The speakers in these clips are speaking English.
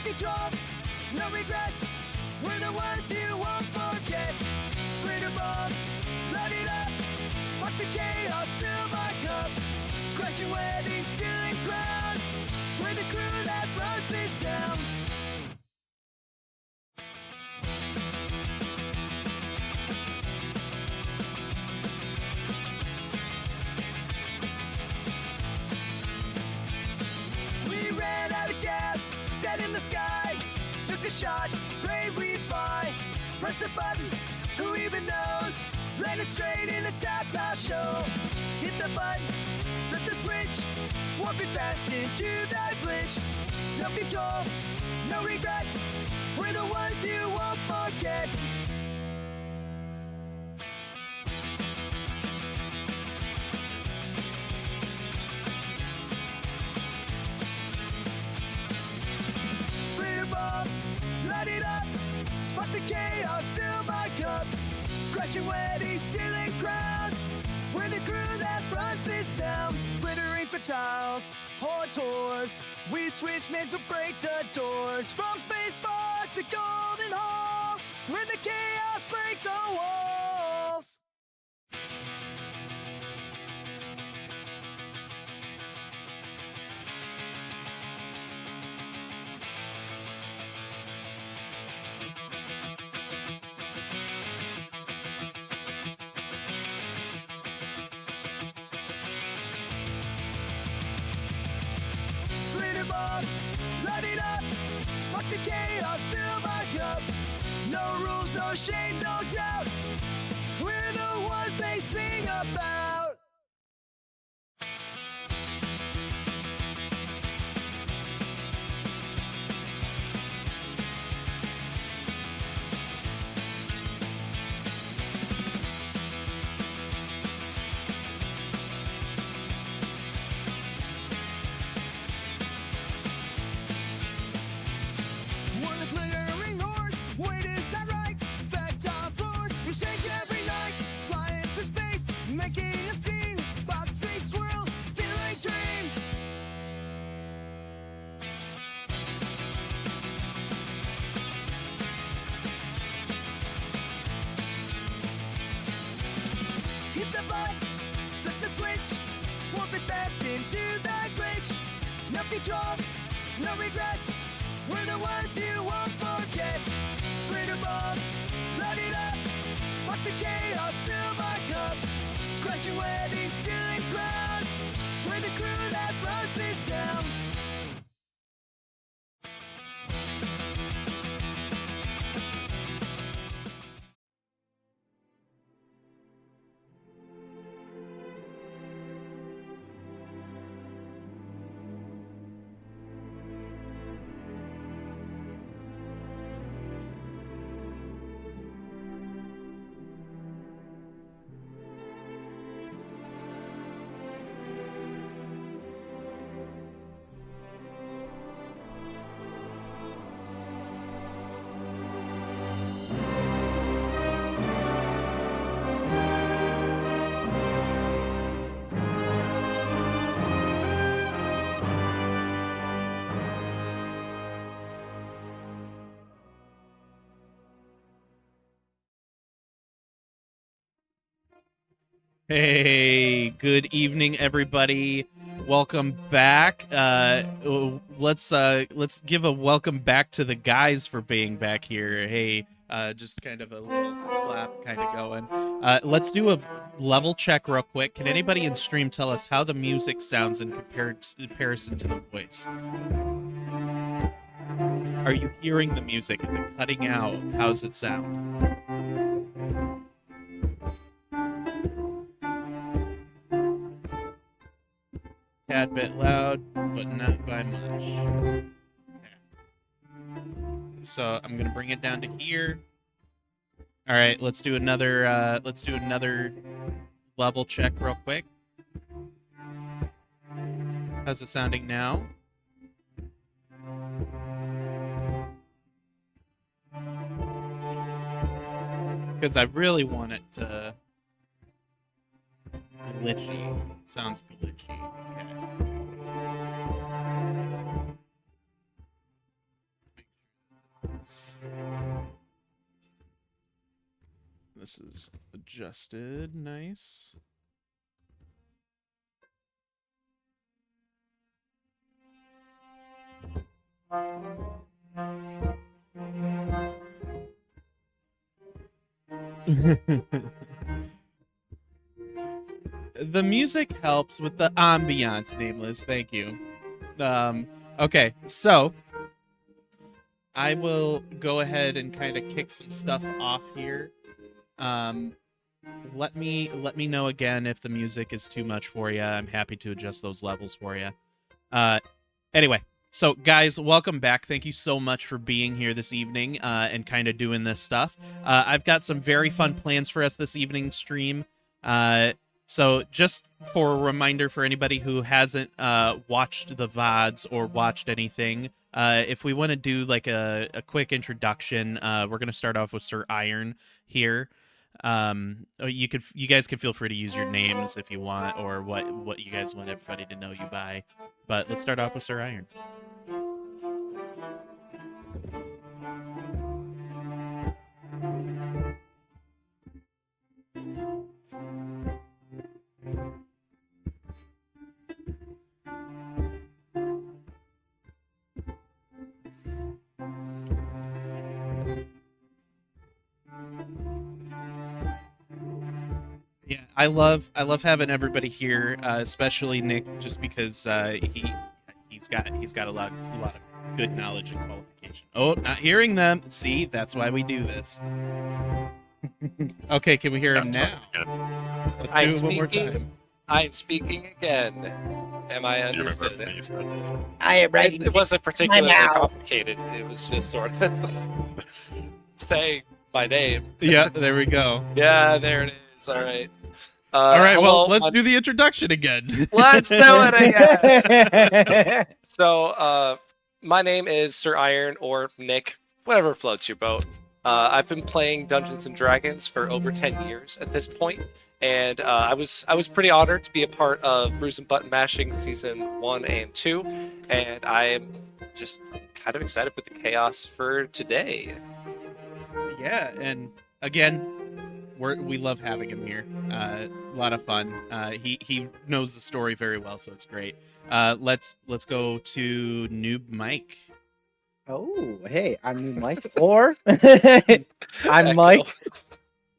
control, no regrets. We're the ones you won't forget. Glitter bomb, light it up. Spark the chaos, fill my cup. Crushing weddings, stealing crowns. We're the crew that runs this down. We ran out of gas, dead in the sky. Took a shot, pray we fly. Press the button, who even knows? Landed straight in a tap house show. Hit the button, flip the switch. Warping fast into that glitch. No control, no regrets. We're the ones you won't forget. Glitter bomb, light it up. Spark the chaos, fill my cup. Crushing weddings, stealing crowns. We're the crew that runs this town. Glittering for tiles, hordes, whores. We switch names, we'll break the doors. From space bars to golden halls. We're the chaos, break the walls. Glitter bomb, light it up. Spark the chaos, fill my cup. No rules, no shame, no doubt. We're the ones they sing about. We're the glittering hordes. Wait, is that right? Factiles lures. We shake every night. Flying through space, making a scene. About space swirls, stealing dreams. Hit the button, flip the switch. Warp it fast into that glitch. No control, no regrets. We're the ones you won't forget. Glitter bomb, light it up. Spark the chaos, fill my cup. Crushing weddings, stealing crowns. We're the crew that runs this town. Hey, good evening, everybody. Welcome back. Let's give a welcome back to the guys for being back here. Hey, just kind of a little clap kind of going. Let's do a level check real quick. Can anybody in stream tell us how the music sounds in comparison to the voice? Are you hearing the music? Is it cutting out? How's it sound? Tad bit loud, but not by much. Okay. So I'm gonna bring it down to here. All right, let's do another level check real quick. How's it sounding now? Because I really want it to glitchy. It sounds glitchy. Okay. Make This is adjusted. Nice. The music helps with the ambiance, Nameless. Thank you. Okay, so I will go ahead and kind of kick some stuff off here. Let me know again if the music is too much for you. I'm happy to adjust those levels for you. Anyway, so guys, welcome back. Thank you so much for being here this evening and kind of doing this stuff. I've got some very fun plans for us this evening stream. So just for a reminder for anybody who hasn't watched the VODs or watched anything, if we want to do like a quick introduction, we're going to start off with Sir Iron here. You guys can feel free to use your names if you want, or what you guys want everybody to know you by. But let's start off with Sir Iron. Yeah, I love having everybody here, especially Nick, just because he's got a lot of good knowledge and qualification. Oh, not hearing them. See, that's why we do this. Okay, can we hear him now? Let's do it one more time. I'm speaking again. Am I understood? I am ready. It wasn't particularly complicated. It was just sort of saying my name. Yeah, there we go. Yeah, there it is. All right. All right, well, let's do the introduction again. Let's do it again. So, my name is Sir Iron, or Nick, whatever floats your boat. I've been playing Dungeons and Dragons for over 10 years at this point, and I was pretty honored to be a part of Bruise and Button Mashing Season 1 and 2, and I am just kind of excited with the chaos for today. Yeah, and again, we love having him here. A lot of fun. He knows the story very well, so it's great. Let's go to Noob Mike. Oh, hey, I'm Noob Mike, or I'm Mike.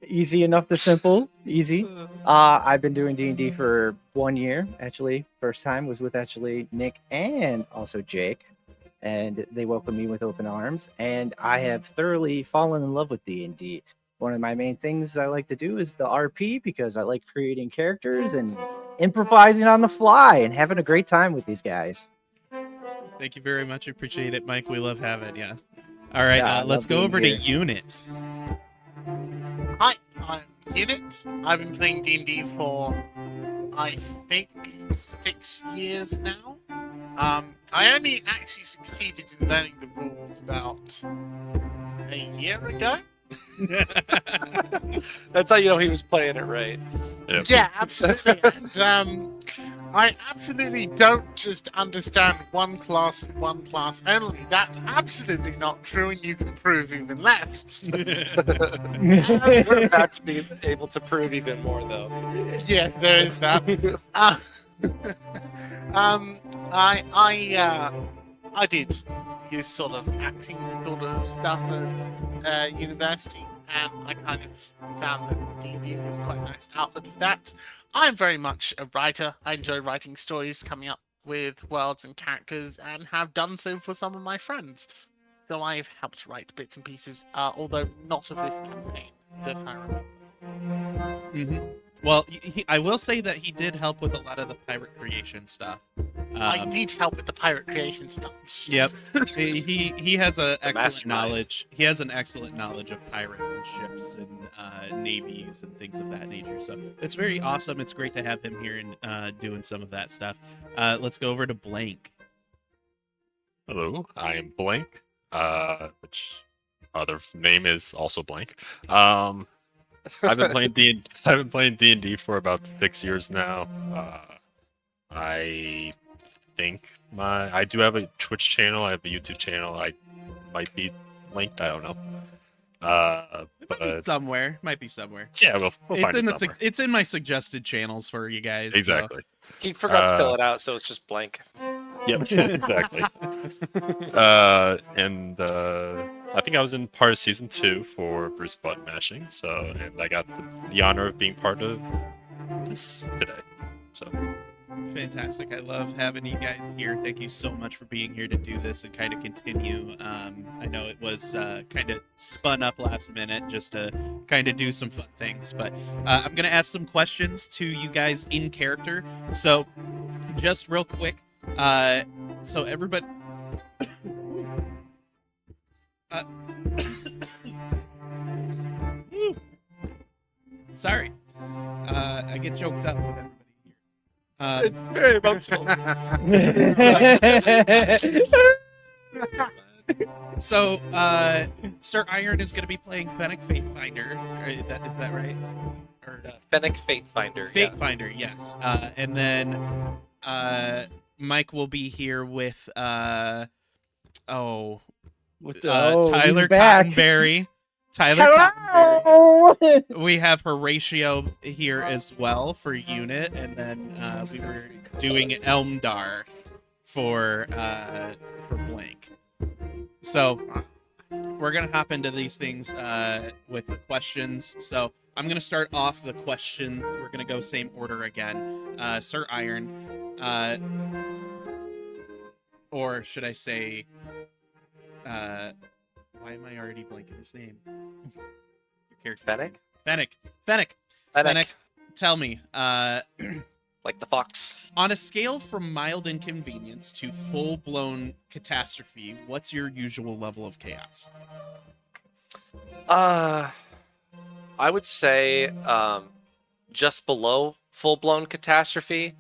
Easy enough to simple, easy. I've been doing D&D for 1 year, actually. First time was with actually Nick and also Jake, and they welcomed me with open arms, and I have thoroughly fallen in love with D&D. One of my main things I like to do is the RP, because I like creating characters and improvising on the fly and having a great time with these guys. Thank you very much. I appreciate it, Mike. We love having you. All right, Yeah, let's go over to Unit. Hi, I'm Unit. I've been playing D&D for, I think, 6 years now. I only actually succeeded in learning the rules about a year ago. That's how you know he was playing it right. Yep. Yeah, absolutely. And, I absolutely don't just understand one class and one class only. That's absolutely not true, and you can prove even less. We're about to be able to prove even more, though. Yes, there is that. I did this sort of acting sort of stuff at university, and I kind of found that D&D was quite a nice outlet for that. I'm very much a writer. I enjoy writing stories, coming up with worlds and characters, and have done so for some of my friends. So I've helped write bits and pieces, although not of this campaign that I remember. Mm-hmm. Well, I will say that he did help with a lot of the pirate creation stuff. I did help with the pirate creation stuff. Yep, he has an excellent knowledge. He has an excellent knowledge of pirates and ships and navies and things of that nature. So it's very awesome. It's great to have him here and doing some of that stuff. Let's go over to Blank. Hello, I am Blank. Which other name is also Blank. I've been playing D&D for about 6 years now. I think I do have a Twitch channel. I have a YouTube channel. I might be linked. I don't know. It might be But somewhere. Might be somewhere. yeah, we'll It's find in it the somewhere. it's in my suggested channels for you guys. so- Exactly. He forgot to fill it out, so it's just blank. Yep. Exactly. And I think I was in part of season 2 for Bruce button mashing. So, and I got the honor of being part of this today. So, Fantastic. I love having you guys here. Thank you so much for being here to do this and kind of continue. I know it was kind of spun up last minute just to kind of do some fun things, but I'm going to ask some questions to you guys in character. So, just real quick. So, everybody. Sorry. I get choked up with everybody here. It's very emotional. So, Sir Iron is going to be playing Fennec Fatefinder. Is that right? Or Fennec Fate Finder. Yeah. Fatefinder, yes. And then Mike will be here with What Tyler he's back. Cottonberry. Tyler Cottonberry. Hello. We have Horatio here as well for unit, and then we were doing Elmdar for blank. So we're gonna hop into these things with the questions. So I'm gonna start off the questions. We're gonna go same order again. Sir Iron, or should I say, why am I already blanking his name? Your character. Fennec? Fennec. Fennec. Tell me, Like the fox. on a scale from mild inconvenience to full-blown catastrophe, what's your usual level of chaos? I would say just below full-blown catastrophe,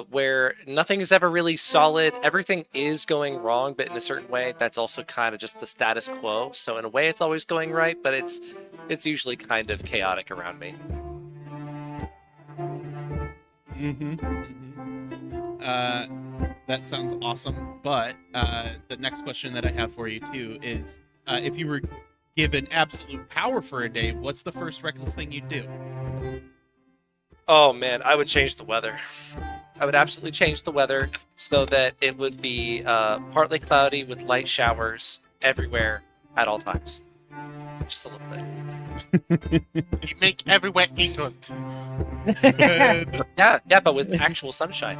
where nothing is ever really solid. Everything is going wrong, but in a certain way, that's also kind of just the status quo. So in a way, it's always going right, but it's usually kind of chaotic around me. That sounds awesome. But the next question that I have for you too is, if you were given absolute power for a day, what's the first reckless thing you'd do? Oh man, I would change the weather. I would absolutely change the weather so that it would be partly cloudy with light showers everywhere at all times. Just a little bit. You make everywhere England. Yeah, but with actual sunshine.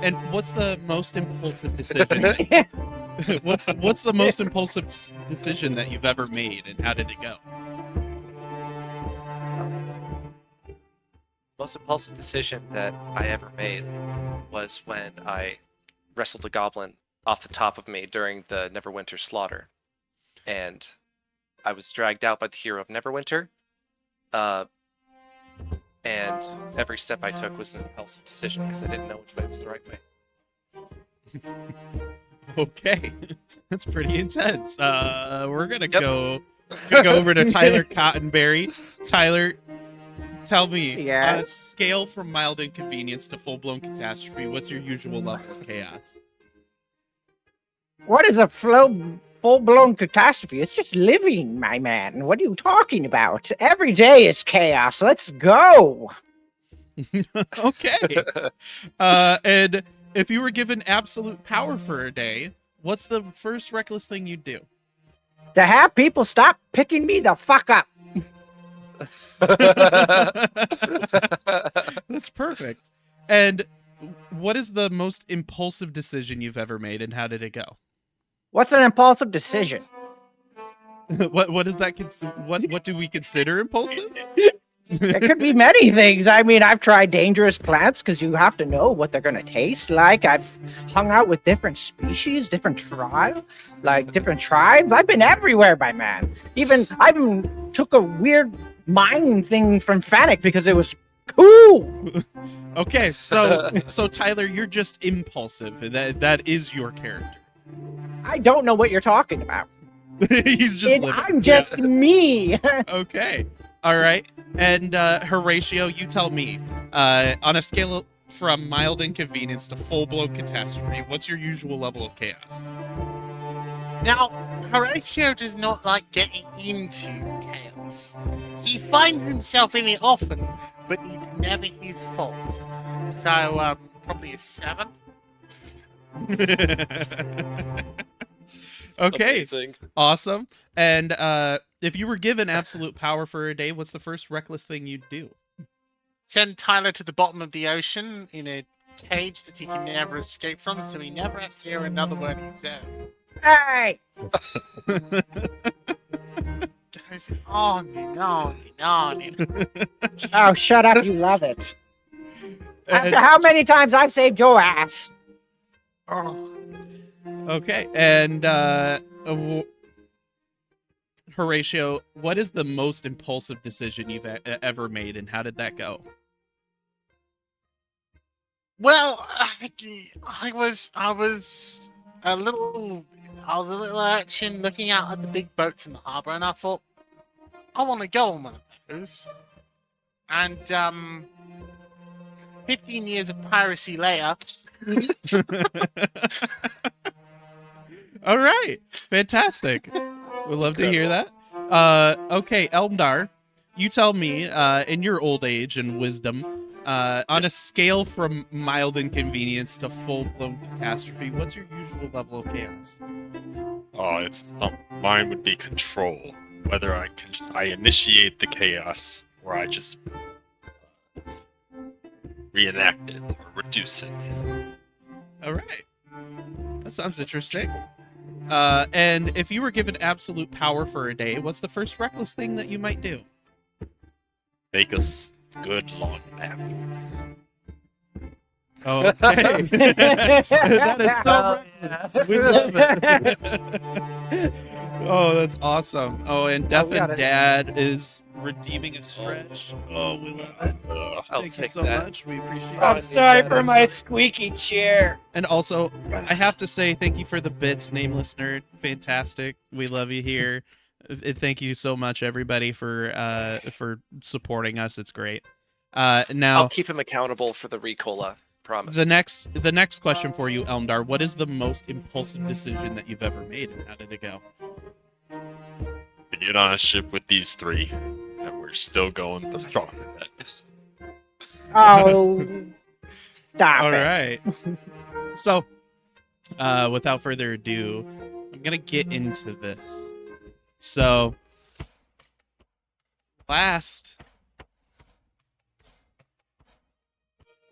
And what's the most impulsive decision? What's the most impulsive decision that you've ever made, and how did it go? Most impulsive decision that I ever made was when I wrestled a goblin off the top of me during the Neverwinter slaughter. And I was dragged out by the hero of Neverwinter. And every step I took was an impulsive decision because I didn't know which way was the right way. Okay, that's pretty intense. We're gonna go over to Tyler Cottonberry. Tyler, tell me, Yeah. on a scale from mild inconvenience to full-blown catastrophe, what's your usual level of chaos? What is a full-blown catastrophe? It's just living, my man. What are you talking about? Every day is chaos. Let's go. Okay. And if you were given absolute power for a day, what's the first reckless thing you'd do? To have people stop picking me the fuck up. That's perfect. And what is the most impulsive decision you've ever made, and how did it go? What's an impulsive decision? What is that? What do we consider impulsive? It could be many things. I mean, I've tried dangerous plants because you have to know what they're going to taste like. I've hung out with different species, different tribes. I've been everywhere, my man. I even took a weird mine thing from Fennec because it was cool. Okay, so Tyler, you're just impulsive. That is your character. I don't know what you're talking about. He's just living. I'm just me. Okay. All right. And Horatio, you tell me, on a scale from mild inconvenience to full-blown catastrophe, what's your usual level of chaos? Now, Horatio does not like getting into chaos. He finds himself in it often, but it's never his fault. So, probably a 7. Okay, Amazing. awesome. And if you were given absolute power for a day, what's the first reckless thing you'd do? Send Tyler to the bottom of the ocean in a cage that he can never escape from, so he never has to hear another word he says. Hey! Goes on and on and on. Oh, shut up! You love it. After And- how many times I've saved your ass? Oh. okay, and Horatio, what is the most impulsive decision you've ever made, and how did that go? Well, I was a little action looking out at the big boats in the harbor, and I thought, I want to go on one of those. And 15 years of piracy later, All right, fantastic. We'd love to hear that. Okay, Elmdar, you tell me, in your old age and wisdom, on a scale from mild inconvenience to full-blown catastrophe, what's your usual level of chaos? Oh, mine would be control. Whether I initiate the chaos or I just reenact it or reduce it. All right, that sounds interesting. And if you were given absolute power for a day, what's the first reckless thing that you might do? Make good long nap. Okay. That is so reckless. We love it. Oh, that's awesome. Oh, and Deaf we got and it. Dad is redeeming a stretch. Oh, we love it. Ugh. I'll Thank you take so that. much. We appreciate Oh, it. Sorry for my squeaky chair. And also, I have to say thank you for the bits, Nameless Nerd. Fantastic. We love you here. Thank you so much, everybody, for supporting us. It's great. Now, I'll keep him accountable for the Ricola. Promise. the next question for you, Elmdar. What is the most impulsive decision that you've ever made, and how did it go? We get on a ship with these three, and we're still going the stronger bet. Oh, stop All it. right. So, without further ado, I'm gonna get into this. So,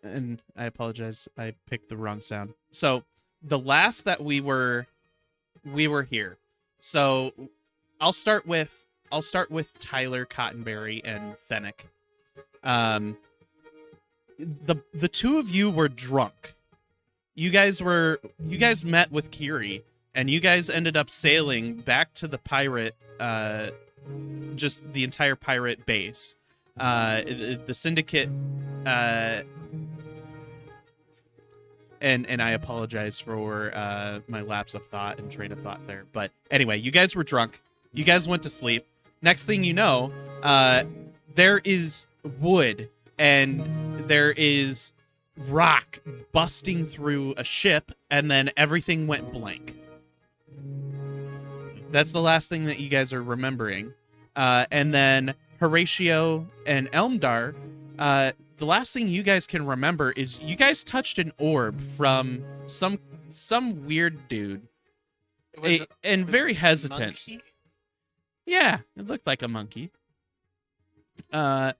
and I apologize, I picked the wrong sound. So, the last that we were here. So, I'll start with Tyler, Cottonberry, and Fennec. The two of you were drunk. You guys met with Kiri, and you guys ended up sailing back to the pirate, just the entire pirate base. The syndicate, and I apologize for my lapse of thought and train of thought there. But anyway, you guys were drunk. You guys went to sleep. Next thing you know, there is wood and there is rock busting through a ship, and then everything went blank. That's the last thing that you guys are remembering. And then Horatio and Elmdar, the last thing you guys can remember is you guys touched an orb from some weird dude. it was And was very it a hesitant. monkey? Yeah, it looked like a monkey. And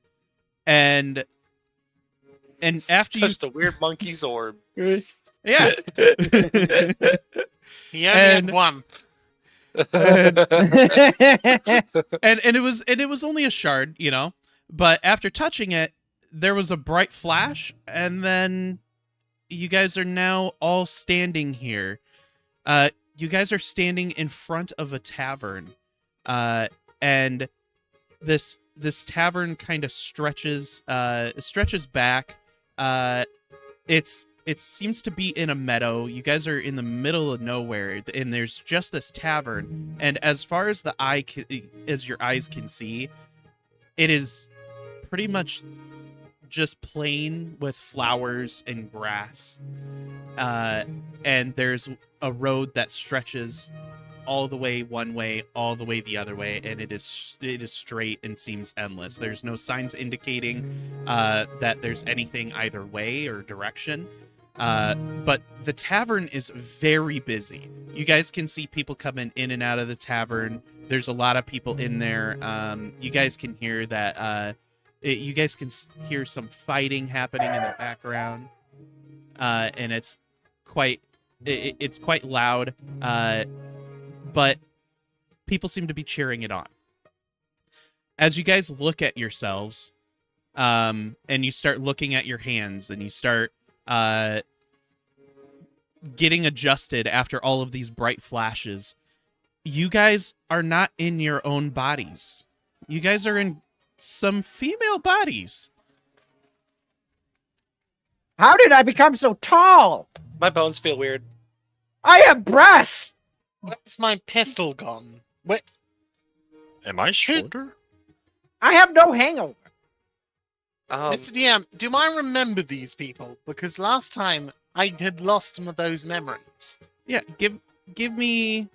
after you, Just a weird monkey's orb. yeah, He only had And- one. and it was only a shard, you know. But after touching it, there was a bright flash, and then you guys are now all standing here. You guys are standing in front of a tavern, and this tavern kind of stretches back. It seems to be in a meadow. You guys are in the middle of nowhere, and there's just this tavern. And as far as as your eyes can see, it is pretty much just plain with flowers and grass. And there's a road that stretches all the way one way, all the way the other way, and it is straight and seems endless. There's no signs indicating that there's anything either way or direction. But the tavern is very busy. You guys can see people coming in and out of the tavern. There's a lot of people in there. You guys can hear that. You guys can hear some fighting happening in the background, and it's quite loud. But people seem to be cheering it on. As you guys look at yourselves, and you start looking at your hands, and you start getting adjusted after all of these bright flashes, you guys are not in your own bodies. You guys are in some female bodies. How did I become so tall? My bones feel weird. I have breasts. Where's my pistol gone? Wait, Am I shorter? I have no hangover. Mr. DM, do I remember these people? Because last time I had lost some of those memories. Yeah, give me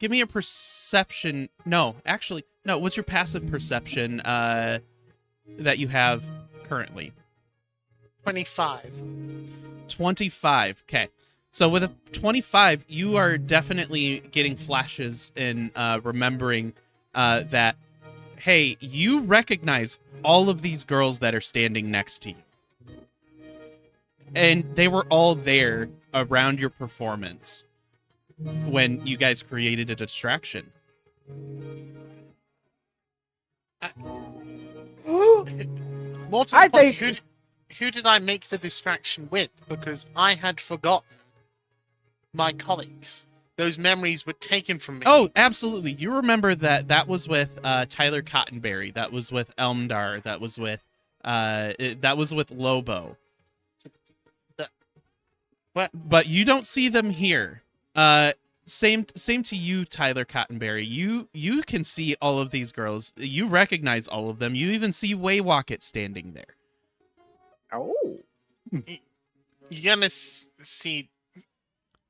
a perception. No, actually, no. What's your passive perception that you have currently? 25. 25. Okay. So with a 25, you are definitely getting flashes and remembering that, hey, you recognize all of these girls that are standing next to you. And they were all there around your performance when you guys created a distraction. More to the I point, think- who did I make the distraction with? Because I had forgotten my colleagues. Those memories were taken from me. Oh, absolutely. You remember that was with Tyler Cottonberry. That was with Elmdar. That was with Lobo. What? But you don't see them here. Same to you, Tyler Cottonberry. You can see all of these girls. You recognize all of them. You even see Waywocket standing there. Oh. You're gonna see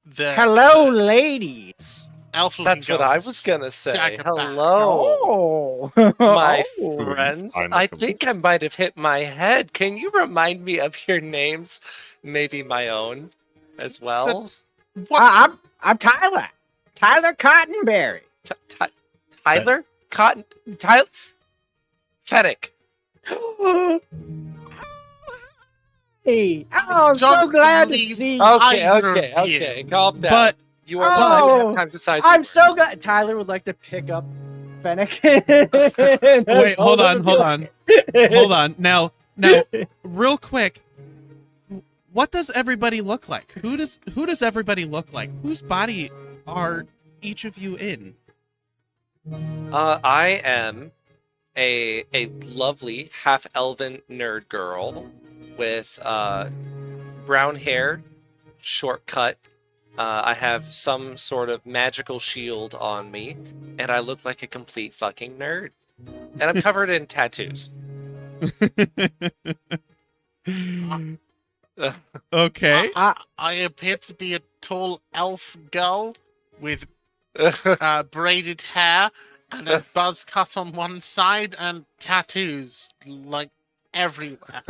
the Hello, ladies. elf. That's what I was gonna say. Stack of Hello, Oh. my Oh. friends. I'm I the think I might have hit my head. Can you remind me of your names? Maybe my own as well. I'm Tyler. Tyler Cottonberry. Tyler? Tyler? Fennec. Hey, I'm so Don't glad to believe- see you. Okay. Calm down. But You are one Oh, half times the size. I'm you so glad. Tyler would like to pick up Fennec. wait, hold on. Now, real quick. What does everybody look like? Who does everybody look like? Whose body are each of you in? I am a lovely half elven nerd girl with brown hair, short cut. I have some sort of magical shield on me, and I look like a complete fucking nerd. And I'm covered in tattoos. Okay. I appear to be a tall elf girl with braided hair and a buzz cut on one side and tattoos like everywhere.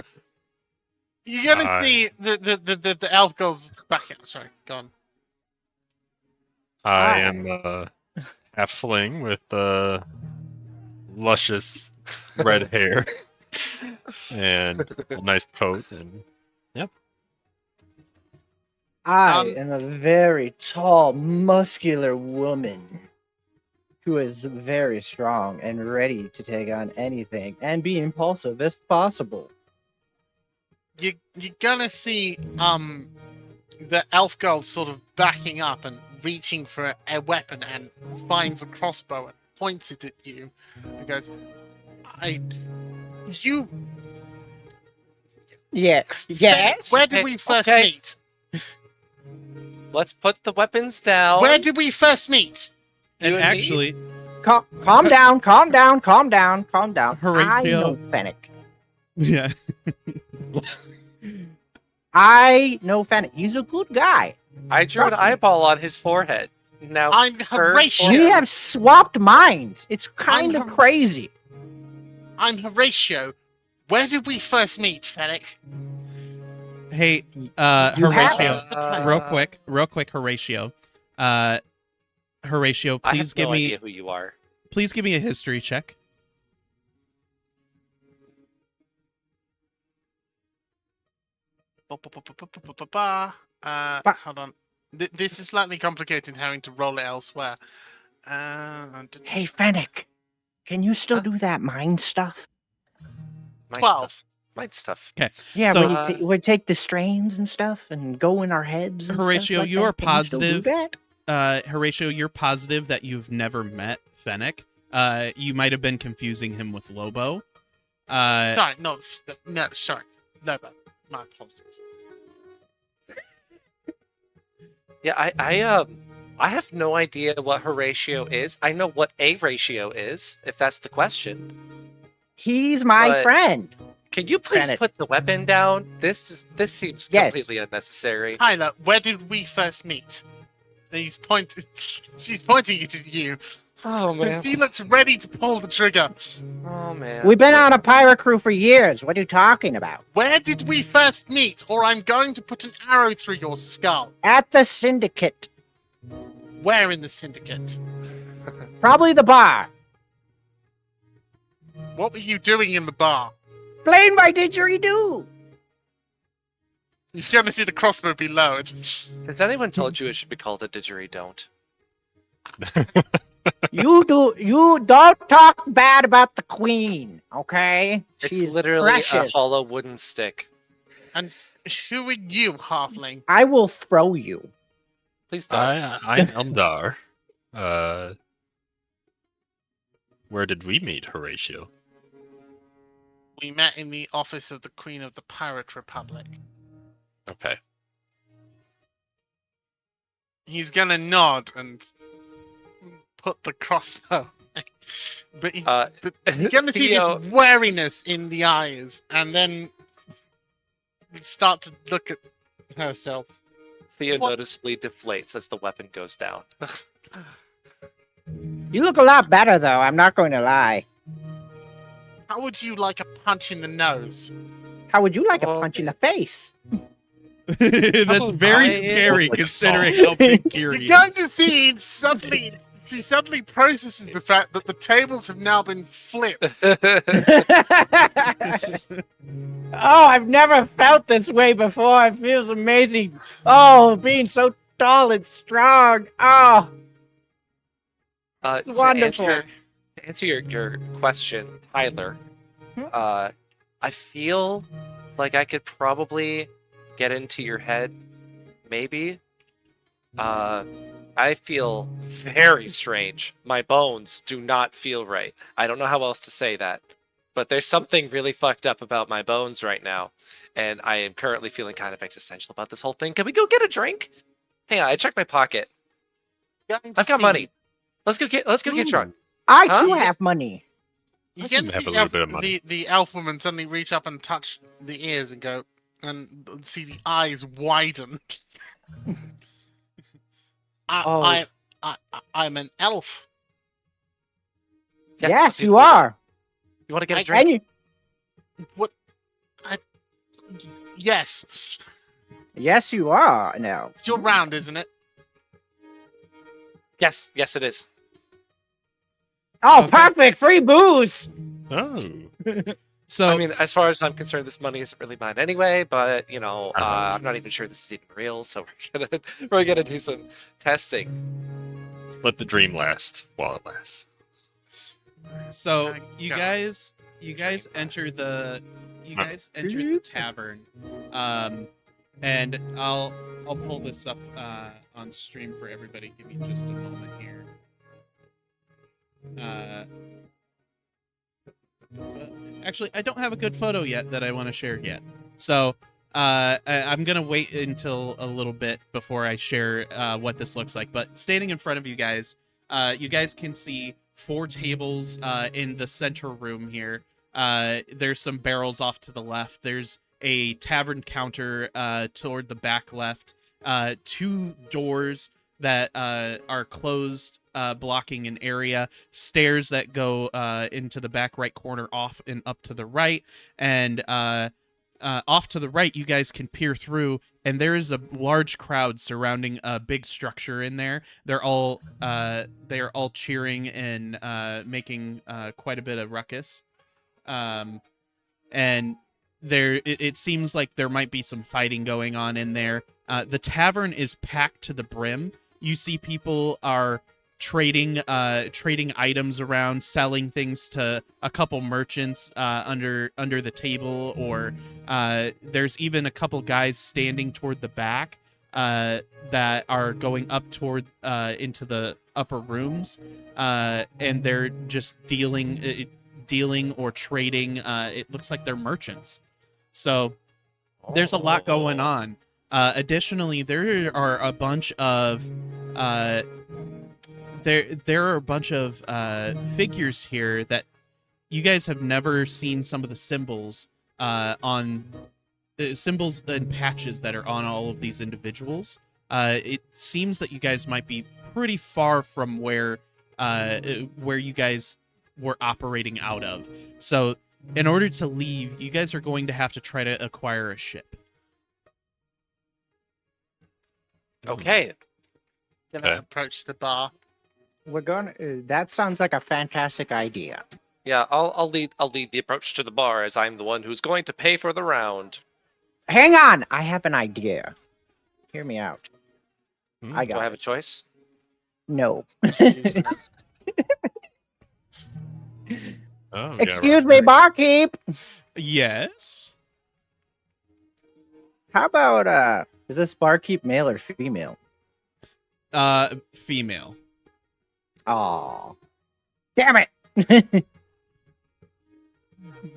You're gonna see the elf girl's back out. Sorry, go on. I am a halfling with luscious red hair and a nice coat, and I am a very tall, muscular woman who is very strong and ready to take on anything and be impulsive as possible. You're gonna see the elf girl sort of backing up and reaching for a weapon and finds a crossbow and points it at you and goes, Yeah. Yes. Where did we first Okay. meet? Let's put the weapons down. Where did we first meet? And You and me? actually, Calm down. I Horatio- know Fennec. yeah. I know Fennec. He's a good guy. I drew an eyeball on his forehead. Now, I'm third Horatio. We have swapped minds. It's kind of I'm- crazy. I'm Horatio. Where did we first meet, Fennec? Hey, You have- Horatio, What's the plan? real quick, Horatio. Horatio, I please have give no me idea who you are. a history check. Hold on. This is slightly complicated having to roll it elsewhere. Hey, Fennec, can you still Huh? do that mind stuff? Mind 12. stuff. Mind stuff. Yeah, So- where we take the strains and stuff and go in our heads and Horatio, stuff like you are that. Can you still do positive- that? Horatio, you're positive that you've never met Fennec. You might have been confusing him with Lobo. Sorry, no, sorry. No, my apologies. Yeah, I have no idea what Horatio is. I know what a ratio is, if that's the question. He's my But- friend. Can you please Bennett. put the weapon down? This seems Yes. completely unnecessary. Tyler, where did we first meet? She's pointing it at you. Oh man. She looks ready to pull the trigger. Oh man. We've been on a pirate crew for years. What are you talking about? Where did we first meet? Or I'm going to put an arrow through your skull. At the syndicate. Where in the syndicate? Probably the bar. What were you doing in the bar? Playing my didgeridoo. You're gonna see the crossbow be lowered. Has anyone told you it should be called a didgeridoo? You don't talk bad about the queen, okay? It's She's literally precious. a hollow wooden stick. And who are you, halfling? I will throw you. Please don't. I'm Eldar. Where did we meet, Horatio? We met in the office of the Queen of the Pirate Republic. Okay. He's gonna nod and put the crossbow. but you're gonna see Theo, this wariness in the eyes, and then start to look at herself. Theo What? noticeably deflates as the weapon goes down. You look a lot better, though. I'm not going to lie. How would you like a punch in the nose? How would you like a Well, punch in the face? That's very I- scary like a considering song. how big Kiri You're going is. to see she suddenly processes the fact that the tables have now been flipped. Oh, I've never felt this way before. It feels amazing. Oh, being so tall and strong. Oh, it's to wonderful. answer your question, Tyler, I feel like I could probably get into your head, maybe. I feel very strange. My bones do not feel right. I don't know how else to say that. But there's something really fucked up about my bones right now. And I am currently feeling kind of existential about this whole thing. Can we go get a drink? Hang on, I checked my pocket. Going to I've got see- money. Let's go get drunk. I Huh? too have money. You I get seem to to have see a little bit of money. the elf woman suddenly reach up and touch the ears and go, and see the eyes widen. Oh. I'm an elf. Yes, you beautiful. are. You want to get a I- drink? And you, What? Yes. yes, you are. No. It's your round, isn't it? Yes, it is. Oh, Okay. perfect. Free booze. Oh. So I mean, as far as I'm concerned, this money isn't really mine anyway. But you know, Uh-huh. I'm not even sure this is even real. So we're gonna do some testing. Let the dream last while it lasts. So My you God. guys enter the tavern, and I'll pull this up on stream for everybody. Give me just a moment here. Actually, I don't have a good photo yet that I want to share yet. So I'm gonna wait until a little bit before I share what this looks like. But standing in front of you guys can see 4 tables in the center room here. There's some barrels off to the left. There's a tavern counter toward the back left. 2 doors that are closed, blocking an area, stairs that go into the back right corner off and up to the right, and off to the right you guys can peer through, and there is a large crowd surrounding a big structure in there. They're all cheering and making quite a bit of ruckus. And it seems like there might be some fighting going on in there. The tavern is packed to the brim. You see people are trading items around, selling things to a couple merchants under the table, or there's even a couple guys standing toward the back that are going up toward into the upper rooms, and they're just dealing or trading. It looks like they're merchants. So there's a lot going on. Additionally, there are a bunch of there are a bunch of figures here that you guys have never seen. Some of the symbols on symbols and patches that are on all of these individuals. It seems that you guys might be pretty far from where you guys were operating out of. So in order to leave, you guys are going to have to try to acquire a ship. Okay. Gonna approach the bar. We're going. That sounds like a fantastic idea. Yeah, I'll lead the approach to the bar, as I'm the one who's going to pay for the round. Hang on, I have an idea. Hear me out. I Do got I have a choice? no. Oh, yeah, Excuse right. me, barkeep. Yes. How about is this barkeep male or female? Female. Aw. Damn it.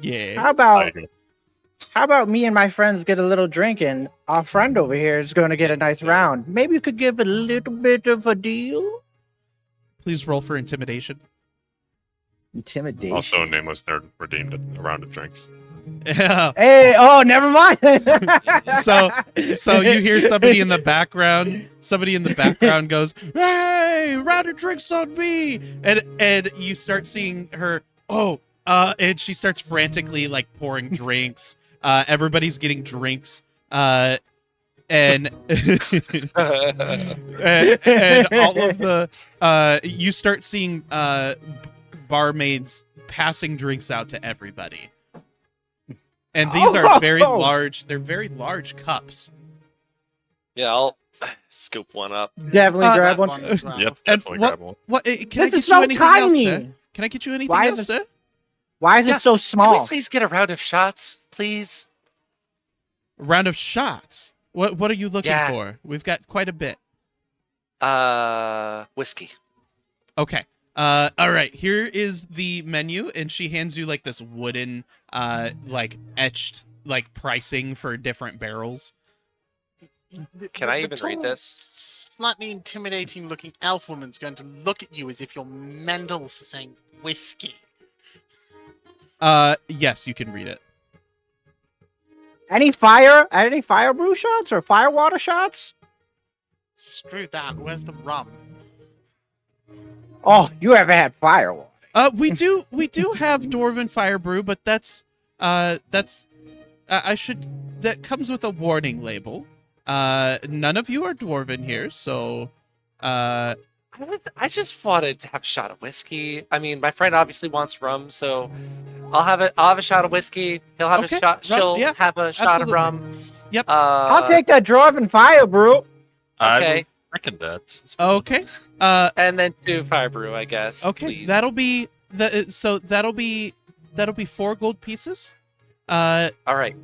Yeah. How about me and my friends get a little drink, and our friend over here is going to get a nice round. Maybe you could give a little bit of a deal? Please roll for intimidation. Intimidation. Also, nameless nerd redeemed a round of drinks. Yeah. Hey, oh, never mind. So you hear somebody in the background. Somebody in the background goes, "Hey, round of drinks on me!" And you start seeing her. And she starts frantically like pouring drinks. Everybody's getting drinks. And and all of the you start seeing barmaids passing drinks out to everybody. And these are very large. They're very large cups. Yeah, I'll scoop one up. Definitely grab That one. as well. Yep, And definitely what? grab one. What? Can I This get is you so anything else, tiny. sir? Can I get you anything Why else, is sir? Why is Yeah, it so Can we small? please get a round of shots, please? A round of shots. What are you looking Yeah. for? We've got quite a bit. Whiskey. Okay. All right. Here is the menu, and she hands you like this wooden, like etched, like pricing for different barrels. Can I The even read tall, this? Slightly intimidating-looking elf woman's going to look at you as if you're mental for saying whiskey. Yes, you can read it. Any fire brew shots or fire water shots? Screw that. Where's the rum? Oh, you ever had fire water? We do have Dwarven Fire Brew, but that comes with a warning label. None of you are Dwarven here, so I just wanted to have a shot of whiskey. I mean, my friend obviously wants rum, so I'll have a shot of whiskey. He'll have Okay, a shot. rum, She'll yeah, have a shot absolutely. of rum. Yep. I'll take that dwarven fire brew. Okay. I reckon that. okay. And then 2 fire brew, I guess. Okay, please. that'll be 4 gold pieces. All right.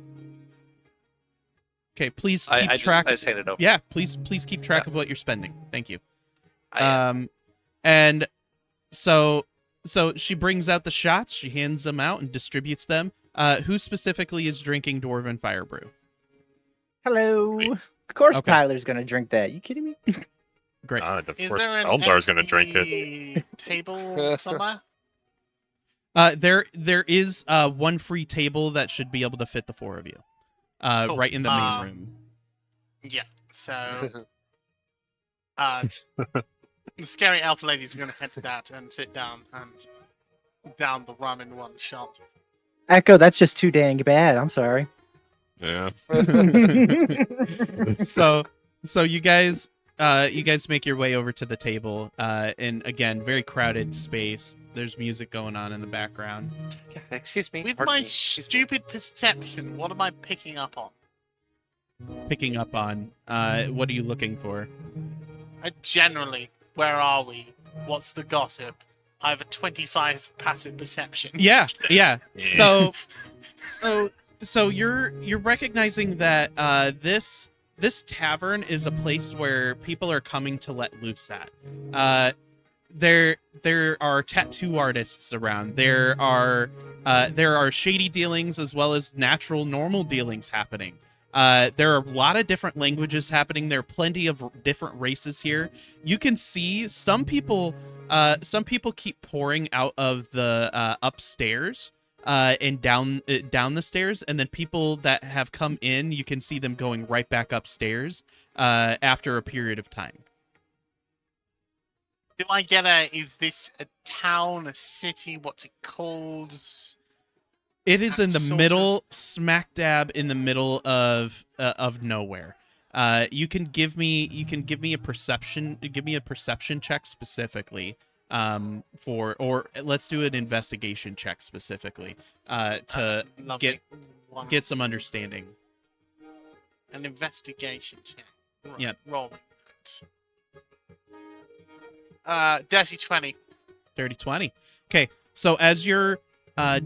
Okay, please I keep just track. hand it over. Yeah, please keep track of what you're spending. Thank you. I- And so she brings out the shots. She hands them out and distributes them. Who specifically is drinking Dwarven Fire Brew? Hello. Of course, Okay. Tyler's gonna drink that. You kidding me? Great. Of Is course, there an Eldar's gonna drink it. empty table somewhere? There is one free table that should be able to fit the 4 of you. Cool. Right in the main room. Yeah. So The scary elf lady's going to head to that and sit down and down the rum in one shot. Echo, that's just too dang bad. I'm sorry. Yeah. So you guys make your way over to the table, and again, very crowded space. There's music going on in the background. Yeah, excuse me. With pardon my me, excuse me. stupid perception, what am I picking up on? Picking up on, what are you looking for? Generally, where are we? What's the gossip? I have a 25 passive perception. Yeah. Yeah. So you're recognizing that this tavern is a place where people are coming to let loose at. There are tattoo artists around. There are shady dealings as well as natural normal dealings happening. There are a lot of different languages happening. There are plenty of different races here. You can see some people keep pouring out of the upstairs and down the stairs, and then people that have come in, you can see them going right back upstairs after a period of time. Do I get is this a town, a city, what's it called? It is in the Sort of. middle, smack dab in the middle of nowhere. You can give me a perception. Give me a perception check specifically. Or let's do an investigation check specifically. To Lovely. get some understanding. An investigation check. Right, Yep. Roll it. Dirty 20. Dirty 20. Okay, so as you're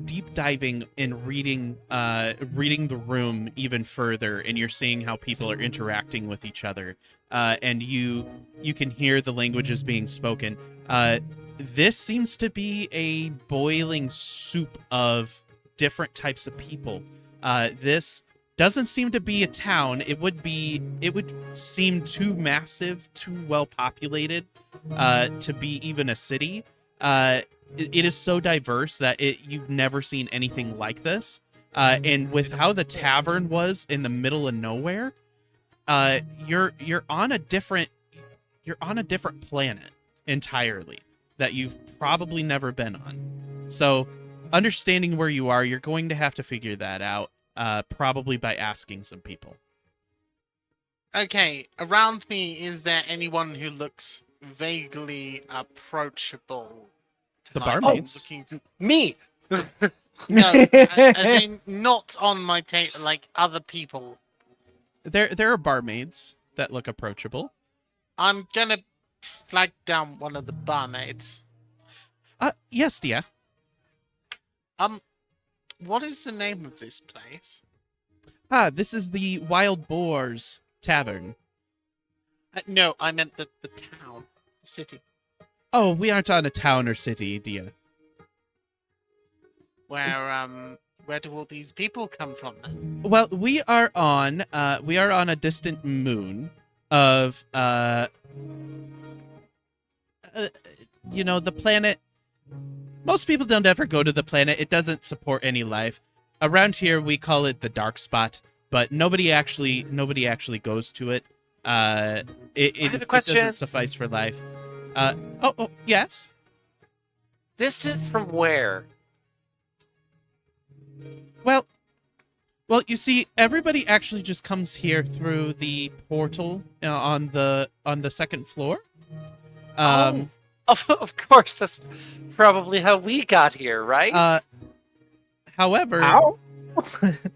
deep diving and reading the room even further, and you're seeing how people are interacting with each other, and you can hear the languages being spoken. This seems to be a boiling soup of different types of people. This doesn't seem to be a town. It would seem too massive, too well populated to be even a city. It is so diverse that you've never seen anything like this. And with how the tavern was in the middle of nowhere, you're on a different planet entirely that you've probably never been on. So, understanding where you are, you're going to have to figure that out, probably by asking some people. Okay, around me, is there anyone who looks vaguely approachable? The Like, barmaids. Me. No, as in not on my table, like other people. There are barmaids that look approachable. I'm gonna flag down one of the barmaids. Yes, dear. What is the name of this place? This is the Wild Boars Tavern. No, I meant the town, the city. Oh, we aren't on a town or city, dear. Where do all these people come from then? Well, we are on a distant moon of the planet. Most people don't ever go to the planet. It doesn't support any life. Around here we call it the dark spot, but nobody actually goes to it. It doesn't suffice for life. Yes. Distant from where? Well, you see, everybody actually just comes here through the portal on the second floor. Of course, that's probably how we got here, right? However, Ow.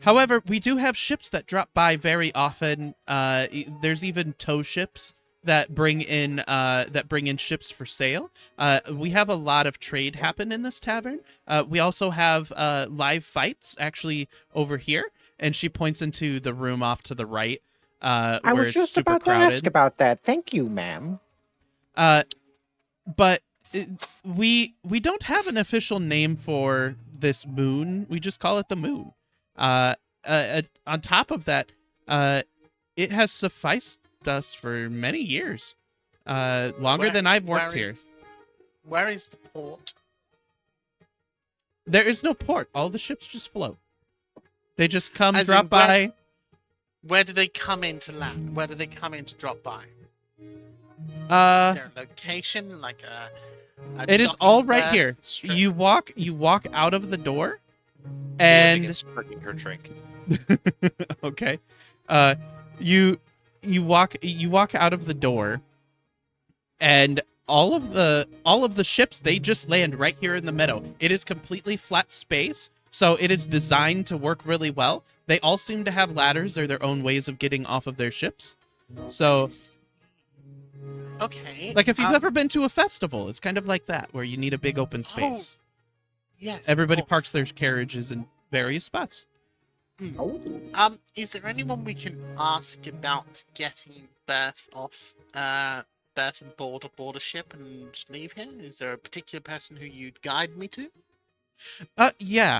however, we do have ships that drop by very often. There's even tow ships that bring in ships for sale. We have a lot of trade happen in this tavern. We also have live fights actually over here, and she points into the room off to the right. I where was it's just super about crowded. to ask about that. Thank you, ma'am. But we don't have an official name for this moon. We just call it the moon. On top of that, it has sufficed us for many years, longer than I've worked here. Where is the port? There is no port. All the ships just float. They just come, As in, drop by. Where do they come in to land? Where do they come in to drop by? Is there a location, like a It is docking all right berth, here. strip? You walk out of the door, Theo and begins drinking her drink. okay, you walk out of the door, and all of the ships, they just land right here in the meadow. It is completely flat space, so it is designed to work really well. They all seem to have ladders or their own ways of getting off of their ships. So, Okay. like if you've ever been to a festival, it's kind of like that, where you need a big open space. Yes. of Everybody course. parks their carriages in various spots. Is there anyone we can ask about getting berth off, berth and board a ship and leave here? Is there a particular person who you'd guide me to? Yeah.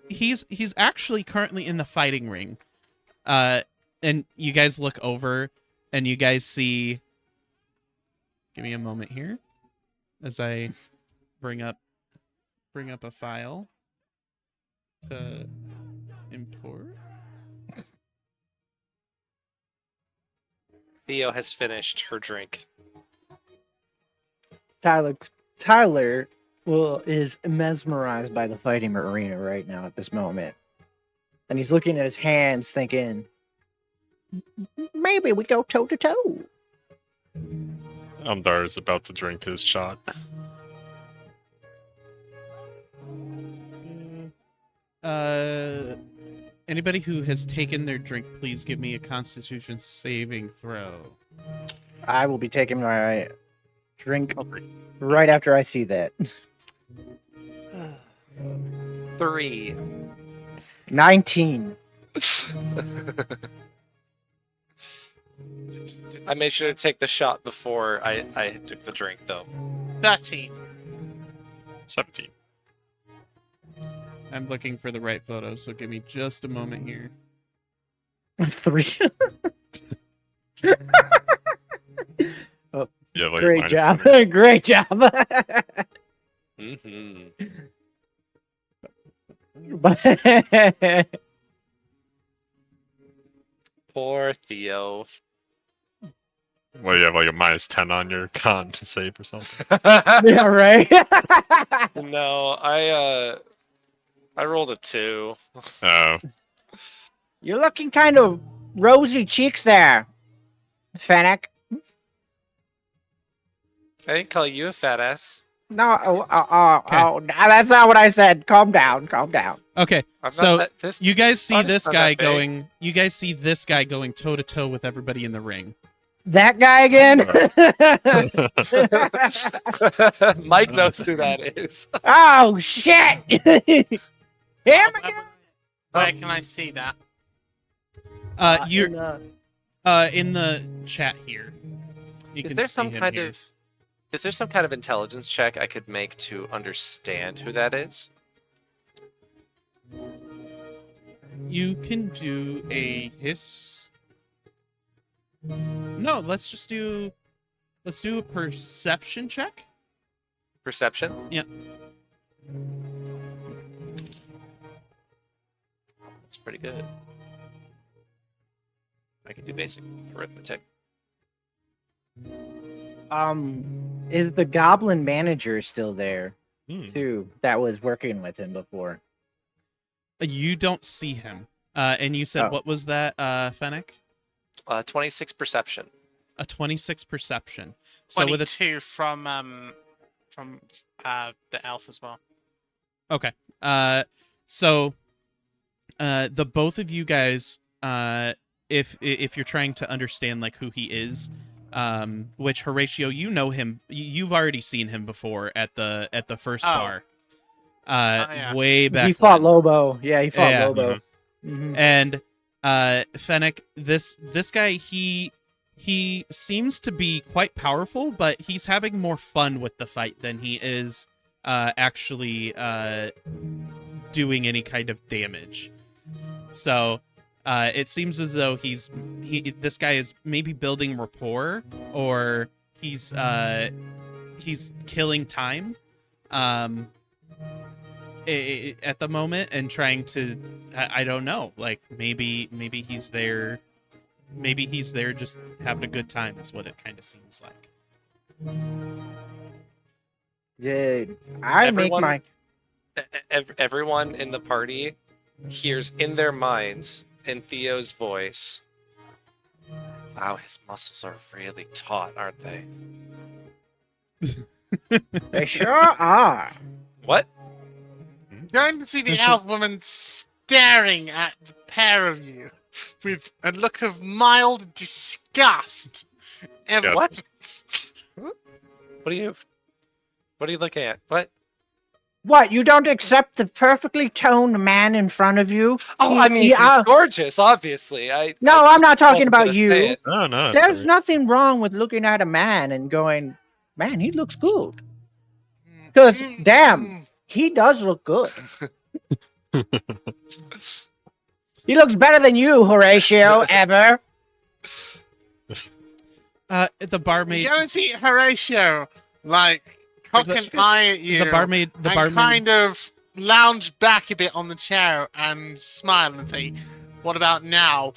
He's actually currently in the fighting ring. And you guys look over, and you guys see. Give me a moment here, as I bring up a file to import. Theo has finished her drink. Tyler is mesmerized by the fighting arena right now at this moment. And he's looking at his hands thinking, maybe we go toe to toe. Umdar is about to drink his shot. Anybody who has taken their drink, please give me a Constitution saving throw. I will be taking my drink right after I see that. 3. 19. I made sure to take the shot before I took the drink, though. 13. 17. I'm looking for the right photo, so give me just a moment here. 3. Yeah, like Great minus job. 20. Great job. Mm-hmm. Poor Theo. Well, you have like a minus 10 on your con save or something. Yeah, right. No, I rolled a 2. Oh, You're looking kind of rosy cheeks there, Fennec. I didn't call you a fat ass. No, Okay. that's not what I said. Calm down, calm down. Okay, I'm so not that, you guys see Honest, this not guy that big. going. You guys see this guy going toe to toe with everybody in the ring. That guy again? Mike knows who that is. Oh, shit! Him again? Where can I see that? You're in the- in the chat here. You Is can there see some him kind here. of intelligence check I could make to understand who that is? You can do a hiss. No, let's do a perception check. Perception? Yeah. That's pretty good. I can do basic arithmetic. Is the goblin manager still there, hmm. too, that was working with him before? You don't see him. And you said Oh. what was that, Fennec? 26 perception. A 26 perception. So with a 22 from the elf as well. okay. So the both of you guys, if you're trying to understand like who he is, which Horatio, you know him, you've already seen him before at the first Oh. bar. Yeah. Way back. He fought when. Lobo. Yeah, he fought Yeah. Lobo. Mhm. And Fennec, this guy, he seems to be quite powerful, but he's having more fun with the fight than he is actually doing any kind of damage. So it seems as though this guy is maybe building rapport, or he's killing time at the moment and trying to, I don't know, like maybe he's there maybe he's there just having a good time. Is what it kind of seems like. Yeah, I make Everyone- my. Everyone in the party hears in their minds, in Theo's voice, wow, his muscles are really taut, aren't they? They sure are. What? Going to see the elf woman staring at the pair of you with a look of mild disgust. Yeah. What? What are you looking at? What? What? You don't accept the perfectly toned man in front of you? Oh, I mean, he's Yeah. gorgeous, obviously. No, I'm not talking wasn't gonna about say you. it. No. There's nothing wrong with looking at a man and going, man, he looks good. Because, damn, he does look good. He looks better than you, Horatio, ever. The barmaid. You go and see Horatio, like, cock an eye at you. The barmaid. and kind of lounge back a bit on the chair and smile and say, "What about now?"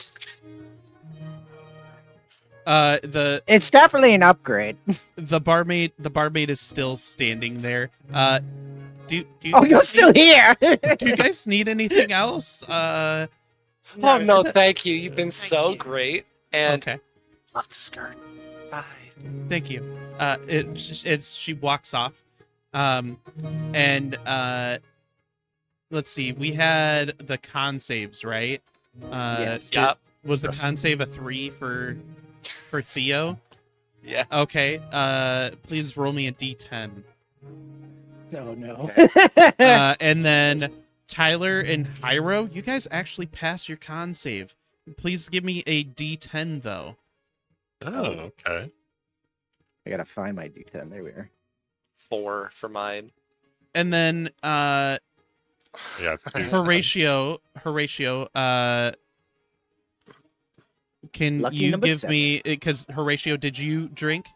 It's definitely an upgrade. The barmaid is still standing there. Do you Oh, you're guys still here. do you guys need anything else? Oh, no, thank you. You've been Thank so you. great. And Okay, love the skirt. Bye. thank you. She walks off. And let's see. We had the con saves, right? Yes. Yep. Was the Yes. con save a 3 for Theo? Yeah. Okay. Please roll me a d10. Oh, no. And then Tyler and Hyro, you guys actually pass your con save. Please give me a d10 though. Oh, okay. I gotta find my D10. There we are. 4 for mine. And then Yeah. Horatio, can Lucky you number give 7. me, because Horatio, did you drink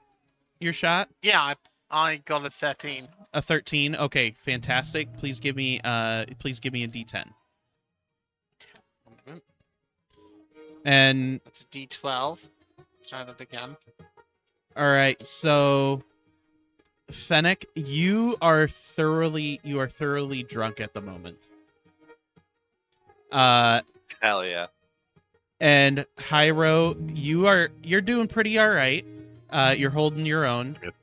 your shot? Yeah, I got a 13. A 13. Okay, fantastic. Please give me a d10. And That's a D12. Let's try that again. all right, so Fennec, you are thoroughly drunk at the moment. Hell yeah. And Hyro, you're doing pretty all right. You're holding your own. Yep.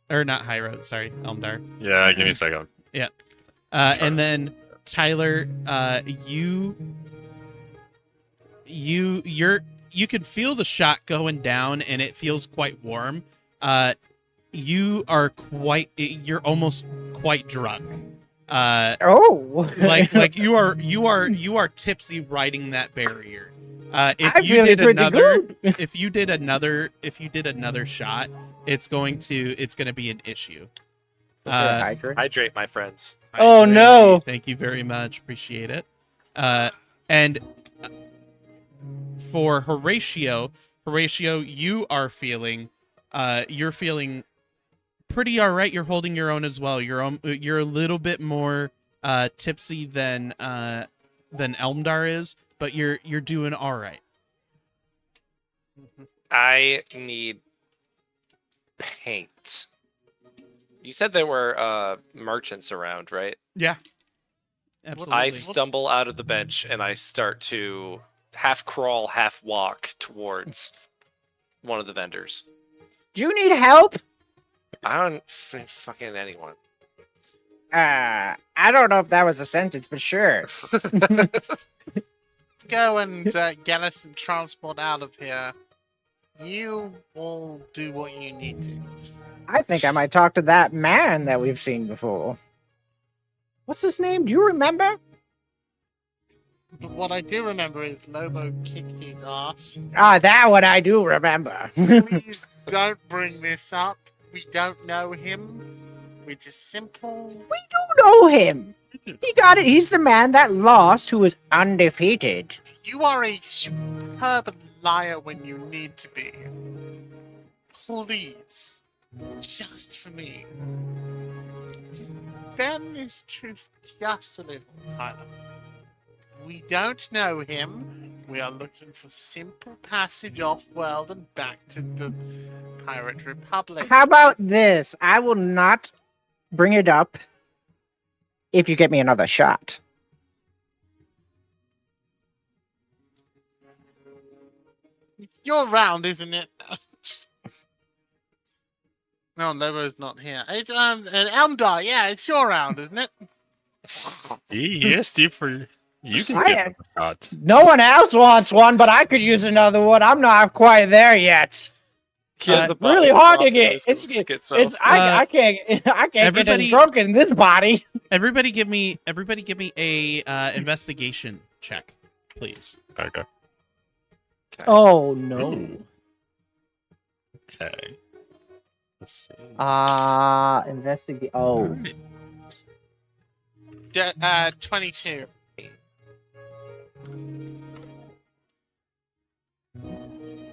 Or not Hyro, sorry, Elmdar. Yeah, give me a second. And then Tyler, you can feel the shot going down, and it feels quite warm. You're almost quite drunk. Oh! Like you are tipsy riding that barrier. If I'm you feeling did pretty another, good. if you did another shot, it's gonna be an issue. Hydrate? Hydrate, my friends. Oh, Hydrate. no. Thank you very much. Appreciate it. And for Horatio, you're feeling pretty all right. You're holding your own as well. You're a little bit more tipsy than Elmdar is, but you're doing all right. I need paint. You said there were merchants around, right? Yeah, absolutely. I stumble out of the bench and I start to half crawl, half walk towards one of the vendors. Do you need help? I don't fucking anyone. I don't know if that was a sentence, but sure. Go and get us some transport out of here. You all do what you need to. I think I might talk to that man that we've seen before. What's his name? Do you remember? But what I do remember is Lobo kicked his ass. Ah, that one I do remember. Please don't bring this up. We don't know him. We're just simple. We do know him. He got it. He's the man that lost who was undefeated. You are a superb liar when you need to be. Please, just for me, just bend this truth just a little, Tyler. We don't know him. We are looking for simple passage off-world and back to the Pirate Republic. How about this? I will not bring it up if you get me another shot. It's your round, isn't it? No, Lobo's not here. It's Elmdar. Yeah, it's your round, isn't it? Yes, Steve, for you can I get am- a shot. No one else wants one, but I could use another one. I'm not quite there yet. He has the Really body hard to swap, get. so he's schizo. I can't get as everybody- drunk in this body. Everybody give me a investigation check, please. Okay. Oh no. Ooh. Okay. Let's see. Investigate. Oh, Alright. 22.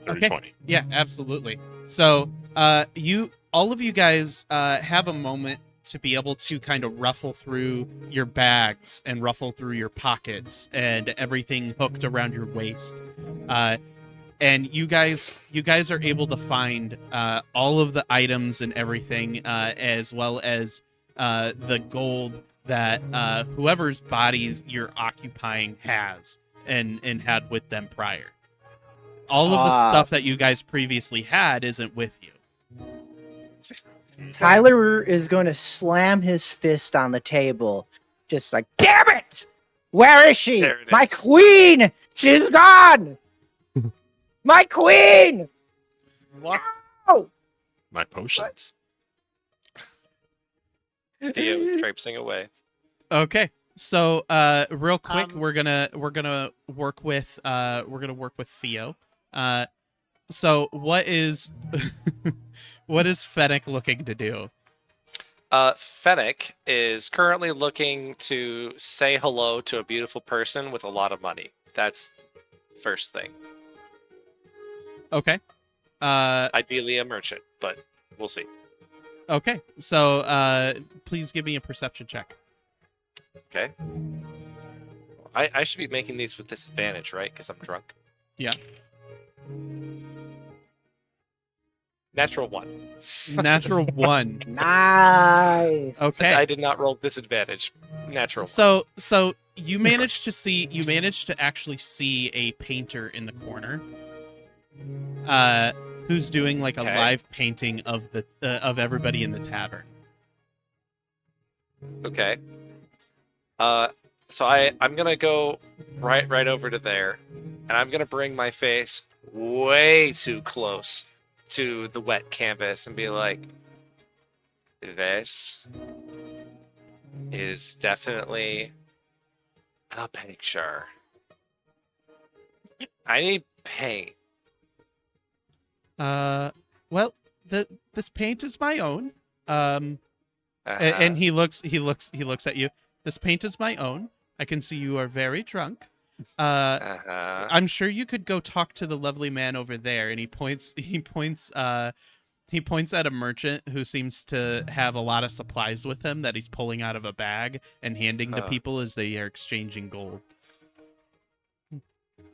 Okay. 20. Yeah, absolutely. So, all of you guys, have a moment to be able to kind of ruffle through your bags and ruffle through your pockets and everything hooked around your waist. And you guys are able to find all of the items and everything, as well as the gold that whoever's bodies you're occupying has and had with them prior. All of the stuff that you guys previously had isn't with you. Tyler is going to slam his fist on the table, just like, damn it! Where is she? There it My is. queen! She's gone! My queen! What? Oh! My potions. Theo is traipsing away. Okay. So, real quick, Um, we're gonna work with Theo. So what is what is Fennec looking to do? Fennec is currently looking to say hello to a beautiful person with a lot of money. That's first thing. Okay. Ideally a merchant, but we'll see. Okay. So, please give me a perception check. Okay. I should be making these with disadvantage, right? Because I'm drunk. Yeah. Natural 1. Natural 1. Nice. Okay. I did not roll disadvantage. Natural 1. So you managed to actually see a painter in the corner, who's doing like a Okay. live painting of the of everybody in the tavern. Okay. So I'm gonna go right over to there, and I'm gonna bring my face way too close to the wet canvas and be like, "This is definitely a picture. I need paint." Well, this paint is my own. And Uh-huh. he looks at you. This paint is my own. I can see you are very drunk. Uh-huh. I'm sure you could go talk to the lovely man over there. And he points at a merchant who seems to have a lot of supplies with him that he's pulling out of a bag and handing to people as they are exchanging gold.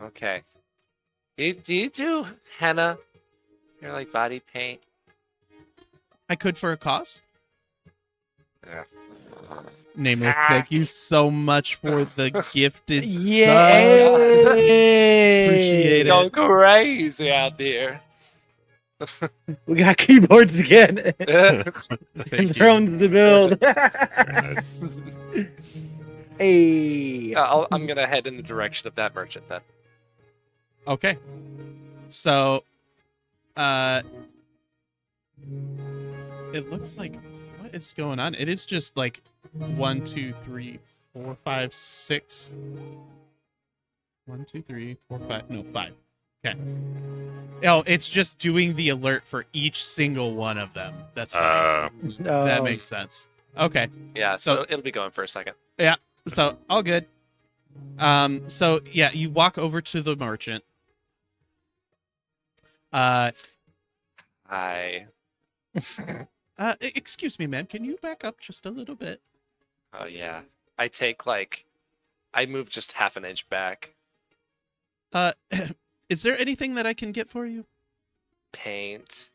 Okay. Do you do henna? You're like body paint? I could for a cost. Yeah. Nameless, thank you so much for the gifted sub. Yay! Appreciate it. Go crazy out there. We got keyboards again. Thank you. Thrones to build. Alright. Hey. I'm gonna head in the direction of that merchant then. Okay. So, it looks like what is going on? It is just like 1, 2, 3, 4, 5, 6. 1, 2, 3, 4, 5. No, 5. Okay. Oh, it's just doing the alert for each single one of them. That's fine. That makes sense. Okay. Yeah, so So- it'll be going for a second. So all good. So yeah, you walk over to the merchant. I Excuse me, ma'am. Can you back up just a little bit? oh yeah. I move just half an inch back. Uh, is there anything that I can get for you? Paint.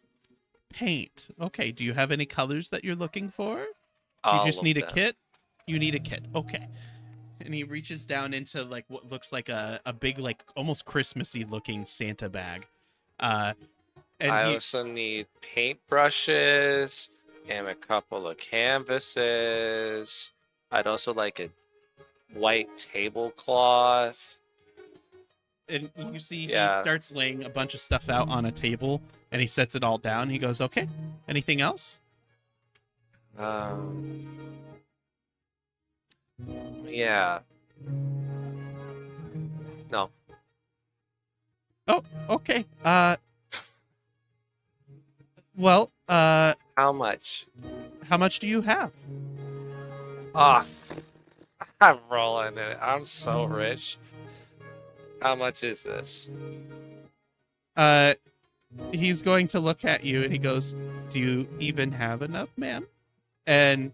Paint. Okay. Do you have any colors that you're looking for? Do you All just of need a them. kit? You need a kit. Okay. And he reaches down into like what looks like a big, like almost Christmassy looking Santa bag. And I he also need paintbrushes and a couple of canvases. I'd also like a white tablecloth. and you see he Yeah. starts laying a bunch of stuff out on a table and he sets it all down. He goes, "Okay. Anything else?" Yeah. No. Oh, okay. Well, How much? how much do you have? Ah, I'm rolling in it. I'm so rich. How much is this? He's going to look at you and he goes, "Do you even have enough, ma'am?" And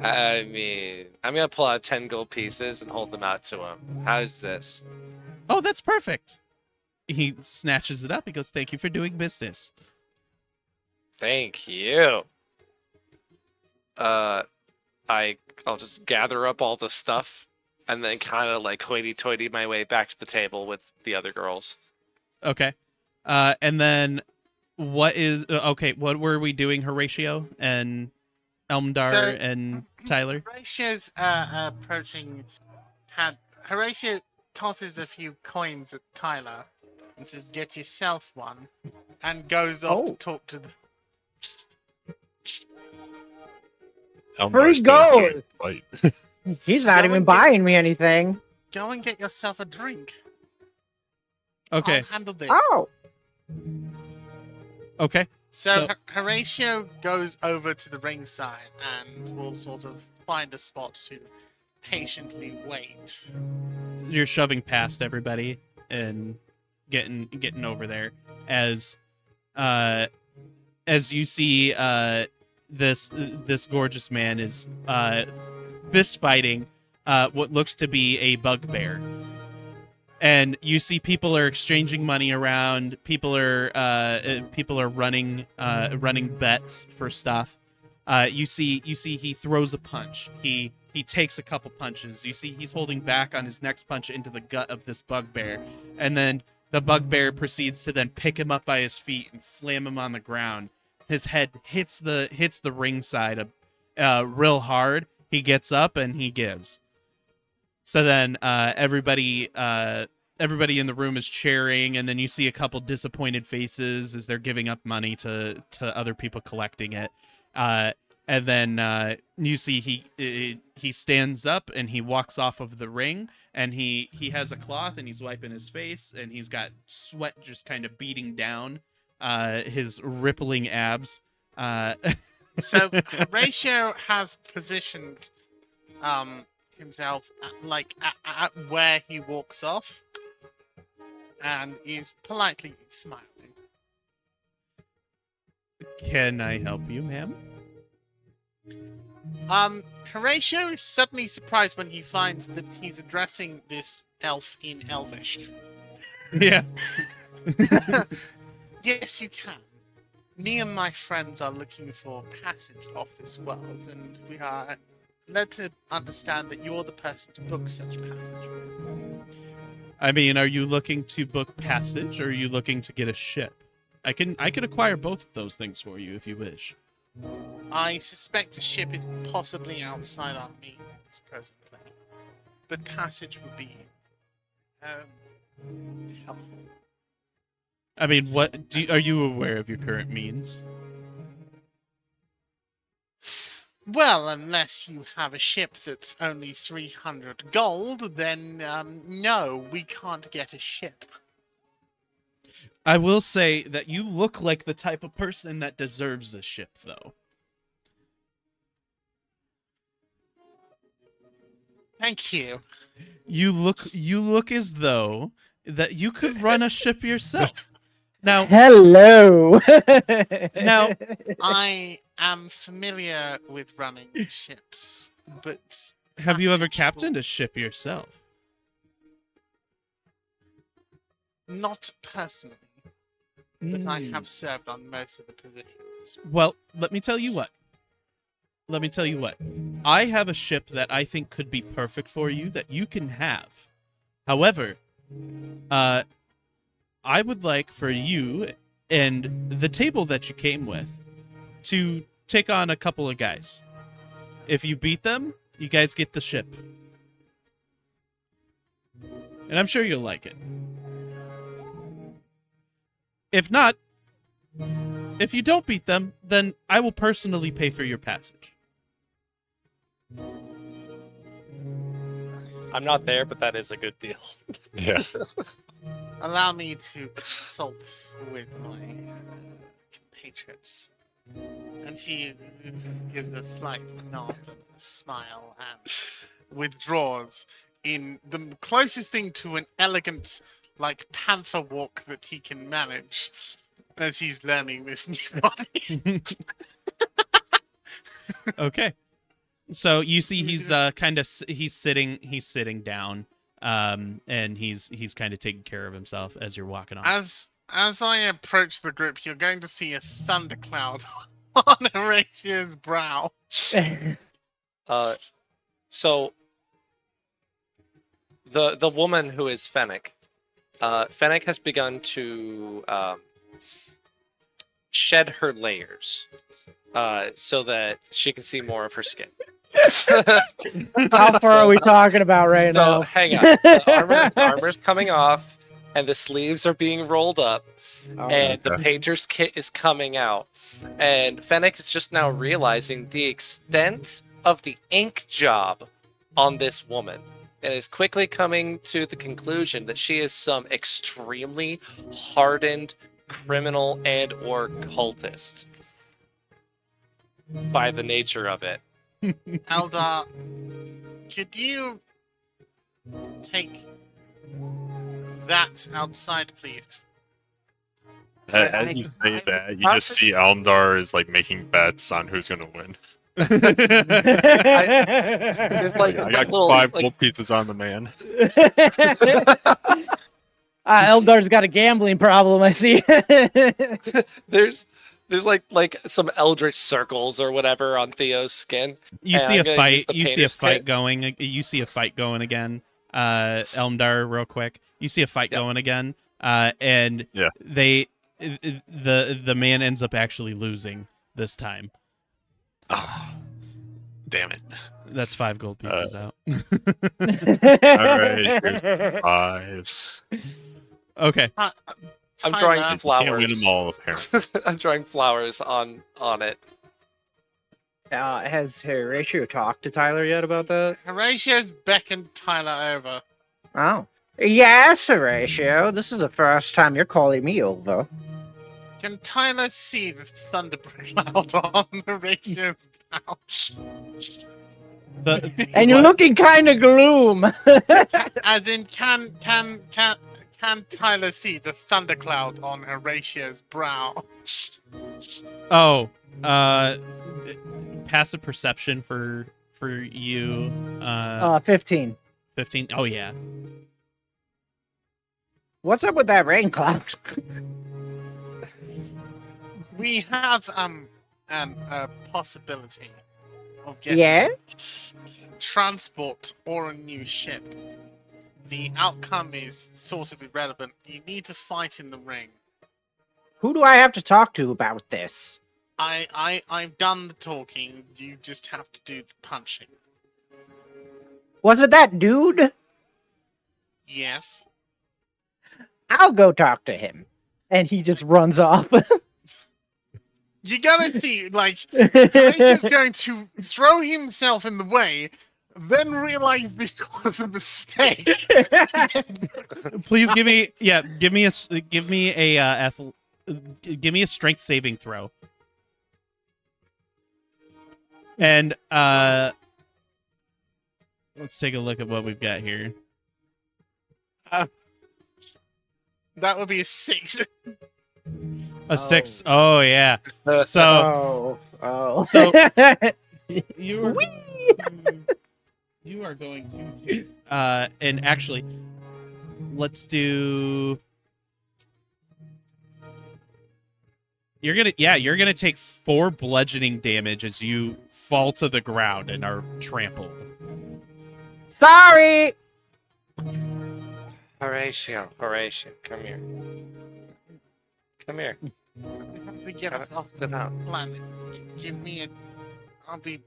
I mean, I'm gonna pull out 10 gold pieces and hold them out to him. How's this? oh, that's perfect. He snatches it up. He goes, "Thank you for doing business." Thank you. I'll just gather up all the stuff and then kind of like hoity-toity my way back to the table with the other girls. Okay. And then what is okay? What were we doing, Horatio and Elmdar So- and Tyler? Horatio's approaching. Horatio tosses a few coins at Tyler and says, "Get yourself one," and goes off to Oh. talk to the. Elmar's Free still enjoying gold! the fight. He's not Go even and buying me anything. Go and get yourself a drink. Okay. I'll handle this. Oh, Okay. So Horatio goes over to the ringside and will sort of find a spot to patiently wait. You're shoving past everybody and getting over there as you see this gorgeous man is fist fighting what looks to be a bugbear. And you see people are exchanging money around. People are running bets for stuff. You see he throws a punch. He takes a couple punches. You see he's holding back on his next punch into the gut of this bugbear, and then the bugbear proceeds to then pick him up by his feet and slam him on the ground. His head hits the ringside real hard. He gets up and he gives. So then everybody in the room is cheering, and then you see a couple disappointed faces as they're giving up money to other people collecting it. And then you see he stands up and he walks off of the ring, and he has a cloth and he's wiping his face, and he's got sweat just kind of beating down his rippling abs. So Horatio has positioned himself at where he walks off, and is politely smiling. Can I help you, ma'am? Horatio is suddenly surprised when he finds that he's addressing this elf in Elvish. Yeah. Yes, you can. Me and my friends are looking for passage off this world, and we are led to understand that you're the person to book such passage. I mean, are you looking to book passage, or are you looking to get a ship? I can acquire both of those things for you if you wish. I suspect a ship is possibly outside our means presently, but passage would be helpful. I mean, are you aware of your current means? Well, unless you have a ship that's only 300 gold, then no, we can't get a ship. I will say that you look like the type of person that deserves a ship, though. Thank you. You look as though that you could run a ship yourself. Now, hello. I am familiar with running ships, but Have you ever passage captained a ship yourself? Not personally, but I Hmm. have served on most of the positions. Well, let me tell you what. I have a ship that I think could be perfect for you that you can have. However, I would like for you and the table that you came with to take on a couple of guys. If you beat them, you guys get the ship. And I'm sure you'll like it. If not, if you don't beat them, then I will personally pay for your passage. I'm not there, but that is a good deal. Yeah. Allow me to consult with my compatriots. And she gives a slight nod and a smile and withdraws in the closest thing to an elegant, like, panther walk that he can manage as he's learning this new body. Okay. So you see he's he's sitting down and he's kind of taking care of himself as you're walking on. As I approach the group, you're going to see a thundercloud on Horatio's brow. So the woman who is Fennec, Fennec has begun to shed her layers so that she can see more of her skin. How far are we talking about right So now? hang on, the armor's coming off, and the sleeves are being rolled up, and the painter's kit is coming out, and Fennec is just now realizing the extent of the ink job on this woman, and is quickly coming to the conclusion that she is some extremely hardened criminal and or cultist by the nature of it. Eldar, could you take that outside, please? As you say that, you just see Almdar is like making bets on who's gonna win. There's like I got little, 5 like, gold pieces on the man. Eldar's got a gambling problem, I see. there's like some eldritch circles or whatever on Theo's skin. You and see I'm a gonna fight. use the You see a painter's fight kit. going. You see a fight going again. Elmdar, real quick. You see a fight Yep. going again. And Yeah. the man ends up actually losing this time. Oh, damn it. That's 5 gold pieces out. Alright, here's 5. Okay. I'm drawing Tyler, Can't win them flowers. all, apparently. I'm drawing flowers on it. Has Horatio talked to Tyler yet about that? Horatio's beckoned Tyler over. Oh. Yes, Horatio. This is the first time you're calling me over. Can Tyler see the thunder cloud on Horatio's brow? And you're looking kind of gloom. As in, can Tyler see the thundercloud on Horatio's brow? Oh, passive perception for you. 15. 15. Oh yeah. What's up with that rain cloud? We have a possibility of getting Yeah? transport or a new ship. The outcome is sort of irrelevant. You need to fight in the ring. Who do I have to talk to about this? I've done the talking. You just have to do the punching. Was it that dude? Yes. I'll go talk to him. And he just runs off. You gotta see, like, Horatio's going to throw himself in the way, then realize this was a mistake. Please give me a strength saving throw. And let's take a look at what we've got here. That would be a 6. A 6. Oh yeah. So Oh. So- you were you are going to take, and actually, let's do. You're gonna take 4 bludgeoning damage as you fall to the ground and are trampled. Sorry. Horatio, come here. Come here. We have to get us off Sit the down. planet. Give me a. I'll be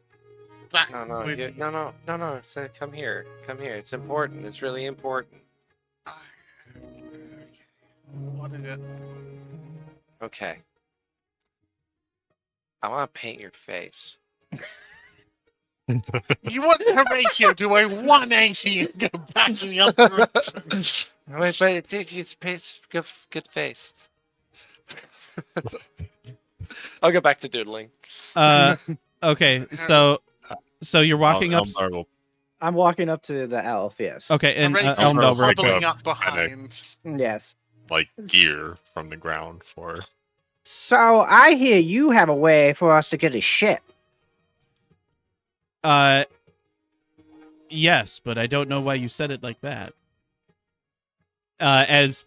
back No, with you. no. So come here. Come here. It's important. It's really important. What is it? Okay. I want to paint your face. You want Horatio to wear 180 and go back in the other direction. Wait, it's face, good face. I'll go back to doodling. Okay, so you're walking up. Elmdar will I'm walking up to the elf. Yes. Okay, and Horatio's Elmdar, we're- hobbling up pick behind. Yes. like gear from the ground for. So I hear you have a way for us to get a ship. Yes, but I don't know why you said it like that. As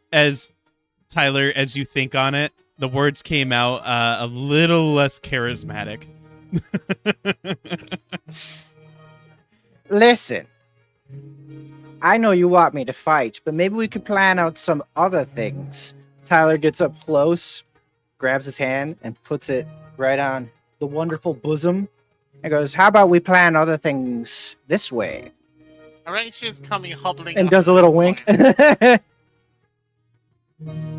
Tyler, as you think on it, the words came out a little less charismatic. Listen, I know you want me to fight, but maybe we could plan out some other things. Tyler gets up close, grabs his hand, and puts it right on the wonderful bosom, and goes, "How about we plan other things this way?" Horatio's coming hobbling And up does a at little this wink. point.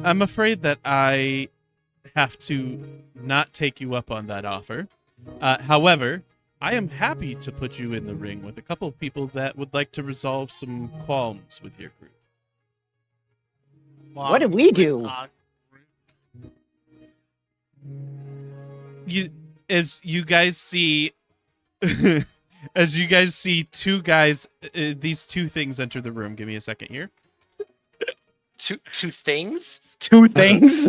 I'm afraid that I have to not take you up on that offer. However, I am happy to put you in the ring with a couple of people that would like to resolve some qualms with your group. What did we do? As you guys see two guys, these two things enter the room. Give me a second here. Two things? Two things.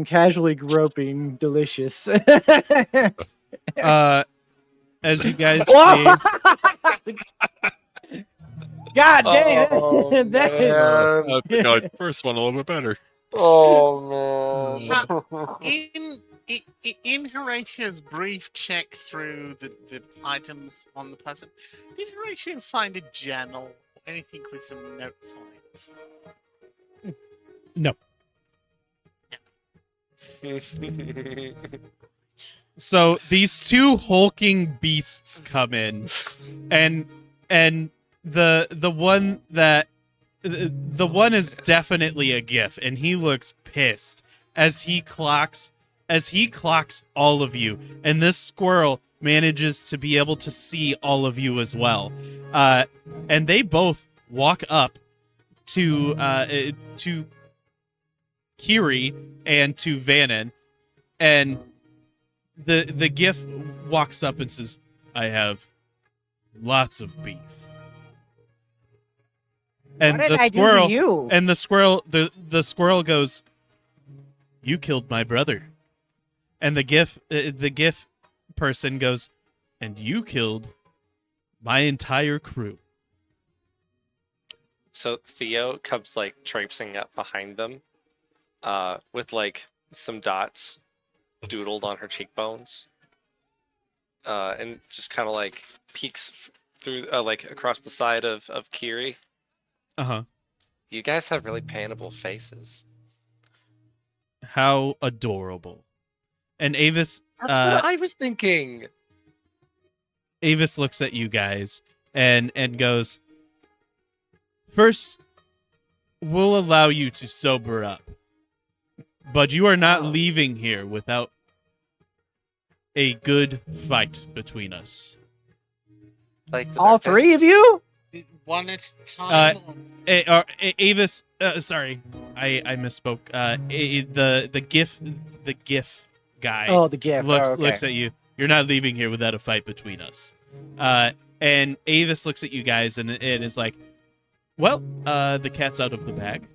Casually groping, delicious. As you guys Whoa! see, God dang Oh, it! man. I think I like the first one a little bit better. Oh man. In Horatio's brief check through the items on the person, did Horatio find a journal? Anything with some notes on it? no. So these two hulking beasts come in, and the one is definitely a GIF, and he looks pissed as he clocks all of you, and this squirrel manages to be able to see all of you as well, and they both walk up to Kiri and to Vannon, and the GIF walks up and says, "I have lots of beef." And What did the I do squirrel to you? and the squirrel goes, "You killed my brother." And the GIF person goes, "And you killed my entire crew." So Theo comes like traipsing up behind them, with like some dots doodled on her cheekbones, and just kind of like peeks through, like across the side of Kiri. Uh-huh. You guys have really paintable faces. How adorable. And That's what I was thinking. Avis looks at you guys and goes, "First, we'll allow you to sober up. But you are not leaving here without a good fight between us." Like with All our three of faces. you? One at a time. Avis, sorry, I misspoke. The GIF guy. Oh, the gift. Looks at you. You're not leaving here without a fight between us. And Avis looks at you guys and it is like, well, the cat's out of the bag.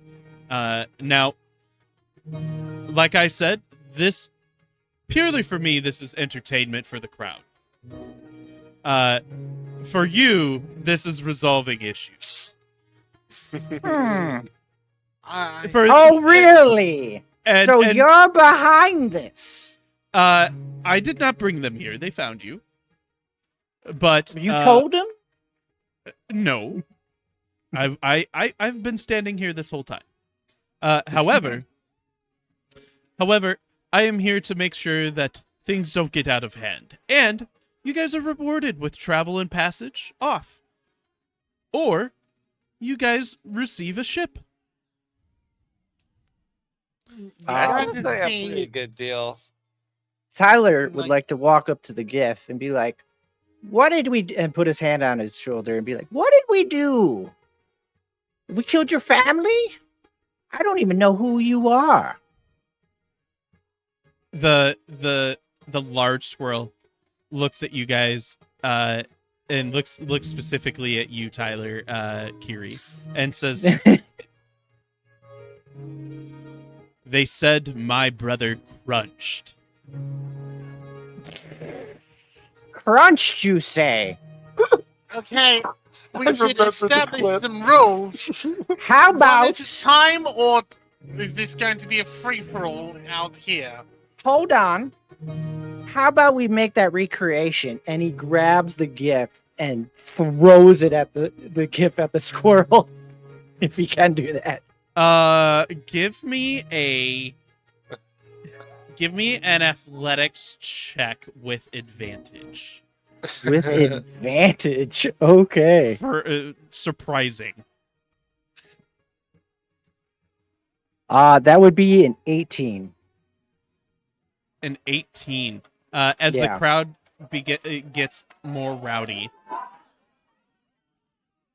Now, like I said, this Purely for me, this is entertainment for the crowd. For you, this is resolving issues. Hmm. Oh, really? So you're behind this? I did not bring them here. They found you. But You told them? No. I've been standing here this whole time. However, I am here to make sure that things don't get out of hand. And you guys are rewarded with travel and passage off. Or you guys receive a ship. That's a pretty good deal. Tyler would like to walk up to the GIF and be like, what did we do? And put his hand on his shoulder and be like, what did we do? We killed your family? I don't even know who you are. The large squirrel looks at you guys and looks specifically at you, Tyler, Kiri, and says, they said my brother crunched. Crunched, you say? Okay, we should establish some rules. How One about... at a time, or is this going to be a free-for-all out here? Hold on. How about we make that recreation and he grabs the GIF and throws it at the GIF at the squirrel? If he can do that. Give me an athletics check with advantage. With advantage. Okay. For surprising. That would be an 18. An 18. As the crowd gets more rowdy.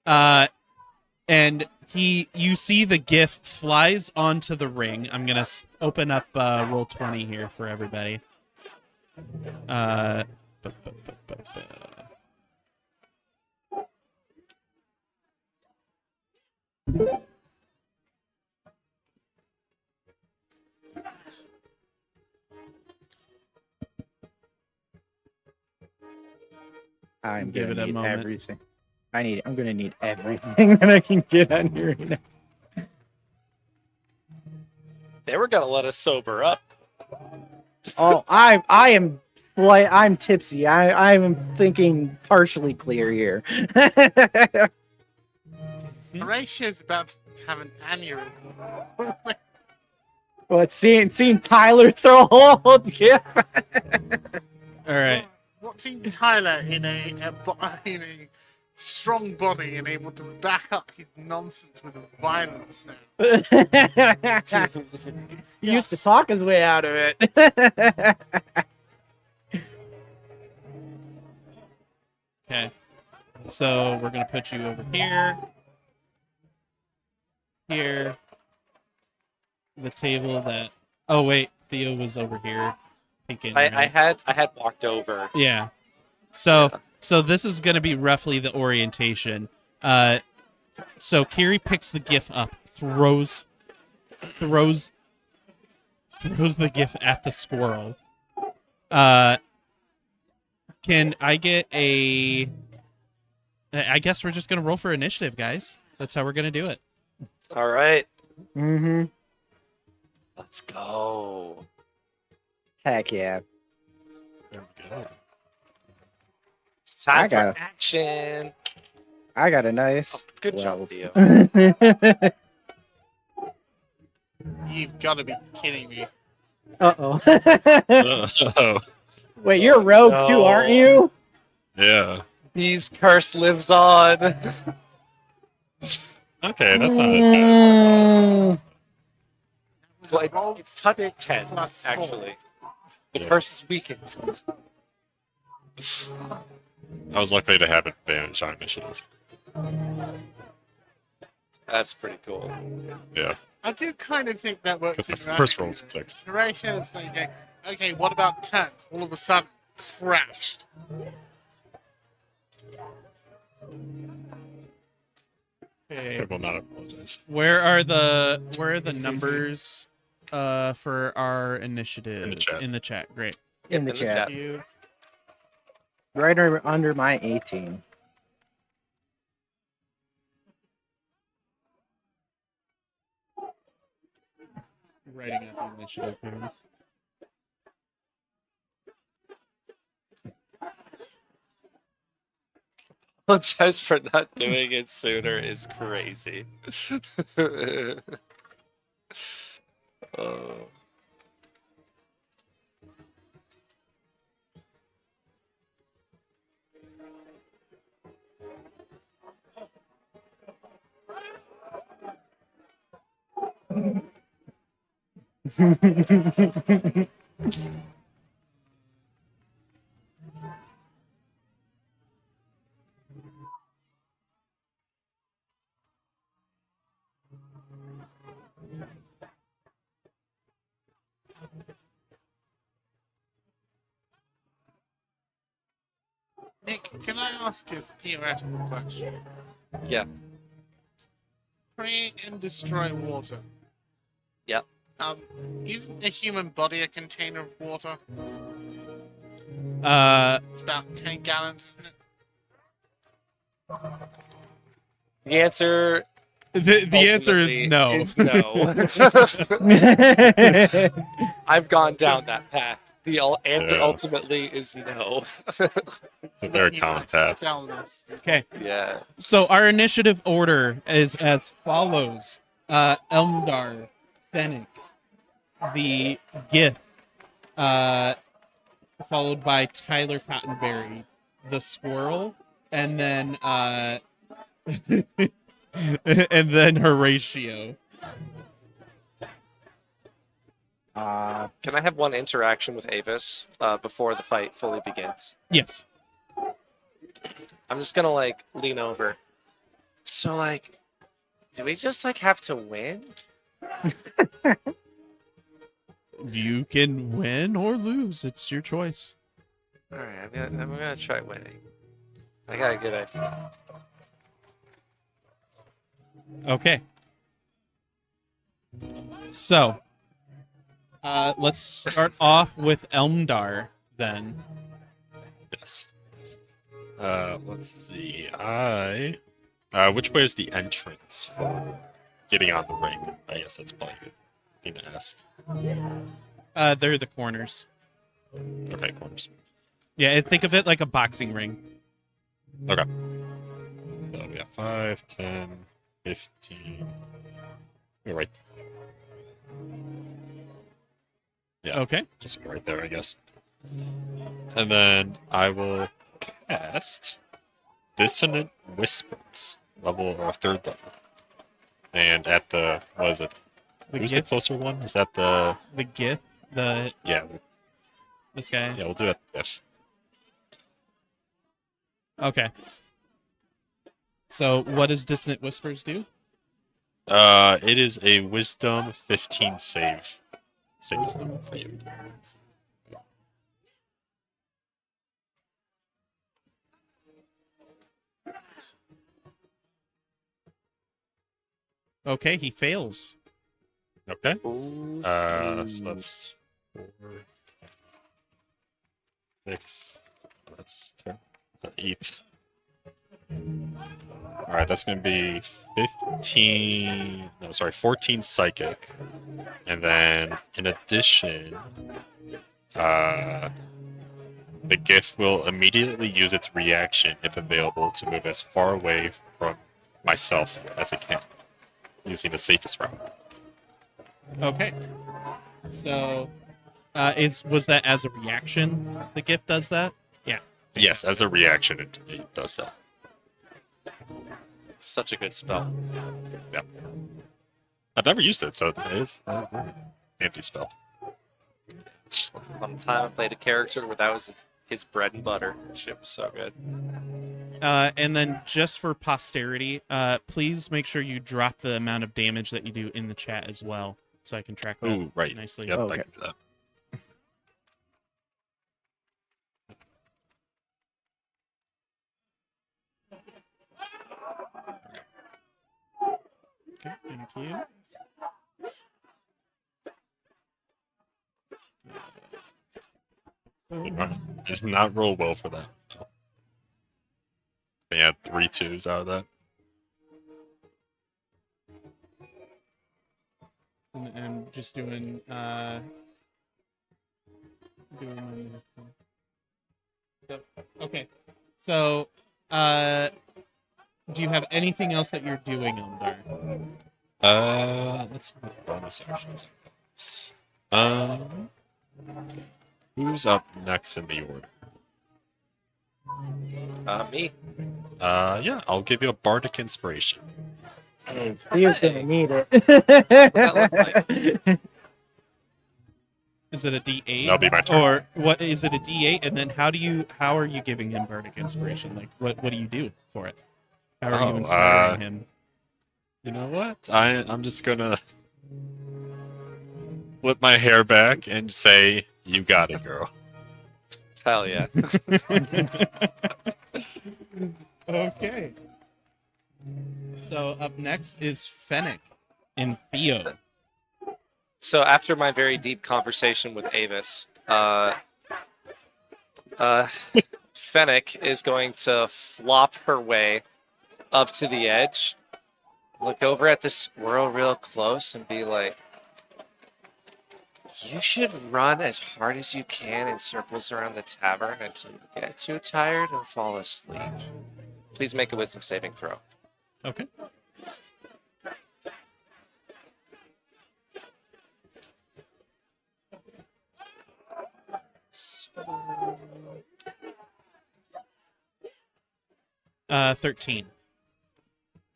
And you see the GIF flies onto the ring. I'm gonna open up roll 20 here for everybody. I'm Give gonna it a need moment. everything. I'm gonna need everything that I can get on here right now. They were gonna let us sober up. Oh, I'm tipsy. I'm thinking partially clear here. Horatio's about to have an aneurysm. But seeing Tyler throw a whole GIF. All right. Watching Tyler in a strong body and able to back up his nonsense with violence now. He used to talk his way out of it. Okay. So we're gonna put you over here. Here. The table that. Oh wait, Theo was over here. Peeking, I right? had walked over. Yeah. So this is gonna be roughly the orientation. So Kiri picks the GIF up, throws the GIF at the squirrel. Can I get a? I guess we're just gonna roll for initiative, guys. That's how we're gonna do it. All right, Mm-hmm. let's go. Heck yeah. There we go. It's time I for got action. I got a nice. Good job, Theo. You've got to be kidding me. Uh-oh. Oh, Wait, you're a rogue too, no. aren't you? yeah. His curse lives on. Okay, that's not as bad as I thought. Well, it's 110, Plus actually. The Yeah. curse is weakened. I was lucky to have advantage on initiative. That's pretty cool. Yeah, I do kind of think that works. because the in first reality. roll's 6. Horatio is thinking, okay, what about turns? All of a sudden, crashed. Okay. I will not apologize. Where are the numbers for our initiative chat. in the chat. Great. In the in the chat. chat. Thank you. Right under my 18. Writing out the initiative here. Apologize for not doing it sooner is crazy. Oh. Nick, can I ask a theoretical question? Yeah. Create and destroy water. Yep. Isn't the human body a container of water? It's about 10 gallons, isn't it? The answer The answer is ultimately no. I've gone down that path. The answer Yeah. ultimately is no. It's a very You common might path. tell us. Okay. Yeah. So our initiative order is as follows: Elmdar, Fennec, the Gith, followed by Tyler Cottonberry, the Squirrel, and then and then Horatio. Can I have one interaction with Avis before the fight fully begins? Yes. I'm just gonna like lean over. So like, do we just like have to win? You can win or lose. It's your choice. All right, I'm gonna try winning. I got a good idea. Okay. So, let's start off with Elmdar then. Yes. Let's see. Which way is the entrance for getting on the ring? I guess that's probably a good thing to ask. They're the corners. Okay, corners. Yeah, think of it like a boxing ring. Okay. So we have 5, 10, 15. You're right. Yeah, Okay. just right there, I guess. And then I will cast Dissonant Whispers, level or third level. And at the, what is it? The Who's Gith. the closer one? Is that the, The Gith. yeah, This guy. yeah, we'll do it if. Okay. So, what does Dissonant Whispers do? It is a Wisdom 15 save. Save for you. Okay, he fails. Okay. So that's 4, 6. That's 8. All right, that's going to be 15. No, sorry, 14 psychic, and then in addition, the gift will immediately use its reaction, if available, to move as far away from myself as it can, using the safest route. Okay. So, was that as a reaction? The gift does that. Yeah. Yes, as a reaction, it does that. Such a good spell. Yeah. I've never used it, so it is a handy spell. One time I played a character where that was his bread and butter. Shit was so good. And then just for posterity, please make sure you drop the amount of damage that you do in the chat as well, so I can track that Ooh, right. nicely. Yep, Okay. I can do that. Okay, thank you. I did not roll well for that. I think I had 3 2s out of that. And I'm just doing okay. So do you have anything else that you're doing, Eldar? Let's see what bonus actions. Who's up next in the order? Me. Yeah, I'll give you a bardic inspiration. Theo's gonna need it. that look Is it a D8? That'll be my turn. Or what is it a D8? And then how are you giving him bardic inspiration? Like what do you do for it? How are you inspiring him? You know what? I'm just gonna flip my hair back and say, "You got it, girl." Hell yeah. Okay. So up next is Fennec and Theo. So after my very deep conversation with Avis, Fennec is going to flop her way up to the edge, look over at the squirrel real close, and be like, "You should run as hard as you can in circles around the tavern until you get too tired and fall asleep. Please make a wisdom saving throw." Okay. Uh, 13.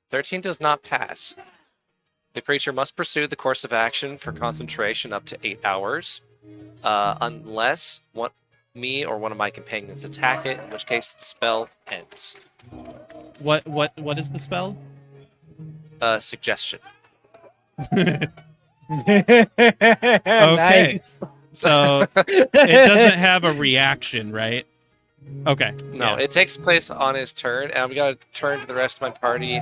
13 does not pass. The creature must pursue the course of action for concentration up to 8 hours, unless me or one of my companions attack it, in which case the spell ends. What is the spell? Suggestion. Nice. So it doesn't have a reaction, right? Okay. No, yeah. it takes place on his turn, and I'm gonna turn to the rest of my party,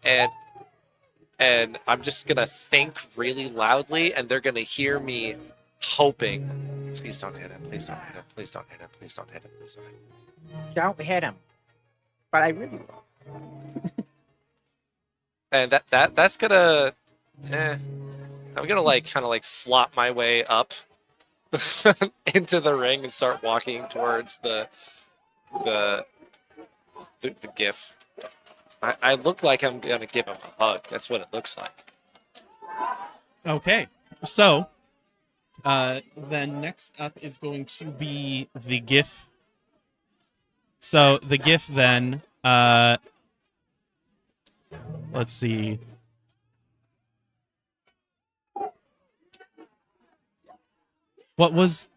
and I'm just gonna think really loudly, and they're gonna hear me hoping, "Please don't hit him! Please don't hit him! Please don't hit him! Please don't hit him! Please don't hit him!" Don't hit him. But I really will. And that's gonna, I'm gonna kind of flop my way up into the ring and start walking towards the GIF. I look like I'm gonna give him a hug. That's what it looks like. Okay. So, then next up is going to be the GIF. So the GIF then, let's see. What was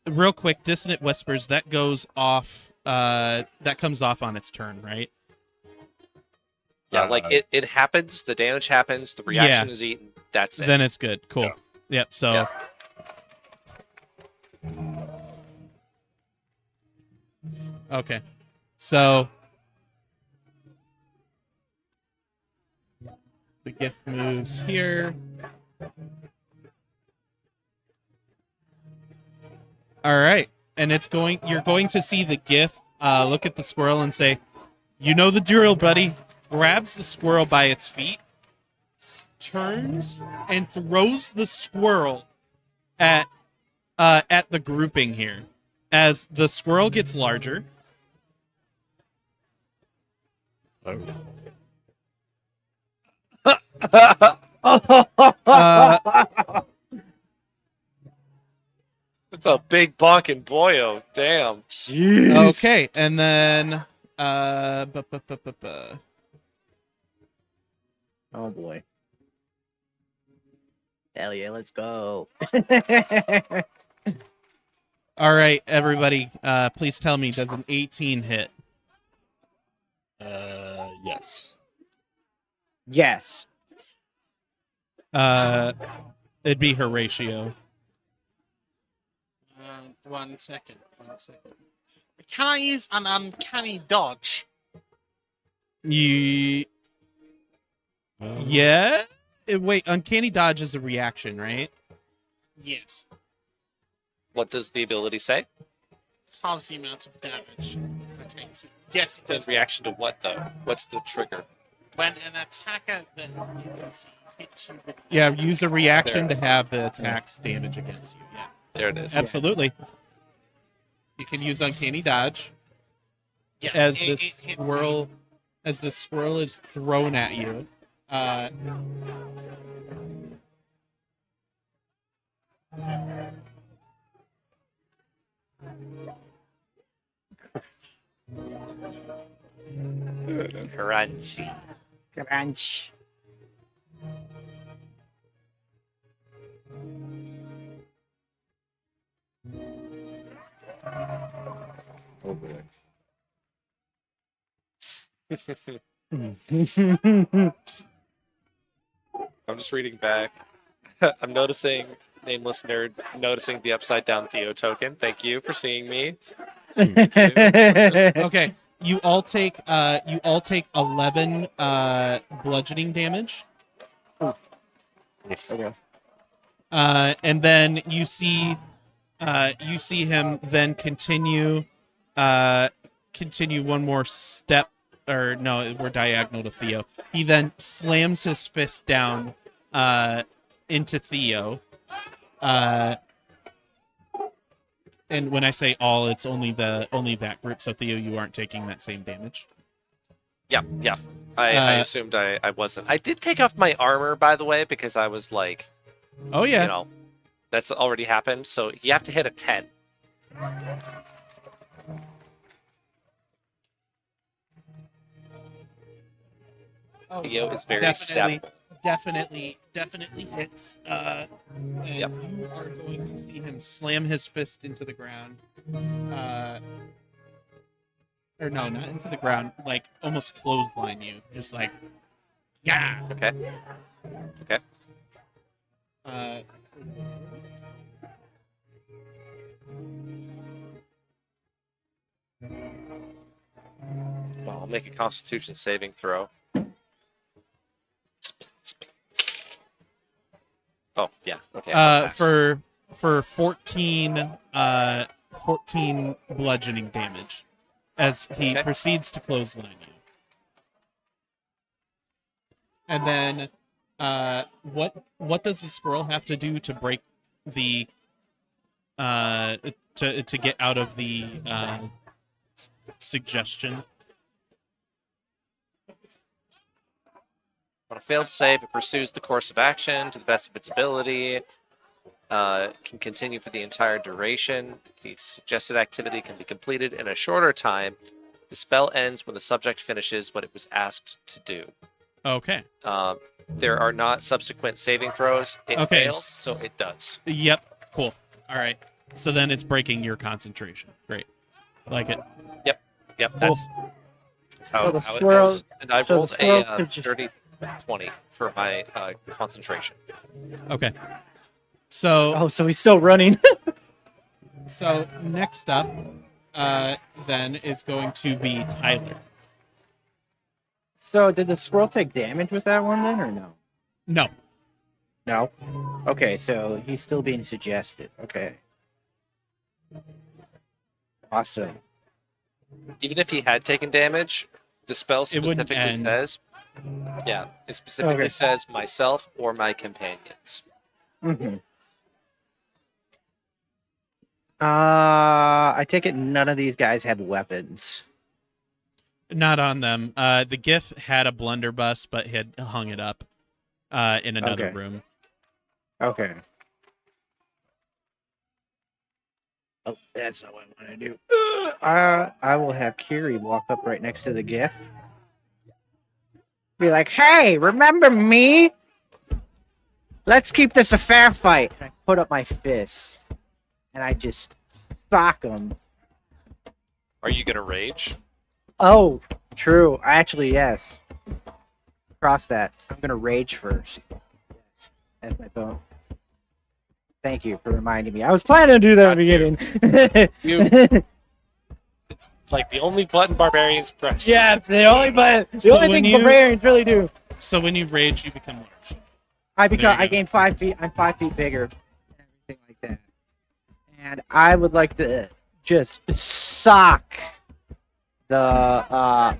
real quick? Dissonant Whispers that goes off. That comes off on its turn, right? Yeah, it happens. The damage happens. The reaction is eaten. That's it. Then it's good. Cool. Yeah. Yep. So. Yeah. Okay. So. The GIF moves here. All right. And you're going to see the GIF look at the squirrel and say, "You know the drill, buddy." Grabs the squirrel by its feet, turns, and throws the squirrel at the grouping here. As the squirrel gets larger, It's a big bonking boyo. Damn. Jeez. okay, and then Oh boy. Hell yeah, let's go. all right, everybody, please tell me, does an 18 hit? Yes. Yes. It'd be Horatio. 1 second. 1 second. Can I use an uncanny dodge? Yeah. Wait, uncanny dodge is a reaction, right? Yes. What does the ability say? halves the amount of damage that it takes. Yes, it In does. reaction to what, though? What's the trigger? When an attacker that you can see hits you with Yeah, use a reaction There. to have the attacks damage against you. Yeah, There it is. absolutely. You can use uncanny dodge yeah, as it this hits you. squirrel, as the squirrel is thrown at you. Crunchy. Crunch. Oh boy. I'm just reading back. I'm noticing Nameless Nerd noticing the upside down Theo token. Thank you for seeing me. Okay, you all take 11 bludgeoning damage. Okay. And then you see him then continue one more step, or no, we're diagonal to Theo. He then slams his fist down into Theo. And when I say all, it's only that group. So Theo, you aren't taking that same damage. Yeah. I assumed I wasn't. I did take off my armor, by the way, because I was like, Oh yeah. you know, that's already happened. So you have to hit a 10. Oh, Theo is very definitely, stab. definitely hits. And Yep. you are going to see him slam his fist into the ground. Or no, not into the ground. Like almost clothesline you. Just like, yeah. Okay. Uh, Well, I'll make a Constitution saving throw. Oh yeah. Okay. I'll pass. for 14 bludgeoning damage as he Okay. proceeds to clothesline you. And then what does the squirrel have to do to break the to get out of the suggestion? On a failed save, it pursues the course of action to the best of its ability. Can continue for the entire duration. The suggested activity can be completed in a shorter time. The spell ends when the subject finishes what it was asked to do. Okay. There are not subsequent saving throws. It Okay. fails, so it does. Yep. Cool. All right. So then it's breaking your concentration. Great. Like it. Yep, Cool. that's how, So the how squirrel- it goes. And I so the rolled squirrel a could just- dirty 20 for my concentration. Okay. So Oh, so he's still running. So next up, then is going to be Tyler. So did the squirrel take damage with that one then, or no? No. No. Okay, so he's still being suggested. Okay. Awesome. Even if he had taken damage, the spell It wouldn't specifically end. says, yeah, it specifically Okay. says myself or my companions. Mm-hmm. I take it none of these guys have weapons. Not on them. The GIF had a blunderbuss, but had hung it up in another Okay. room. Okay. Oh, that's not what I want to do. I will have Kiri walk up right next to the GIF. Be like, hey, remember me? Let's keep this a fair fight. And I put up my fist. And I just sock him. Are you going to rage? Oh, true. Actually, yes. Cross that. I'm going to rage first. Yes. That's my bone. Thank you for reminding me. I was planning to do that in the beginning. It's like the only button barbarians press. Yeah, it's the only So only when thing you- barbarians really do. So when you rage, you become large. I you gain 5 feet. I'm 5 feet bigger. Everything like that. And I would like to just sock the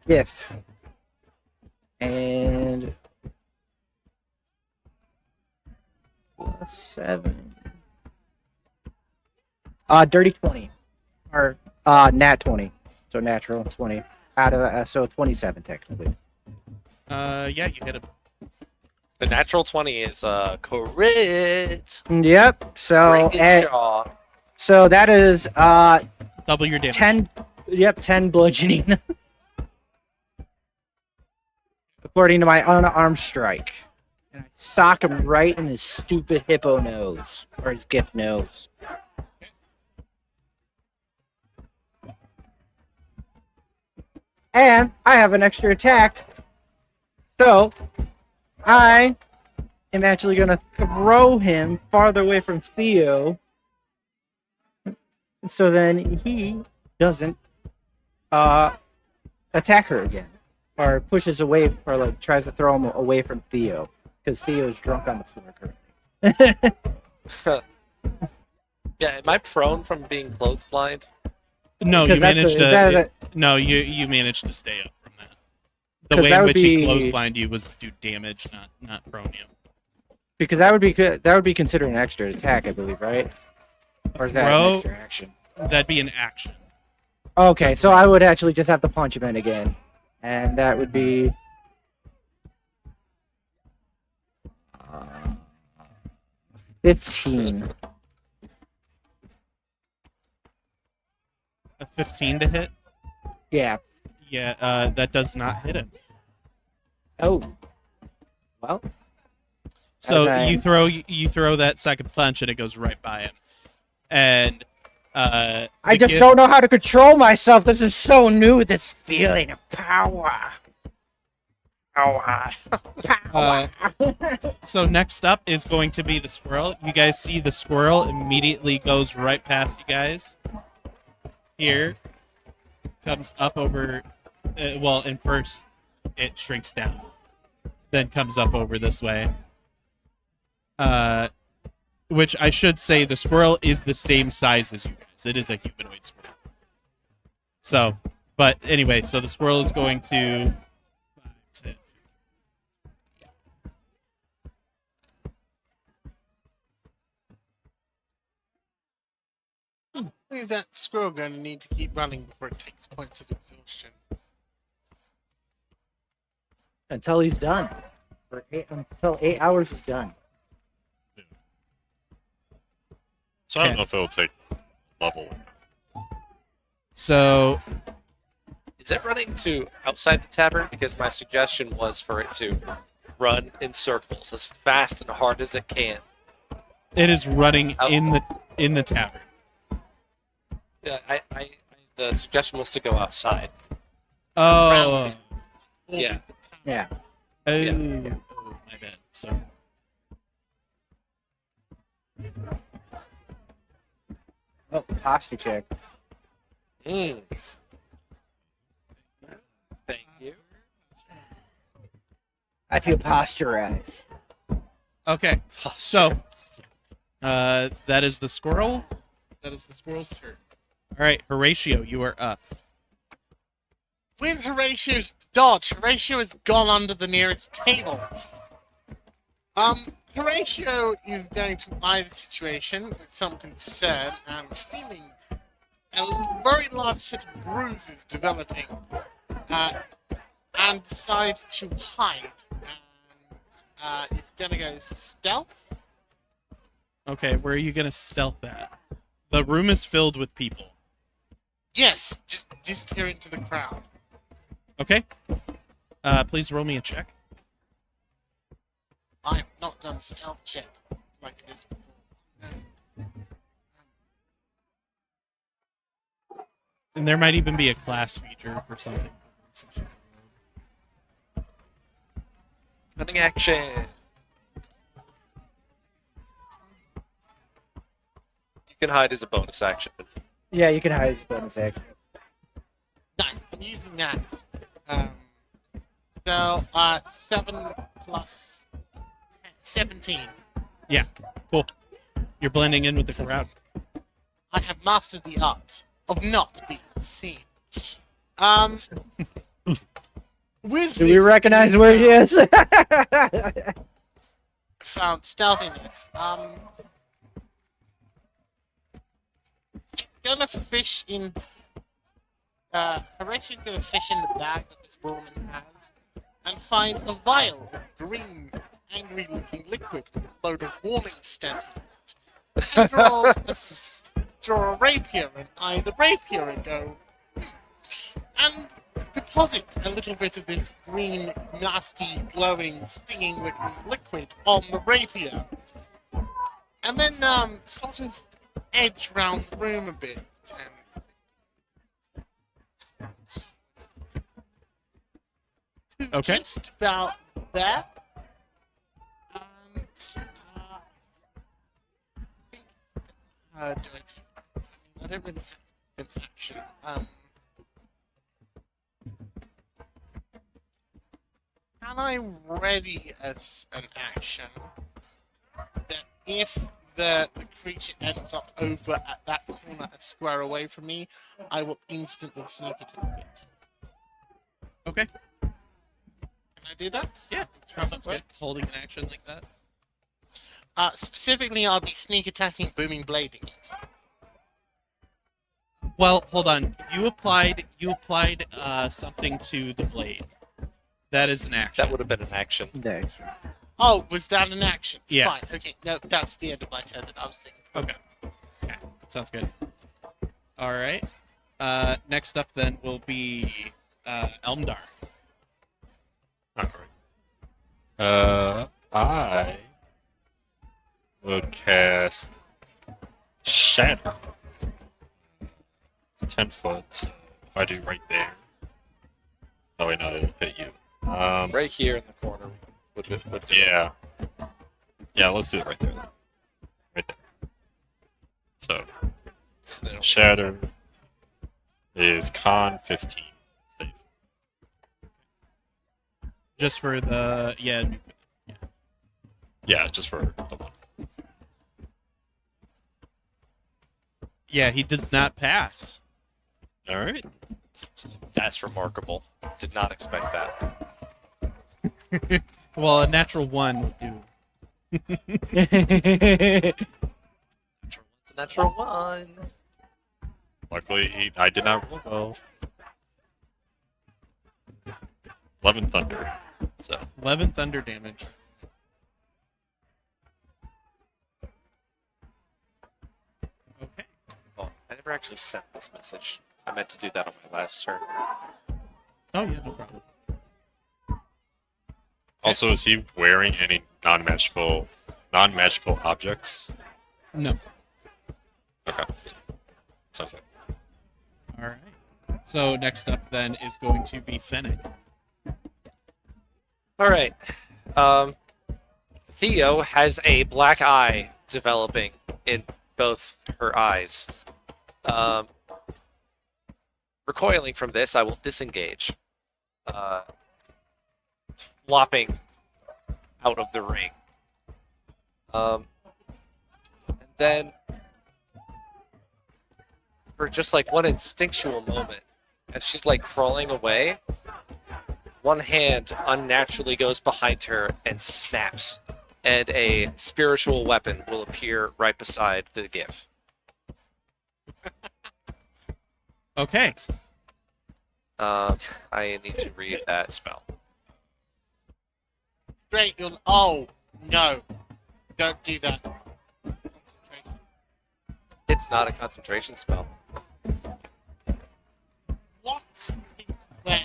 GIF. And +7. Dirty 20. Or nat 20. So natural 20. Out of so 27 technically. Yeah, you hit him. The natural 20 is correct. Yep. So Break his jaw. so that is Double your damage. 10. Yep, 10 bludgeoning. According to my unarmed strike. And I sock him right in his stupid hippo nose. Or his GIF nose. And I have an extra attack. So I am actually going to throw him farther away from Theo. So then he doesn't attack her again. Or pushes away, or like tries to throw him away from Theo. Because Theo's drunk on the floor currently. Yeah, am I prone from being clotheslined? No, you Because that's managed is that No, you managed to stay up from that. The 'Cause way that in would which he be- clotheslined you was to do damage, not prone you. because that would be considered an extra attack, I believe, right? Or is that Bro. an extra action? That'd be an action. Okay, so I would actually just have to punch him in again. And that would be 15. A 15 to hit. Yeah. Yeah, that does not hit him. Oh. Well. So Okay. you throw that second punch and it goes right by him. And I the just gift- don't know how to control myself. This is so new, this feeling of power. Power. So next up is going to be the squirrel. You guys see the squirrel immediately goes right past you guys. Here. Comes up over... well, and first it shrinks down. Then comes up over this way. Which I should say the squirrel is the same size as you guys. It is a humanoid squirrel. So, but anyway, so the squirrel is going to... 5, 10, Is that squirrel going to need to keep running before it takes points of exhaustion? Until he's done. Until 8 hours is done. So I don't Okay. know if it'll take level. So, Is it running to outside the tavern? Because my suggestion was for it to run in circles as fast and hard as it can. it is running in the tavern. Yeah, the suggestion was to go outside. Oh, Round. Yeah. Yeah. oh, Yeah. oh, my bad. So, Oh, posture check. Mm. Thank you. I feel posturized. okay. So, that is the squirrel. That is the squirrel's turn. All right, Horatio, you are up. With Horatio's dodge, Horatio has gone under the nearest table. Horatio is going to eye the situation with some concern and feeling a very large set of bruises developing, and decides to hide. And is going to go stealth. Okay, where are you gonna stealth at? The room is filled with people. Yes, just disappear into the crowd. Okay. Please roll me a check. I have not done stealth check like this before. And there might even be a class feature for something. Cunning action. You can hide as a bonus action. Yeah, you can hide his bonus action. Nice, I'm using that. So, 7 plus 17. Cool. You're blending in with the crowd. I have mastered the art of not being seen. With Do we recognize where he is? found stealthiness. Gonna fish in. Horatia's gonna fish in the bag that this woman has and find a vial of green, angry-looking liquid with a load of warning stencils. And draw a rapier and eye the rapier and go. And deposit a little bit of this green, nasty, glowing, stinging-looking liquid on the rapier. And then, sort of edge round the room a bit. And Okay. just about there. And, I don't really have an action. Can I ready as an action that if the creature ends up over at that corner a square away from me, I will instantly sneak attack it? Okay. Can I do that? Yeah. How's that That's good. work? Holding an action like that. Specifically, I'll be sneak attacking, booming blading it. Well, hold on. You applied something to the blade. That is an action. That would have been an action. Thanks. Oh, was that an action? Yeah. Fine. Okay. No, that's the end of my turn that I was thinking. Okay. Sounds good. All right. Next up then will be Elmdar. Alright. I will cast Shatter. It's 10 foot. So if I do right there. Oh wait, no, it'll hit you. Right here in the corner. Would do Yeah. Yeah, let's do it right there. Right there. So, it. Shatter is con 15. Save. Just for the Yeah, just for the one. yeah, he does not pass. Alright. That's remarkable. Did not expect that. Well, a natural 1 would do. It's a natural one. Luckily, I did not roll well. 11 Thunder. So, 11 thunder damage. Okay. Oh, I never actually sent this message. I meant to do that on my last turn. Oh yeah, no problem. also, is he wearing any non-magical objects? No. Okay. Sounds like. All right. So next up then is going to be Fennec. All right. Theo has a black eye developing in both her eyes. Recoiling from this, I will disengage, flopping out of the ring. And then, for just like one instinctual moment, as she's like crawling away, one hand unnaturally goes behind her and snaps, and a spiritual weapon will appear right beside the GIF. Okay. I need to read that spell. Great. Oh no! Don't do that. Concentration. It's not a concentration spell. What? Since when?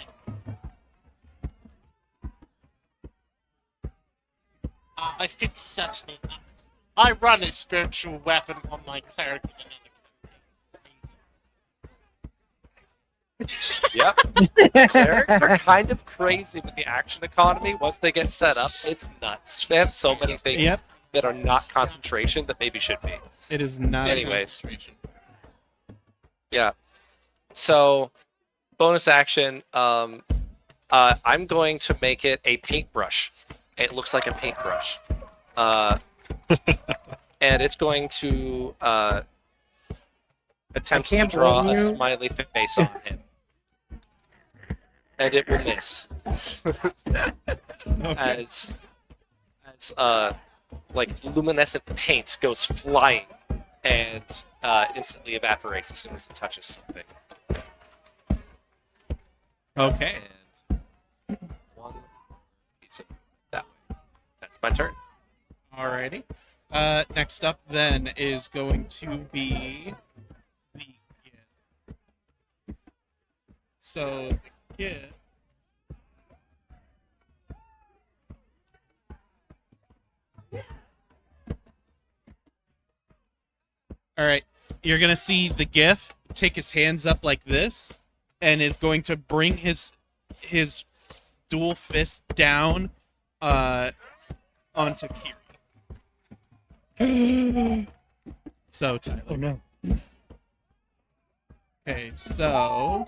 I fix such things. I run a spiritual weapon on my cleric in another Yep. Clerics are kind of crazy with the action economy. Once they get set up, it's nuts. They have so many things Yep. that are not concentration that maybe should be. It is not. a Anyways. concentration. Yeah. So, bonus action. I'm going to make it a paintbrush. It looks like a paintbrush. And it's going to attempts to can't draw blame a you. smiley face on him. And it will miss. Okay. As like luminescent paint goes flying and instantly evaporates as soon as it touches something. Okay. And one piece of that way. That's my turn. Alrighty. Next up then is going to be the Gith. So the Gith. Alright. You're gonna see the Gith take his hands up like this and is going to bring his dual fist down onto Kiri. So Tyler. Oh no. Okay, so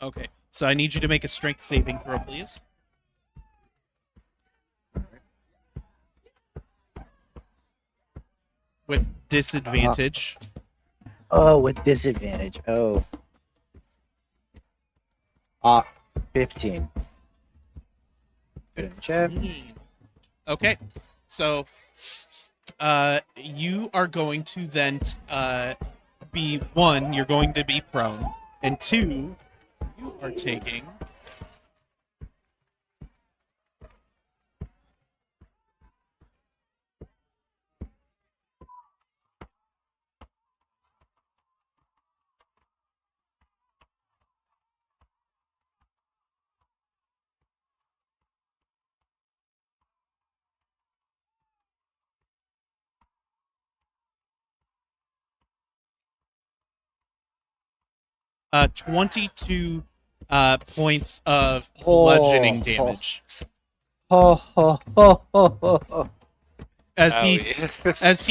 okay, so I need you to make a strength saving throw, please. With disadvantage. Oh, with disadvantage. Oh. 15. Good job. 15. Okay, so you are going to then be one, you're going to be prone, and two, you are taking 22 points of bludgeoning damage Ho ho ho ho ho ho. as Owie.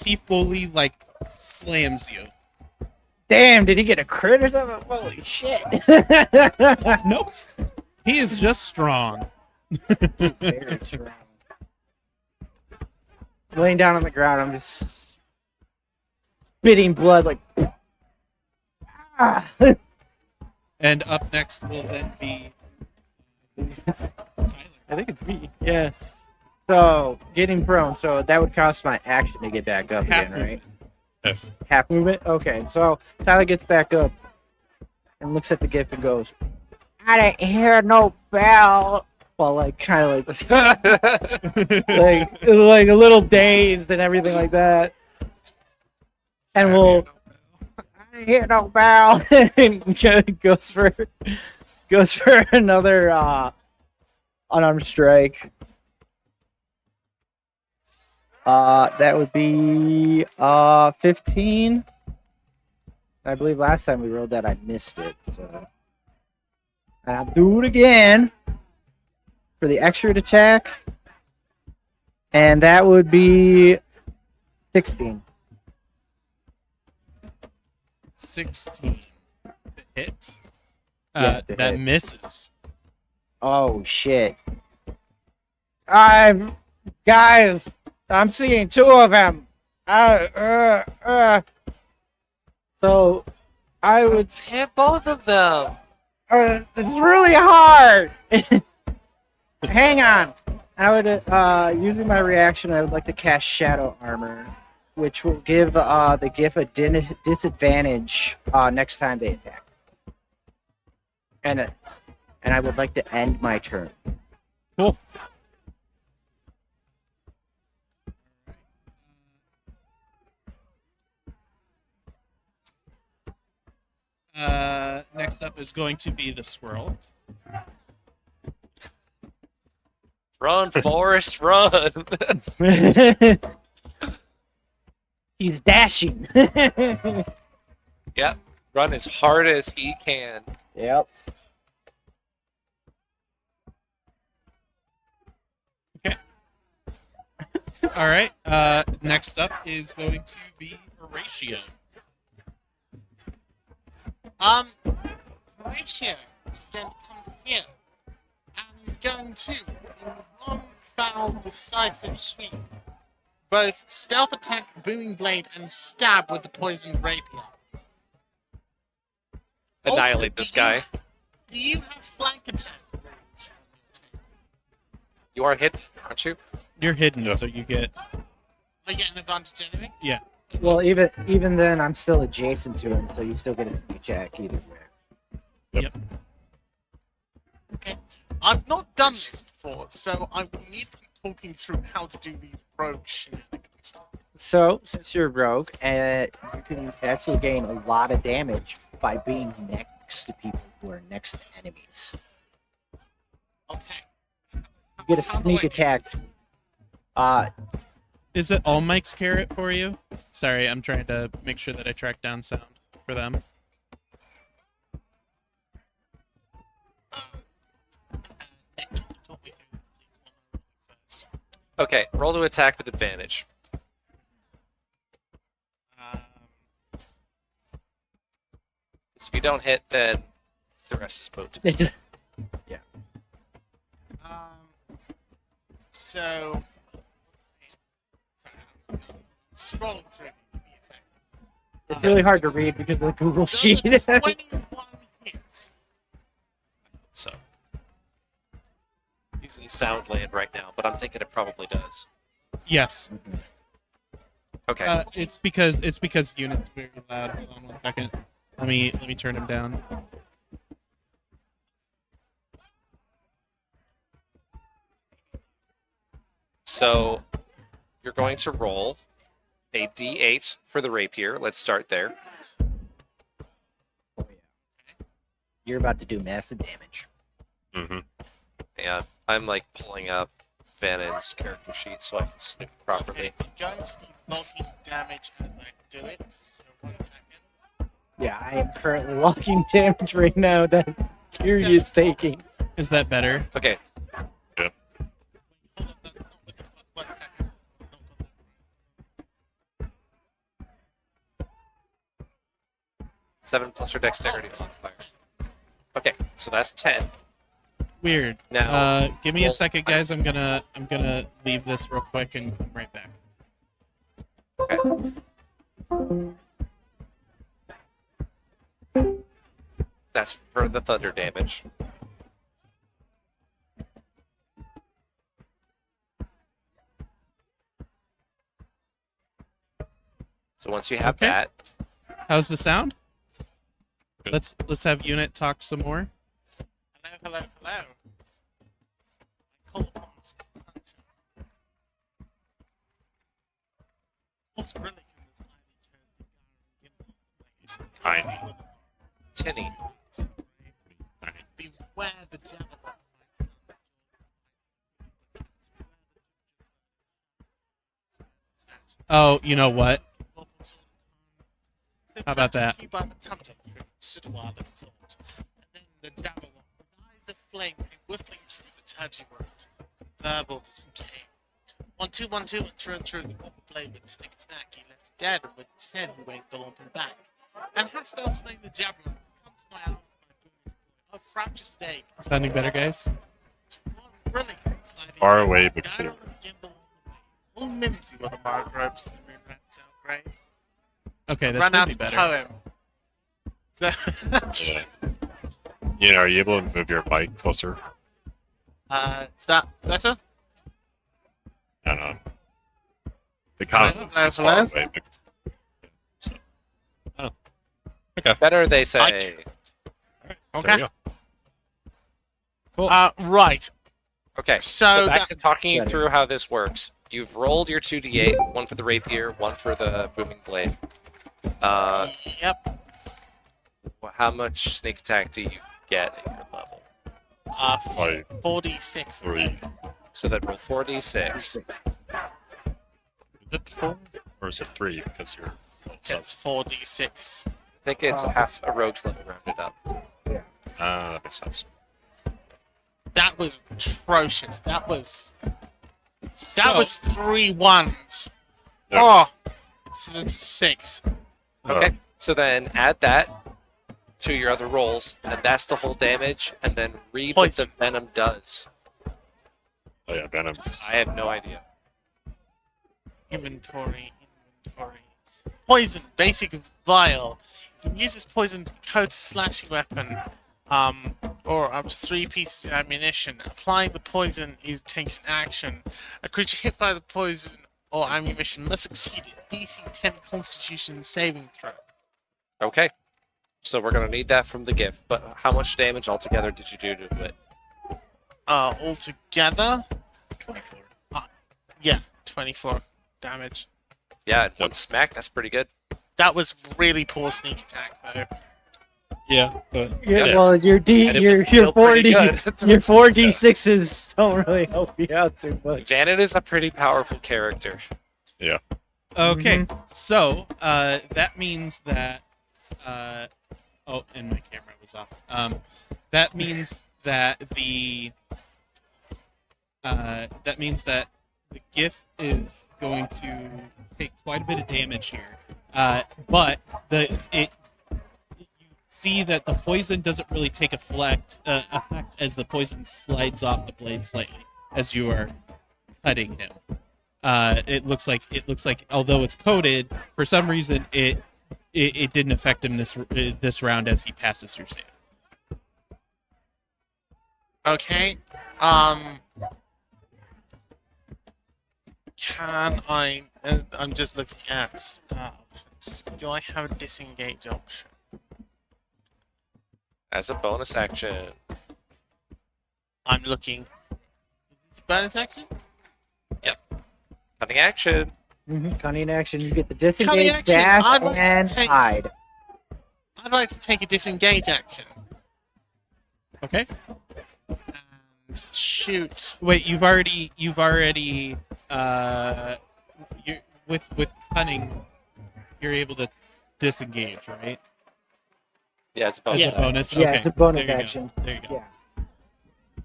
he fully like slams you. Damn, did he get a crit or something? Holy shit. Nope, he is just strong. Very strong. Laying down on the ground, I'm just spitting blood like. Ah. And up next will then be I think it's me. Yeah. So getting prone, so that would cost my action to get back up Half again, right? If Half movement. Okay, so Tyler gets back up and looks at the gift and goes, "I didn't hear no bell." Well, like kind of like a little dazed and everything like that. And we'll. I didn't hear no bell. And goes for another unarmed strike. That would be 15. I believe last time we rolled that I missed it. So I'll do it again for the extra attack, and that would be 16. 16 to hit. Yeah, to that hit. misses. Oh shit! Guys, I'm seeing two of them. So I would. Hit both of them. It's really hard. Hang on. I would, using my reaction, I would like to cast Shadow Armor, which will give the Gith a disadvantage next time they attack. And I would like to end my turn. Cool. Next up is going to be the squirrel. Run, Forrest, run. He's dashing. Yep. Run as hard as he can. Yep. All right. Next up is going to be Horatio. Horatio is going to come here, and he's going to, in one foul, decisive sweep, both stealth attack, booming blade, and stab with the poisoned rapier. Annihilate Also, this guy. Do you have flank attack rules on your team? You are hit, aren't you? You're hidden, Yeah. so you get. I get an advantage anyway. Yeah. Well, even then, I'm still adjacent to him, so you still get a sneak attack either way. Okay. I've not done this before, so I need some talking through how to do these rogue shenanigans. So, since you're a rogue, you can actually gain a lot of damage by being next to people who are next to enemies. Okay. You get a How do sneak I do attack. this? Is it all Mike's carrot for you? Sorry, I'm trying to make sure that I track down sound for them. Nick, talk me through this, please. One more first. Okay, roll to attack with advantage. If you don't hit, then the rest is put. So, sorry, I'm scrolling through. Give me a second. It's really hard to read because of the Google Does sheet. a 21 hit? So he's in sound land right now, but I'm thinking it probably does. Yes. Okay. It's because unit's very loud. Hold on 1 second. Let me turn him down. So you're going to roll a d8 for the rapier. Let's start there. You're about to do massive damage. Mm-hmm. And I'm like pulling up Vannon's character sheet so I can snoop properly. Okay, I'm going to be logging damage as I do it, so 1 second. Yeah, I am currently logging damage right now that Curie is taking. Is that better? Okay, Hold on, that's not with the 1 second. Don't put that 7 plus your dexterity modifier. Okay, so that's 10. Weird. Now, Give me a well, second, guys. I'm gonna leave this real quick and come right back. Okay. That's for the thunder damage. So once you have Okay. that, How's the sound? Good. Let's have unit talk some more. Hello. I call upon the sunshine. What's really He's tiny. tinny. Beware the javelin, my son. Oh, you know what? How about that? By the tum-tum through, stood a while and thought, and then the javelin, with eyes of flame, came whiffling through the turgid road. Verbal disentainment. 1-2, 1-2, and through the copper blade with stick and snack. He left dead, and with his head he waved the lump back. And hast thou slain the javelin? Come to my arms, my boon boy. Oh, fracture stake. Sounding better, guys? Was brilliant. Far away, but Dial clear. and gimbal on the way. All mimsy were the mark ropes and the moon ran so grey. Okay, that's Run out really of better. poem. So, Yeah. You know, are you able to move your mic closer? is that better? I don't know. The comment Hello, is far hello? away. But... So. Oh. Better, they say. There Okay. you go. Right. Okay, So so back that- to talking you Better. through how this works. You've rolled your 2d8, one for the rapier, one for the booming blade. Yep. How much sneak attack do you get at your level? Like 46. 3. So then roll 4d6. Is it 4? Or is it 3? Because you're. It's 4d6. I think it's half a rogue's level rounded up. That makes sense. That was atrocious. That was So- 3 1s. Yep. Oh, so that's a 6. Okay, so then add that to your other rolls, and that's the whole damage, and then read what the Poison. venom does. Oh yeah, Venom's. I have no idea. Inventory. Poison, basic vial. You can use this poison to coat a slashing weapon, or up to 3 pieces of ammunition. Applying the poison takes an action. A creature hit by the poison or ammunition must succeed at DC 10 Constitution saving throw. Okay. So we're gonna need that from the gift. But how much damage altogether did you do to it? Altogether, 24. yeah, 24 damage. Yeah, one smack. That's pretty good. That was really poor sneak attack though. Yeah, but Yeah, yeah. well, your And it was your still pretty 4D good. your 4D6s don't really help you out too much. Vannon is a pretty powerful character. Okay, so that means that oh, and my camera was off. That means that the GIF is going to take quite a bit of damage here. But you see that the poison doesn't really take effect as the poison slides off the blade slightly as you are cutting him. It looks like although it's coated, for some reason it didn't affect him this round as he passes through save. Okay. Can I? I'm just looking at options. Do I have a disengage option? As a bonus action. I'm looking. Bonus action? Cutting action. Cunning action, you get the Cunning disengage, action, dash, I'd like to and take- hide. I'd like to take a disengage action Okay. and shoot. Wait, you've already you with cunning, you're able to disengage, right? Yeah, it's a As bonus. Yeah. a bonus. Yeah, Okay, it's a bonus there you go. action. There you go. Yeah.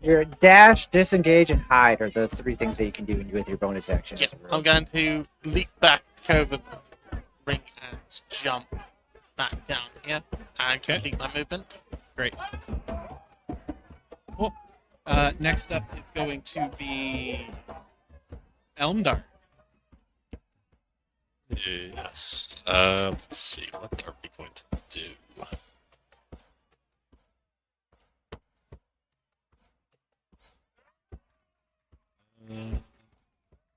Your dash, disengage, and hide are the 3 things that you can do with your bonus action. Yeah, as a rogue. I'm going to leap back over the ring and jump back down here and Okay. complete my movement. Great. Cool. Next up, it's going to be Elmdar. Yes. Let's see. What are we going to do?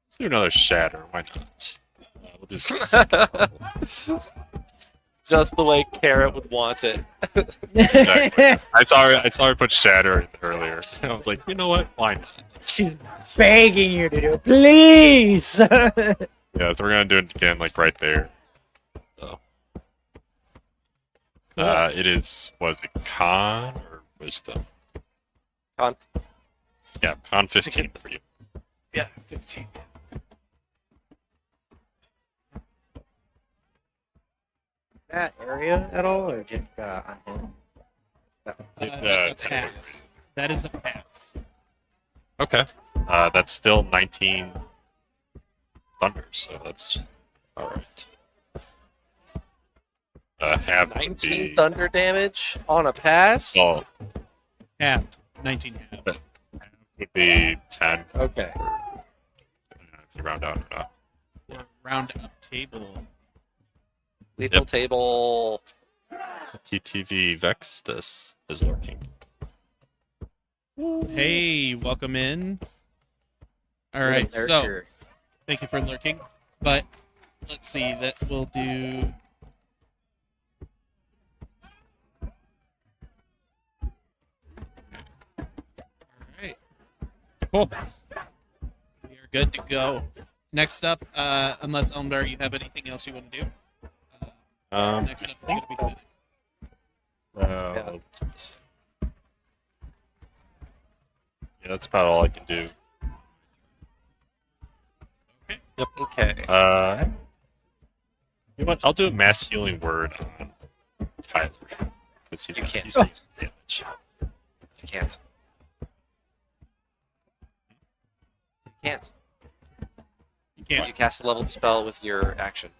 Let's do another shatter. Why not? We'll do. Just the way Carrot would want it. Exactly. I saw her put shatter earlier. I was like, you know what? Why not? She's begging you to do it. Please! Yeah, so we're gonna do it again, like right there. So. Cool. Was it con or wisdom? Con. Yeah, con 15 for you. Yeah, 15. That area at all, or just on him? It's a pass. That is a pass. Okay. That's still 19 thunder, so that's alright. Have 19 thunder damage on a pass? Oh, Halved. 19 halved. would be 10 Okay. if you round out or not. Or round up table. Lethal Yep. table. TTV Vextus is lurking. Hey, welcome in. All Little right, so lurker. thank you for lurking. But let's see, that will do. All right, cool. We are good to go. Next up, unless Elmdar, you have anything else you want to do? Next up is going to be Quiz. Yeah, that's about all I can do. Okay. You know what? I'll do a mass healing word on Tyler because he's You can't. he's taking damage. You can't. You can't. You can't. You cast a leveled spell with your action.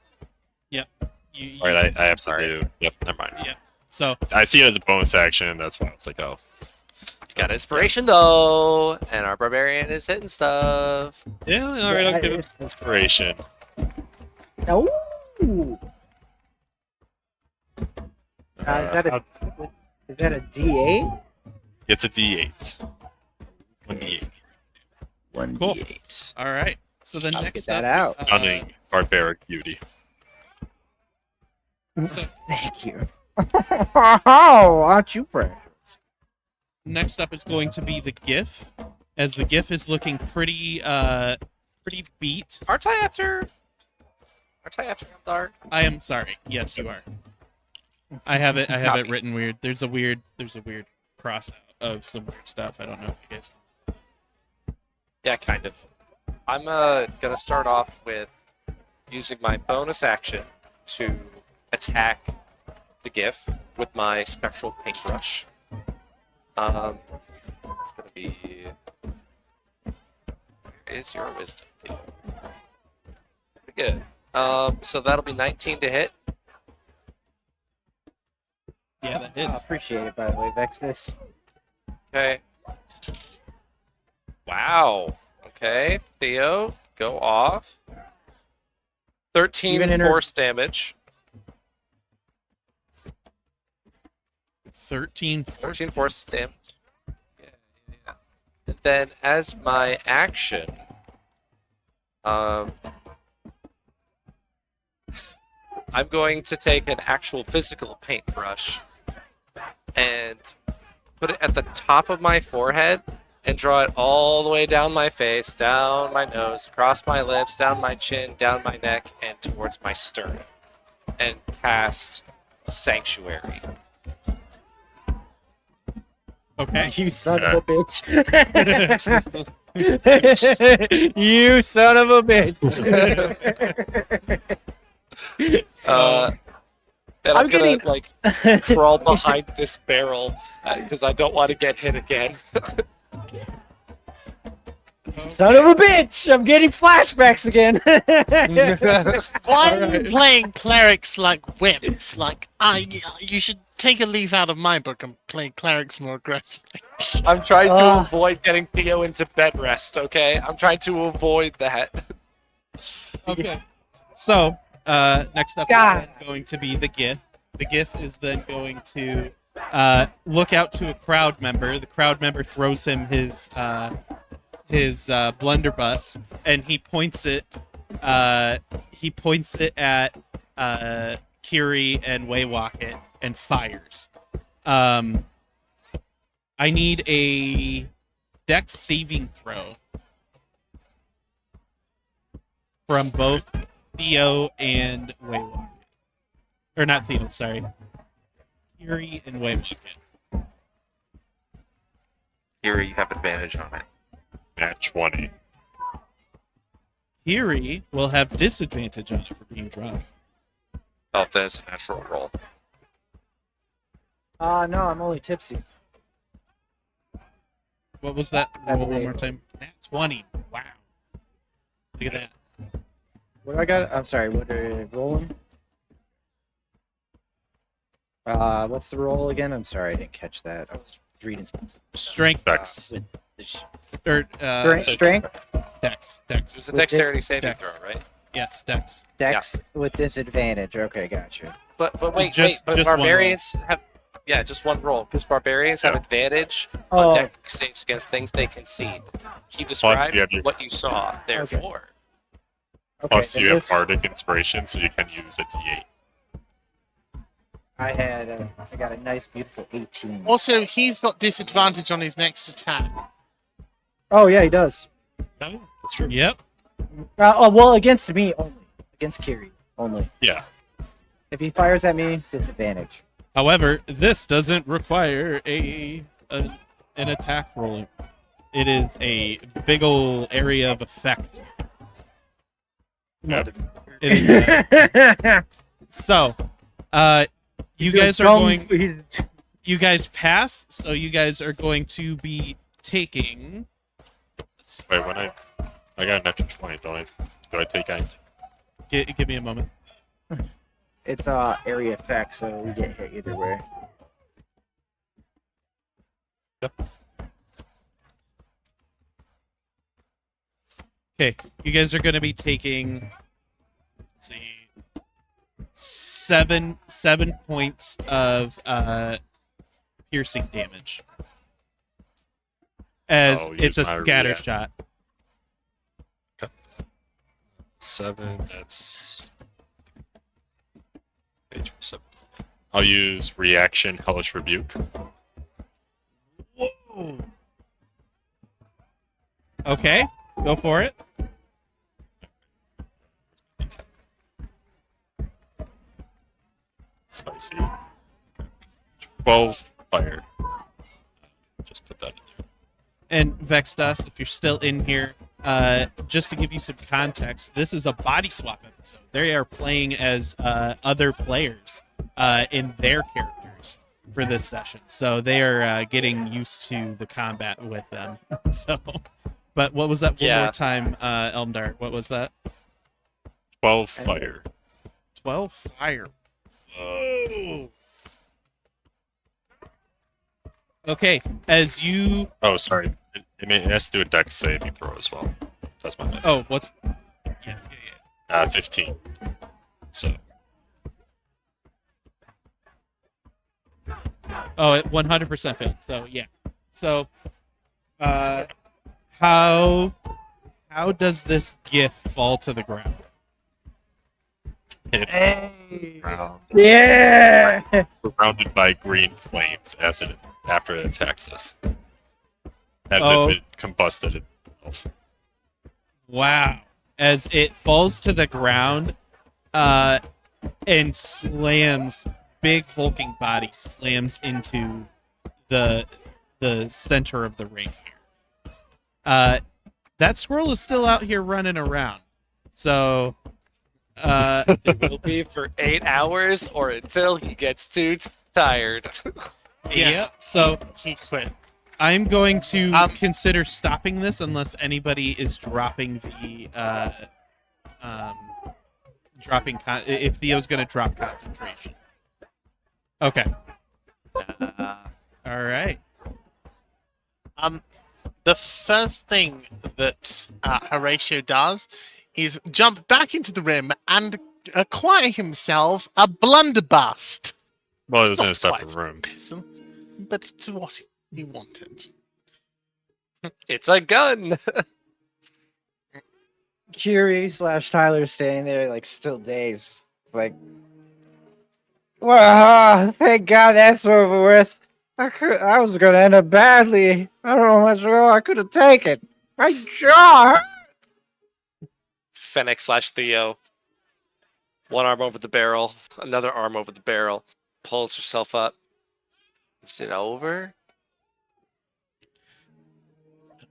You, All right, I have to Sorry. do. Yep, never mind. Yeah. So I see it as a bonus action. That's why I was like, oh, Got inspiration though, and our barbarian is hitting stuff. Yeah, all right, I'll give him inspiration. Oh. Is that a D8? It's a D8. 1D8. One Cool. D8. All right. So the I'll next get that up, out. Stunning barbaric beauty. So Thank you. Oh, aren't you proud? next up is going to be the GIF, as the GIF is looking pretty beat. Aren't I after Dark? I am sorry. Yes, you are. I have it written weird. There's a weird cross out of some weird stuff. I don't know if you guys. Yeah, kind of. I'm gonna start off with using my bonus action to attack the GIF with my spectral paintbrush. It's gonna be. Where is your wisdom? Pretty good. So that'll be 19 to hit. Yeah, that I hits. appreciate it, by the way, Vextus. Okay. Wow. Okay, Theo, go off. 13 Even in her- force damage. 13 13 force damage. Yeah. And then as my action, I'm going to take an actual physical paintbrush and put it at the top of my forehead and draw it all the way down my face, down my nose, across my lips, down my chin, down my neck, and towards my sternum. And cast Sanctuary. Okay. You son of a bitch. You son of a bitch. And I'm I'm gonna getting- like crawl behind this barrel because I don't want to get hit again. Son of a bitch! I'm getting flashbacks again. Why are Alright. you playing clerics like wimps? Like, you should take a leaf out of my book and play clerics more aggressively. I'm trying to Ah. avoid getting Theo into bed rest. Okay, I'm trying to avoid that. Okay. So, next up God. is then going to be the GIF. The GIF is then going to look out to a crowd member. The crowd member throws him his blunderbuss, and he points it at Kiri and Waywocket and fires. I need a dex saving throw from both Theo and Waywocket. Or not Theo, sorry. Kiri and Waywocket. Here you have advantage on it. At 20. Kiri will have disadvantage on it for being drunk. Oh, that's a natural roll. No, I'm only tipsy. What was that? That's Roll one eight. more time. Nat 20. Wow. Look at that. What do I got? I'm sorry, what are you rolling? What's the roll again? I'm sorry, I didn't catch that. I was reading something. Strength. Dex. With the sh- Or, strength? Dex. It Dex. was a With dexterity saving Dex. throw, right? Yes, Dex. Dex with disadvantage. Okay, gotcha. But wait, Just one roll. barbarians have just one roll because barbarians have Yeah. advantage on Oh, dex saves against things they can see. He Plus, described you have your- what you saw, therefore. okay. Plus, then you have this- bardic inspiration, so you can use a D8. I got a nice, beautiful 18. Also, he's got disadvantage on his next attack. Oh yeah, he does. Oh, that's true. Yep. Well, against me only. Against Kiri only. Yeah. If he fires at me, disadvantage. However, this doesn't require an attack roll. It is a big ol' area of effect. Yeah. It is, so, you guys are going. He's You guys pass, so you guys are going to be taking. Wait, when I got an extra 20, don't I? Do I take any? Give me a moment. It's area effect, so we get hit either way. Yep. Okay, you guys are going to be taking, let's see, seven points of piercing damage, as I'll it's use a my scatter react. shot. 7. That's 7. I'll use reaction hellish rebuke. Whoa. Okay, go for it. Spicy. 12 fire. Just put that in there. And Vexdust, if you're still in here, just to give you some context, this is a body swap episode. They are playing as other players in their characters for this session, so they are getting used to the combat with them. So, but what was that one Yeah. more time, Elmdar? What was that? 12 fire. 12 fire. Oh. Okay, as you Oh, sorry. It has to do a dex saving throw as well. That's my bad. oh, what's 15. So, oh, it 100% failed. So yeah. So, how does this gift fall to the ground? hit Hey. ground, Yeah. surrounded by green flames after it attacks us. As Oh. if it combusted itself. Wow. As it falls to the ground, and slams, big hulking body slams into the center of the ring here. That squirrel is still out here running around. So, It will be for 8 hours or until he gets too tired. yeah. So He quit. I'm going to Um, consider stopping this unless anybody is dropping the if Theo's going to drop concentration. Okay. All right. The first thing that Horatio does is jump back into the rim and acquire himself a blunderbuss. Well, it It's was in not a separate quite room. Pism, but it's what he wanted. It's a gun. Cheery / Tyler standing there like still dazed. It's like, well, thank God that's over with. I was gonna end up badly. I don't know how much more I could have taken. My jaw. Fennec / Theo. One arm over the barrel, another arm over the barrel. Pulls herself up. Is it over?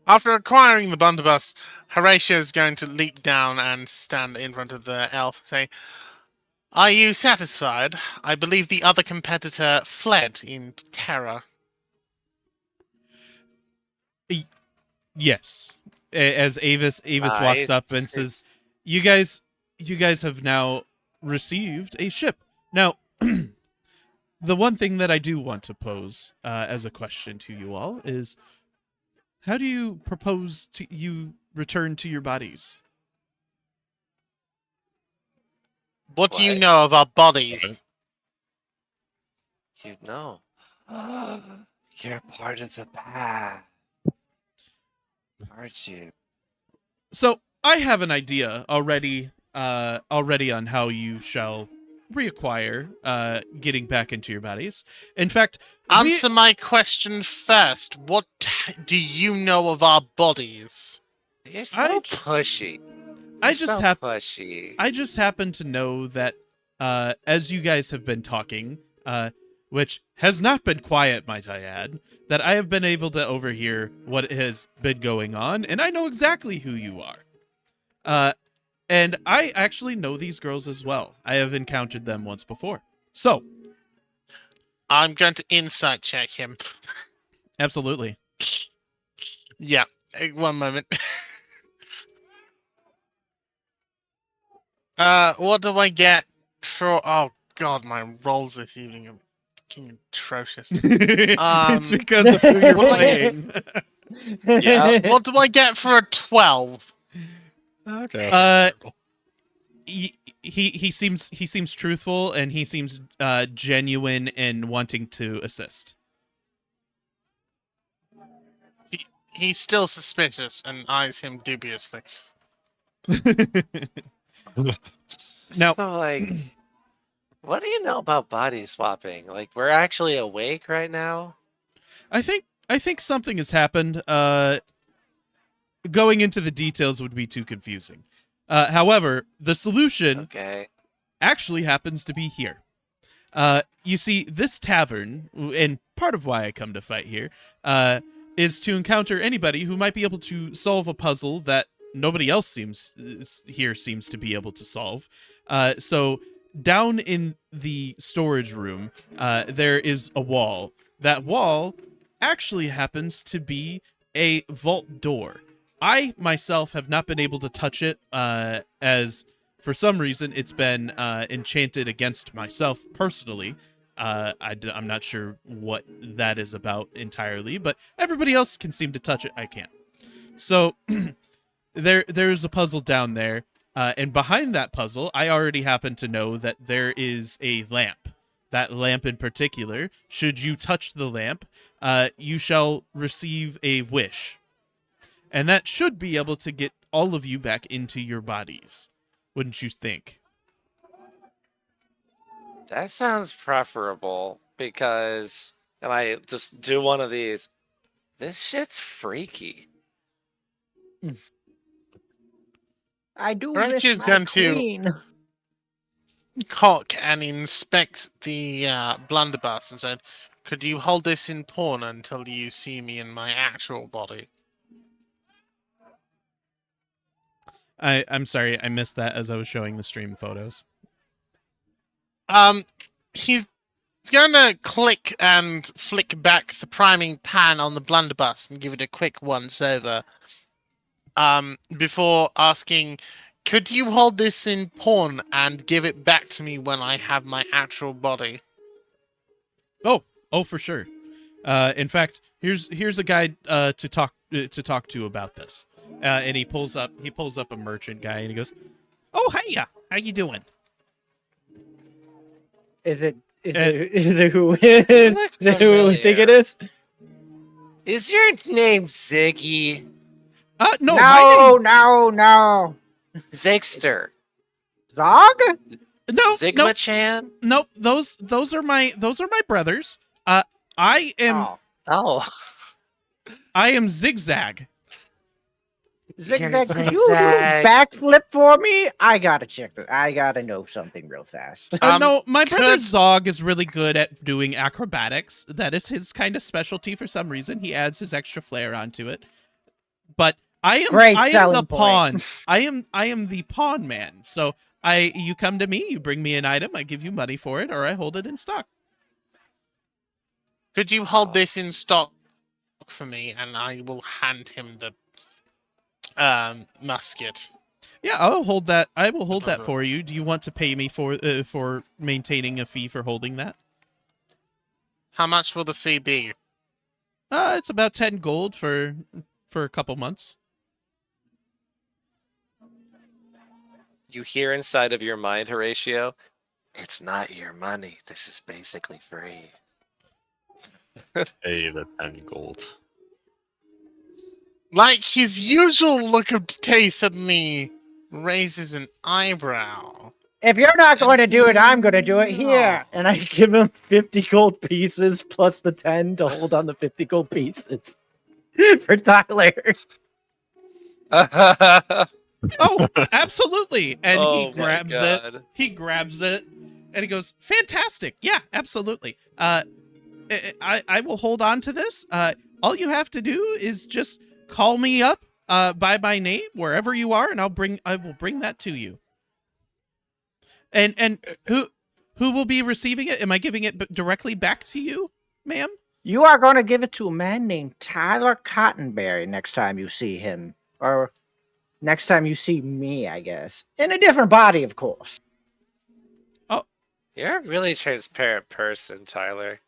After acquiring the blunderbuss, Horatio is going to leap down and stand in front of the elf and say, "Are you satisfied? I believe the other competitor fled in terror." Yes. As Avis walks up and says, "You guys have now received a ship." Now, the one thing that I do want to pose as a question to you all is, how do you propose to you return to your bodies? What do you What? know of our bodies? You know. You're part of the path. Aren't you? So I have an idea already on how you shall reacquire getting back into your bodies. In fact, Answer my question first. What do you know of our bodies? You're so pushy. I You're just so have pushy. I just happen to know that as you guys have been talking, which has not been quiet, might I add, that I have been able to overhear what has been going on, and I know exactly who you are. And I actually know these girls as well. I have encountered them once before. So, I'm going to insight check him. absolutely. Yeah, one moment. What do I get for? Oh God, my rolls this evening are fucking atrocious. It's because of who you're What do I playing. Yeah. What do I get for a 12? Okay. Uh, he seems truthful, and he seems genuine in wanting to assist. He's still suspicious and eyes him dubiously. Now, So, like, what do you know about body swapping? Like, we're actually awake right now? I think something has happened. Going into the details would be too confusing. However, the solution Okay. actually happens to be here. You see, this tavern, and part of why I come to fight here, is to encounter anybody who might be able to solve a puzzle that nobody else seems to be able to solve. So down in the storage room, there is a wall. That wall actually happens to be a vault door. I myself have not been able to touch it, as for some reason it's been enchanted against myself personally. I'm not sure what that is about entirely, but everybody else can seem to touch it. I can't. So there's a puzzle down there, and behind that puzzle, I already happen to know that there is a lamp. That lamp in particular, should you touch the lamp, you shall receive a wish. And that should be able to get all of you back into your bodies. Wouldn't you think? That sounds preferable because, and I just do one of these. This shit's freaky. I do Right, miss she's my going to- queen. Cock and inspect the blunderbuss and said, "Could you hold this in pawn until you see me in my actual body?" I'm sorry, I missed that as I was showing the stream photos. He's gonna click and flick back the priming pan on the blunderbuss and give it a quick once over. Before asking, "Could you hold this in pawn and give it back to me when I have my actual body?" Oh, for sure. In fact, here's a guy to talk to about this. And he pulls up a merchant guy and he goes, "Oh, hiya, how you doing?" Is it who look is it who we think it familiar. is? Is your name Ziggy? No, my No. Zigster? Zog? name, no, Sigma-chan? no, those are my brothers. I am Oh. Zigzag. Zigzag, could you do a Zigzag. backflip for me? I gotta check that. I gotta know something real fast. No, my brother could- Zog is really good at doing acrobatics. That is his kind of specialty for some reason. He adds his extra flair onto it. But I am Great I am selling the point. pawn. I am the pawn man. So you come to me, you bring me an item, I give you money for it, or I hold it in stock. Could you hold this in stock for me, and I will hand him the musket. Yeah, I'll hold that. I will hold that for you. Do you want to pay me for maintaining a fee for holding that? How much will the fee be? It's about 10 gold for a couple months. You hear inside of your mind, Horatio, it's not your money. This is basically free. Hey, the 10 gold. Like his usual look of taste suddenly raises an eyebrow. If you're not going to do it, I'm going to do it here. And I give him 50 gold pieces plus the 10 to hold on the 50 gold pieces for Tyler. Oh, absolutely. And Oh he my grabs it. God. He grabs it and he goes, "Fantastic. Yeah, absolutely. I will hold on to this. All you have to do is just call me up by my name wherever you are, and I will bring that to you." And who will be receiving it? Am I giving it directly back to you, ma'am? You are going to give it to a man named Tyler Cottonberry next time you see him. Or next time you see me, I guess. In a different body, of course. You're a really transparent person, Tyler.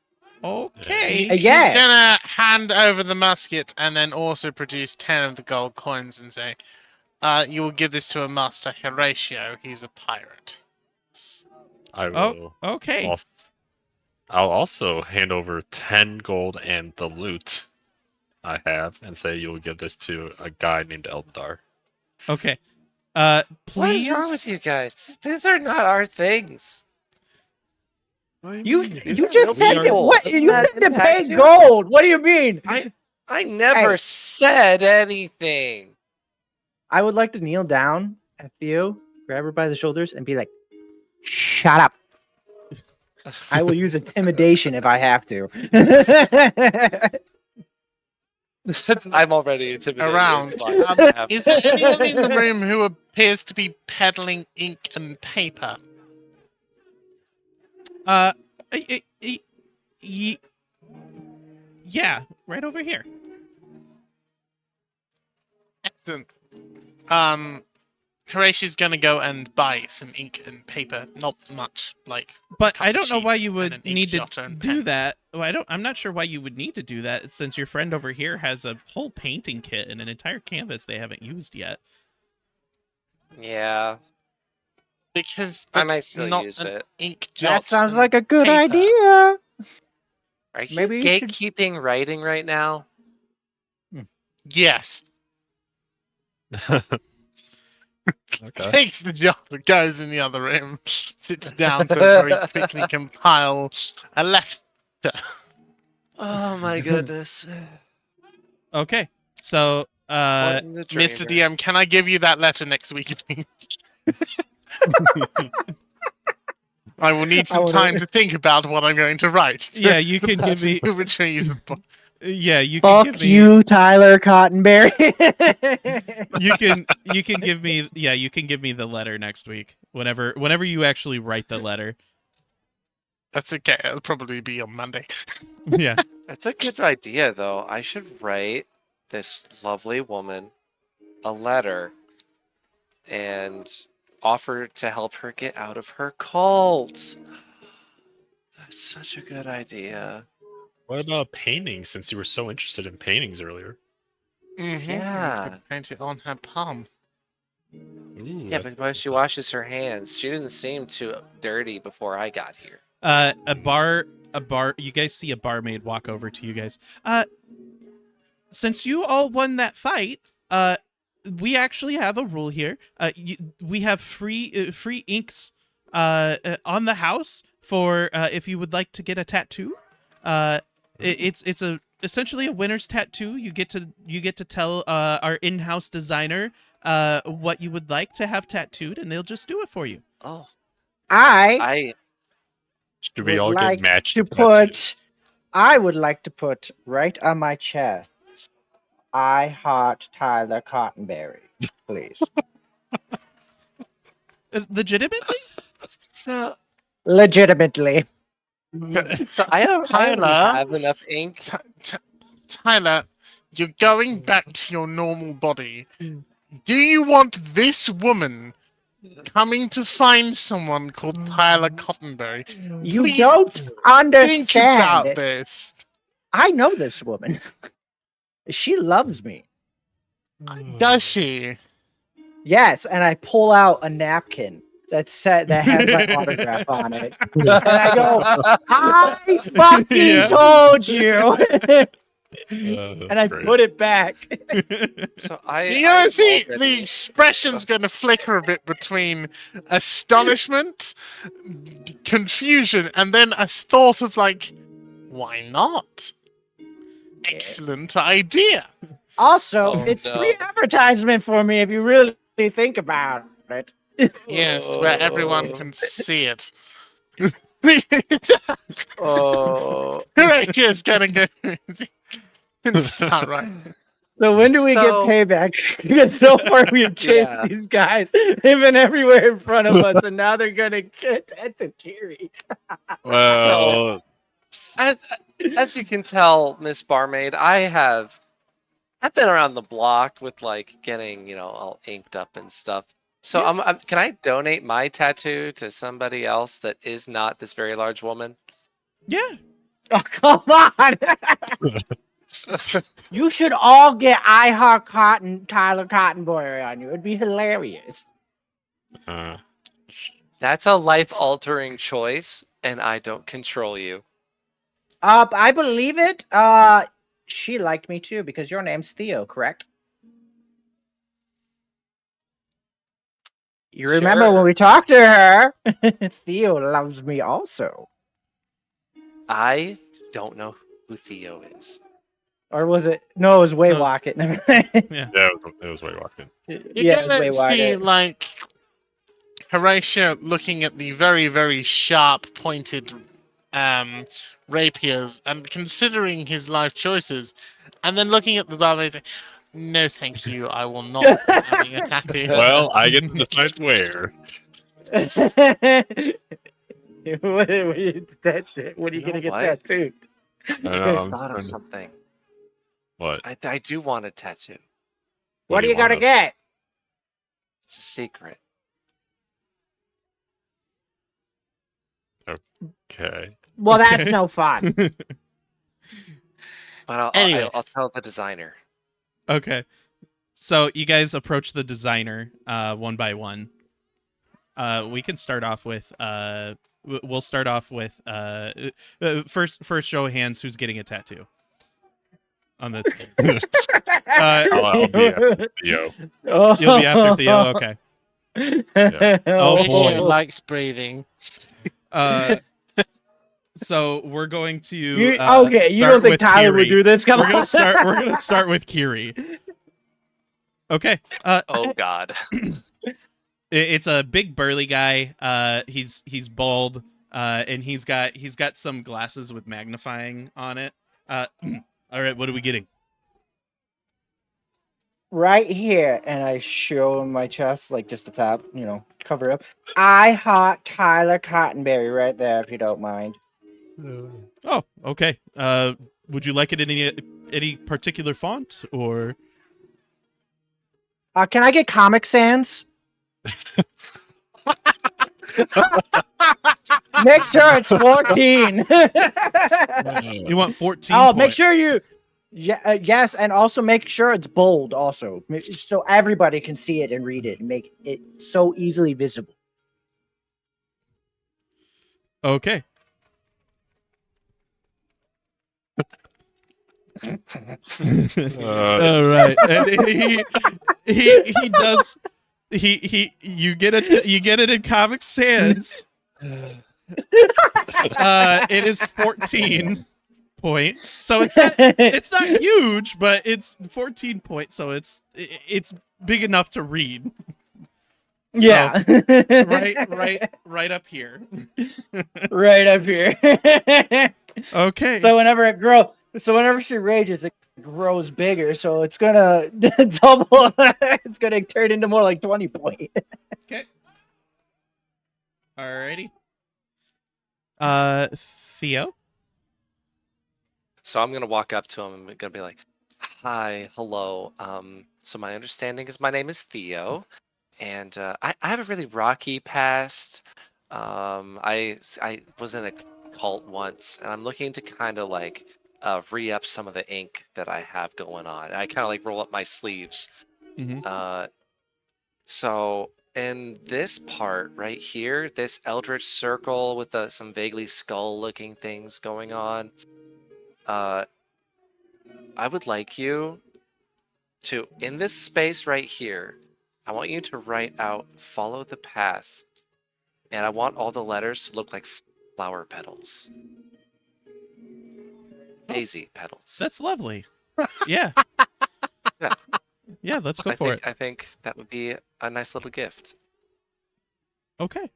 Okay. He's Yes. gonna hand over the musket and then also produce 10 of the gold coins and say, you will give this to a master Horatio. He's a pirate. I will. Okay. I'll also hand over 10 gold and the loot I have, and say you will give this to a guy named Eldar. Okay. Please. What is wrong with you guys? These are not our things. You These you are just real said people. what? Doesn't You that said to impact pay you? gold. What do you mean? I never Hey. said anything. I would like to kneel down at Theo, grab her by the shoulders, and be like, "Shut up." I will use intimidation if I have to. I'm already intimidated. Around. It's fine. I have Is to. there anyone in the room who appears to be peddling ink and paper? Yeah, right over here. Excellent. Horatius gonna go and buy some ink and paper. Not much, like. But I couple don't know why sheets you and would an ink need to jotter and do pen. that. Well, I'm not sure why you would need to do that since your friend over here has a whole painting kit and an entire canvas they haven't used yet. Yeah, Because I might that's still not use an it. ink jot. That sounds and like a good paper. idea. Are you Maybe you should- gatekeeping writing right now? Yes. Okay. Takes the job, goes in the other room, sits down to very quickly compile a letter. Oh my goodness. Okay. So, What in the Mr. drainer? DM, can I give you that letter next week? I will need some wanna- time to think about what I'm going to write. yeah, you can give me. Retrieve the book. Yeah, you can Fuck give me. you, Tyler Cottonberry. You can give me. Yeah, you can give me the letter next week. Whenever you actually write the letter. That's okay. It'll probably be on Monday. Yeah. That's a good idea, though. I should write this lovely woman a letter and offer to help her get out of her cult. That's such a good idea. What about paintings, since you were so interested in paintings earlier? Mm-hmm. Yeah. Paint it on her palm. Ooh, Yeah, that's but when she washes her hands, she didn't seem too dirty before I got here. A bar. You guys see a barmaid walk over to you guys. Since you all won that fight, we actually have a rule here. We have free inks on the house for if you would like to get a tattoo. It's essentially a winner's tattoo. You get to tell our in-house designer what you would like to have tattooed, and they'll just do it for you. Oh, I Should we would all like get matching to tattoos? I would like to put right on my chest, I heart Tyler Cottonberry, please. Legitimately? so Legitimately. I don't Tyler? have enough ink. Tyler, you're going back to your normal body. Do you want this woman coming to find someone called Tyler Cottonberry? You Please don't think understand. about this. I know this woman. She loves me. Does she? Yes, and I pull out a napkin that has my autograph on it. And I go, I fucking Yeah. told you. That's And I great. put it back. So You know, see, the already- expression's going to flicker a bit between astonishment, confusion, and then a thought of like, why not? Excellent idea. Also, Oh, it's no. free advertisement for me if you really think about it. Yes, where everyone can see it. Oh. Horatius gonna go and start writing. So when do we get So- payback? Because so far we've chased Yeah. these guys. They've been everywhere in front of us, and now they're gonna get to Kiri. Well, As you can tell, Miss Barmaid, I've been around the block with like getting, all inked up and stuff. So can I donate my tattoo to somebody else that is not this very large woman? Yeah. Oh, come on! You should all get I Heart Cotton Tyler Cotton Boy on you. It'd be hilarious. That's a life-altering choice, and I don't control you. I believe it. She liked me too because your name's Theo, correct? You remember when Sure. we talked to her? Theo loves me also. I don't know who Theo is. Or was it? No, it was Way No, it was- Walk It. Never mind. Yeah. Yeah, it was way walking. You're Yeah, it was Way gonna Walk see It. like Horatio looking at the very, very sharp pointed rapiers and considering his life choices, and then looking at the barber saying, no thank you, I will not be having a tattoo. Well, I get to decide where. What are you You gonna know get what? tattooed? I don't I know, I'm thought trying of to- something. What? I do want a tattoo. What do are you gonna want? get? It's a secret. Okay. Well, that's Okay. no fun. But Anyway. I'll tell the designer. Okay. So you guys approach the designer one by one. We can start off with we'll start off with first show of hands who's getting a tattoo on the I'll be after Theo. Oh. you'll be after Theo. Okay. Yeah. Oh, Horatio boy. likes breathing. So we're going to Okay, you start don't think with Tyler would Kiri. do this? Come We're on. gonna start. We're gonna start with Kiri. Okay. Oh God. It's a big burly guy. He's bald. And he's got some glasses with magnifying on it. All right. What are we getting? Right here, and I show him my chest, like just the top, cover up. I Heart Tyler Cottonberry right there, if you don't mind. Oh, okay. Would you like it in any particular font or? Can I get Comic Sans? Make sure it's 14. You want 14? Oh, make point. sure you. Yeah, yes, and also make sure it's bold. Also, so everybody can see it and read it, and make it so easily visible. Okay. All right, and he does. You get it in Comic Sans. It is 14 point, so it's not huge, but it's 14 points, so it's big enough to read. Yeah, Right up here. right up here. Okay. So whenever she rages, it grows bigger. So it's gonna double. It's gonna turn into more like 20 point. Okay. Alrighty. Theo. So I'm gonna walk up to him and I'm gonna be like, "Hi, hello. So my understanding is my name is Theo, and I have a really rocky past. I was in a cult once, and I'm looking to kind of like re-up some of the ink that I have going on. I kind of like roll up my sleeves. Mm-hmm. So in this part right here, this eldritch circle with some vaguely skull-looking things going on, I would like you to, in this space right here, I want you to write out "follow the path," and I want all the letters to look like flower petals. Daisy petals. That's lovely. Yeah. Yeah. Yeah, let's go for it. I think that would be a nice little gift. Okay.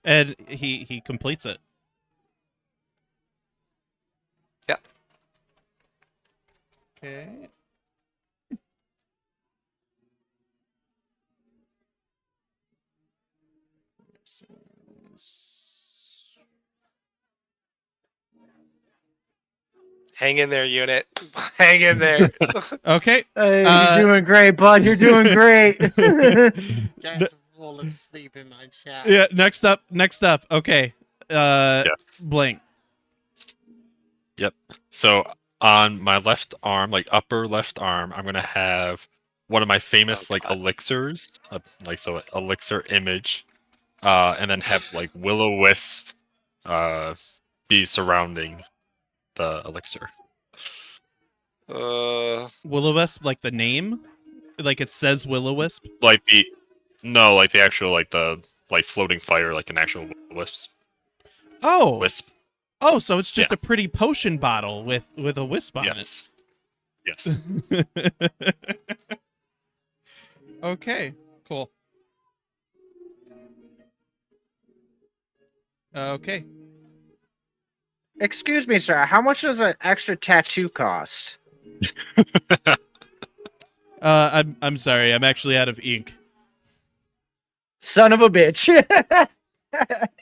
And he completes it. Yeah. Okay. Hang in there, unit. Hang in there. Okay. Hey, you're doing great, bud. You're doing great. N- Get to fall asleep in my chair. yeah, next up. Okay. Yes. Blank. So on my left arm, like upper left arm, I'm gonna have one of my famous Oh, like God. elixirs, elixir image, and then have like will-o-wisp be surrounding the elixir. Will-o-wisp, like the name, like it says will-o-wisp. Like the actual like the like floating fire, like an actual wisp. Oh, Wisp. oh, so it's just Yeah. a pretty potion bottle with a wisp on Yes. Yes. it. Okay, cool. Okay. Excuse me, sir. How much does an extra tattoo cost? I'm sorry. I'm actually out of ink. Son of a bitch.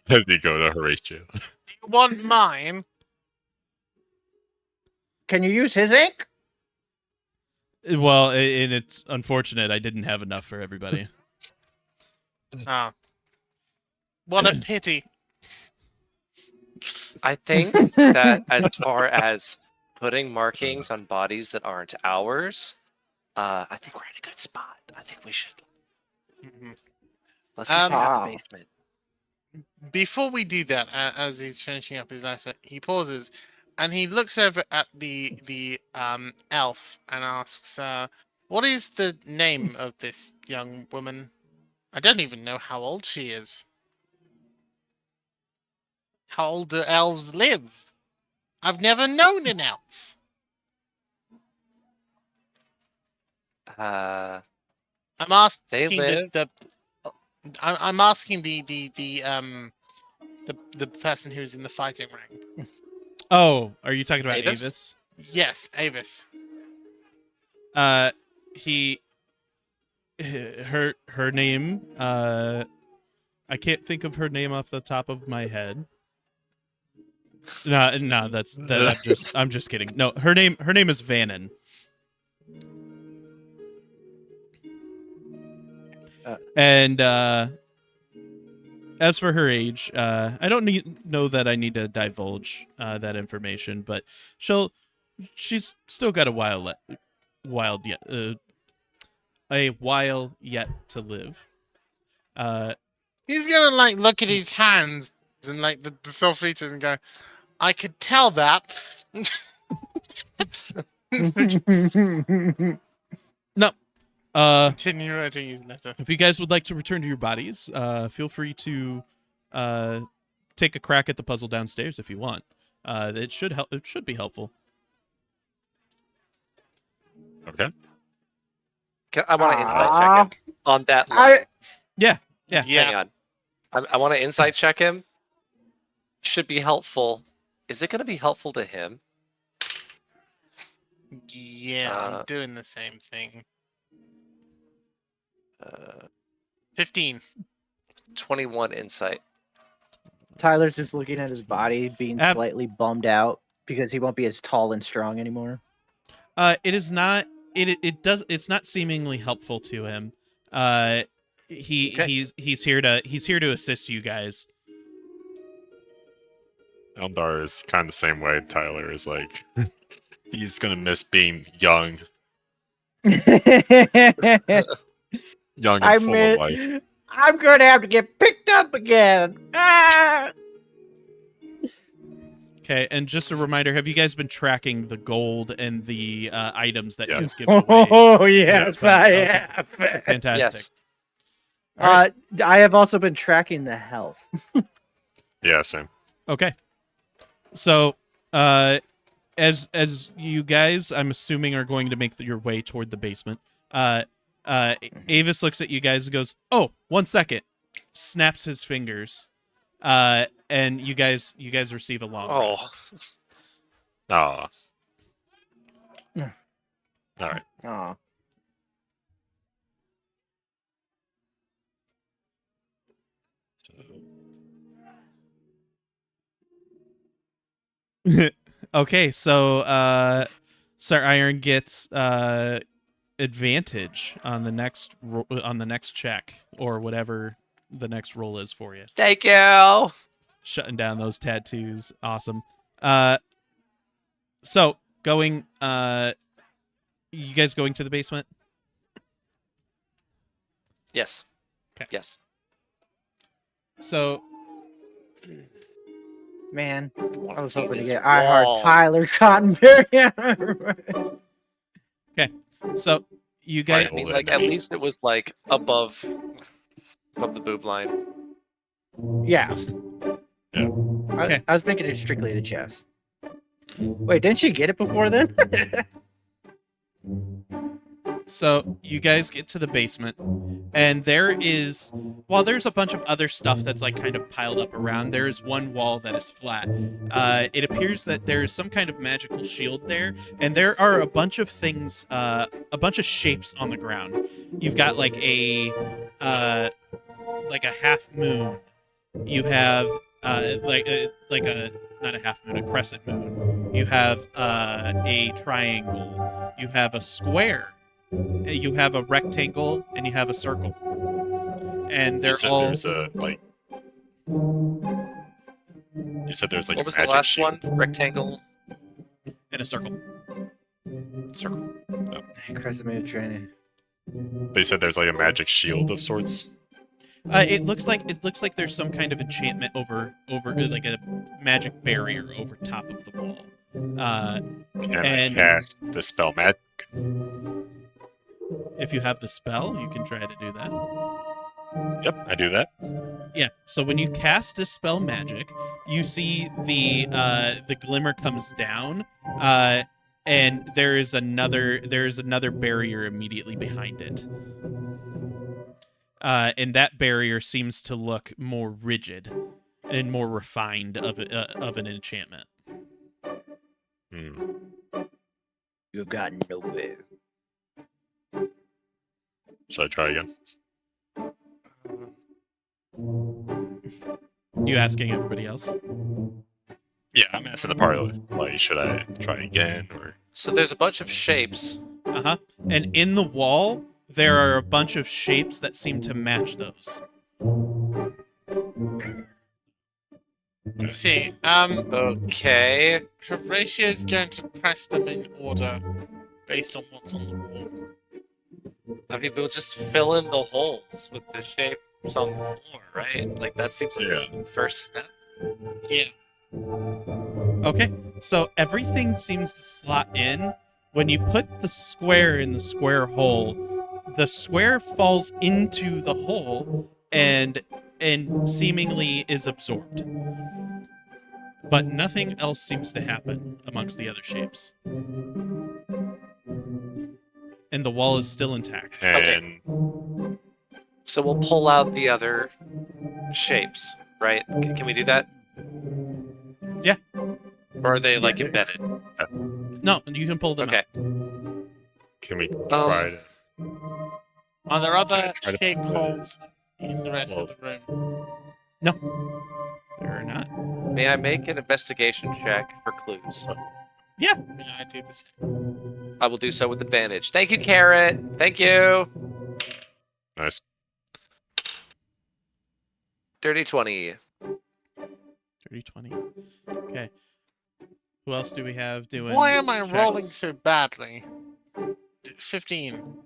As you go to Horatio. You want mine? Can you use his ink? Well, and it's unfortunate I didn't have enough for everybody. Oh. What a pity. I think that as far as putting markings on bodies that aren't ours, I think we're in a good spot. I think we should. Mhm. Let's get you out of Ah. the basement. Before we do that, as he's finishing up his letter, he pauses and he looks over at the elf and asks, "What is the name of this young woman? I don't even know how old she is. How old do elves live? I've never known an elf." Uh, I'm asking They live- I'm asking the person who's in the fighting ring. Oh, are you talking about Avis? Avis? Yes, Avis. He, her name. I can't think of her name off the top of my head. No, that's that. I'm just kidding. No, her name is Vannon. And as for her age, I don't know that I need to divulge that information, but she's still got a while yet to live. He's gonna like look at his hands and like the self features and go, "I could tell that." No. Continue writing his letter. If you guys would like to return to your bodies, feel free to take a crack at the puzzle downstairs if you want. It should help. It should be helpful. Okay. I want to insight check him on that line. Yeah. Hang on. I want to insight check him. Should be helpful. Is it going to be helpful to him? Yeah, I'm doing the same thing. 15. 21 insight. Tyler's just looking at his body, being Ab- slightly bummed out because he won't be as tall and strong anymore. It is not. It's not seemingly helpful to him. He's here to assist you guys. Eldar is kind of the same way. Tyler is like, he's gonna miss being young, young and full of life. I'm going to have to get picked up again. Ah! Okay, and just a reminder: have you guys been tracking the gold and the items that Yes. you've given away? Oh, yes, fine. I Okay. have. Fantastic. Yes. All right. I have also been tracking the health. Yeah, same. Okay. So, as you guys, I'm assuming, are going to make your way toward the basement. Avis looks at you guys and goes, "Oh, 1 second." Snaps his fingers, and you guys receive a long rest. Oh. All right. Oh. Okay, so Sir Iron gets advantage on the next check, or whatever the next roll is for you. Thank you. Shutting down those tattoos. Awesome. So going. You guys going to the basement? Yes. 'Kay. Yes. So Man, I was hoping to This get I Heart wall. Tyler Cottonberry. so you I guys. mean, Hold like it, at me. least it was like above the boob line. Yeah. Yeah. Okay. I was thinking it's strictly the chest. Wait, didn't she get it before then? So you guys get to the basement, and there's a bunch of other stuff that's like kind of piled up around. There's one wall that is flat. It appears that there's some kind of magical shield there, and there are a bunch of things, a bunch of shapes on the ground. You've got like a half moon. You have like a not a half moon, a crescent moon. You have a triangle. You have a square. You have a rectangle, and you have a circle. And they're You said all there's a like. You said there's like What a was the magic last shield. one? Rectangle, in a circle. circle. Crescent Moon training. But you said there's like a magic shield of sorts. It looks like there's some kind of enchantment over like a magic barrier over top of the wall. Can I And- cast the spell magic? If you have the spell, you can try to do that. Yep, I do that. Yeah. So when you cast Dispel Magic, you see the glimmer comes down, and there is another barrier immediately behind it. And that barrier seems to look more rigid and more refined of an enchantment. Hmm. You've gotten nowhere. Should I try again? You asking everybody else? Yeah, I'm asking the party. Like, should I try again or? So there's a bunch of shapes. Uh-huh. And in the wall, there are a bunch of shapes that seem to match those. See, Okay. Horatio's going to press them in order based on what's on the wall. I mean, we'll just fill in the holes with the shapes on the floor, right? Like that seems like Yeah. the first step. Yeah. Okay, so everything seems to slot in. When you put the square in the square hole, the square falls into the hole and seemingly is absorbed. But nothing else seems to happen amongst the other shapes. And the wall is still intact. And So we'll pull out the other shapes, right? Can we do that? Yeah. Or are they like Yeah. embedded? No, you can pull them Okay. out. can we try to? Are there other Try to- shape holes in the rest of the room? There are not. May I make an investigation check for clues? May I do the same? I will do so with advantage. Thank you, Carrot. Thank you. Nice. Dirty 20. 30-20. Okay. Who else do we have doing? Why am I checks? rolling so badly? 15.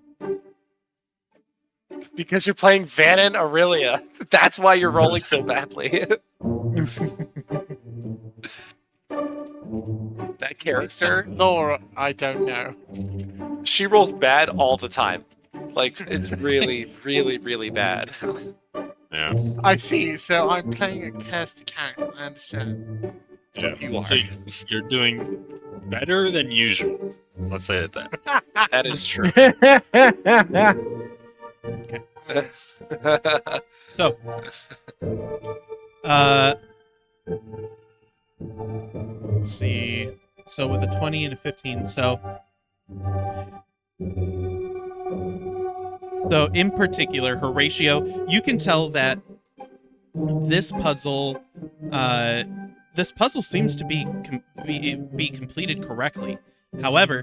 Because you're playing Vannon Aurelia. That's why you're rolling so badly. That character, Laura, I don't know. she rolls bad all the time. Like, it's really, really, really bad. Yeah. I see, so I'm playing a cursed character, I understand. Yeah. You are. So you're doing better than usual. Let's say it that. That is true. So, let's see. So with a 20 and a 15, so in particular, Horatio, you can tell that this puzzle seems to be completed correctly. However,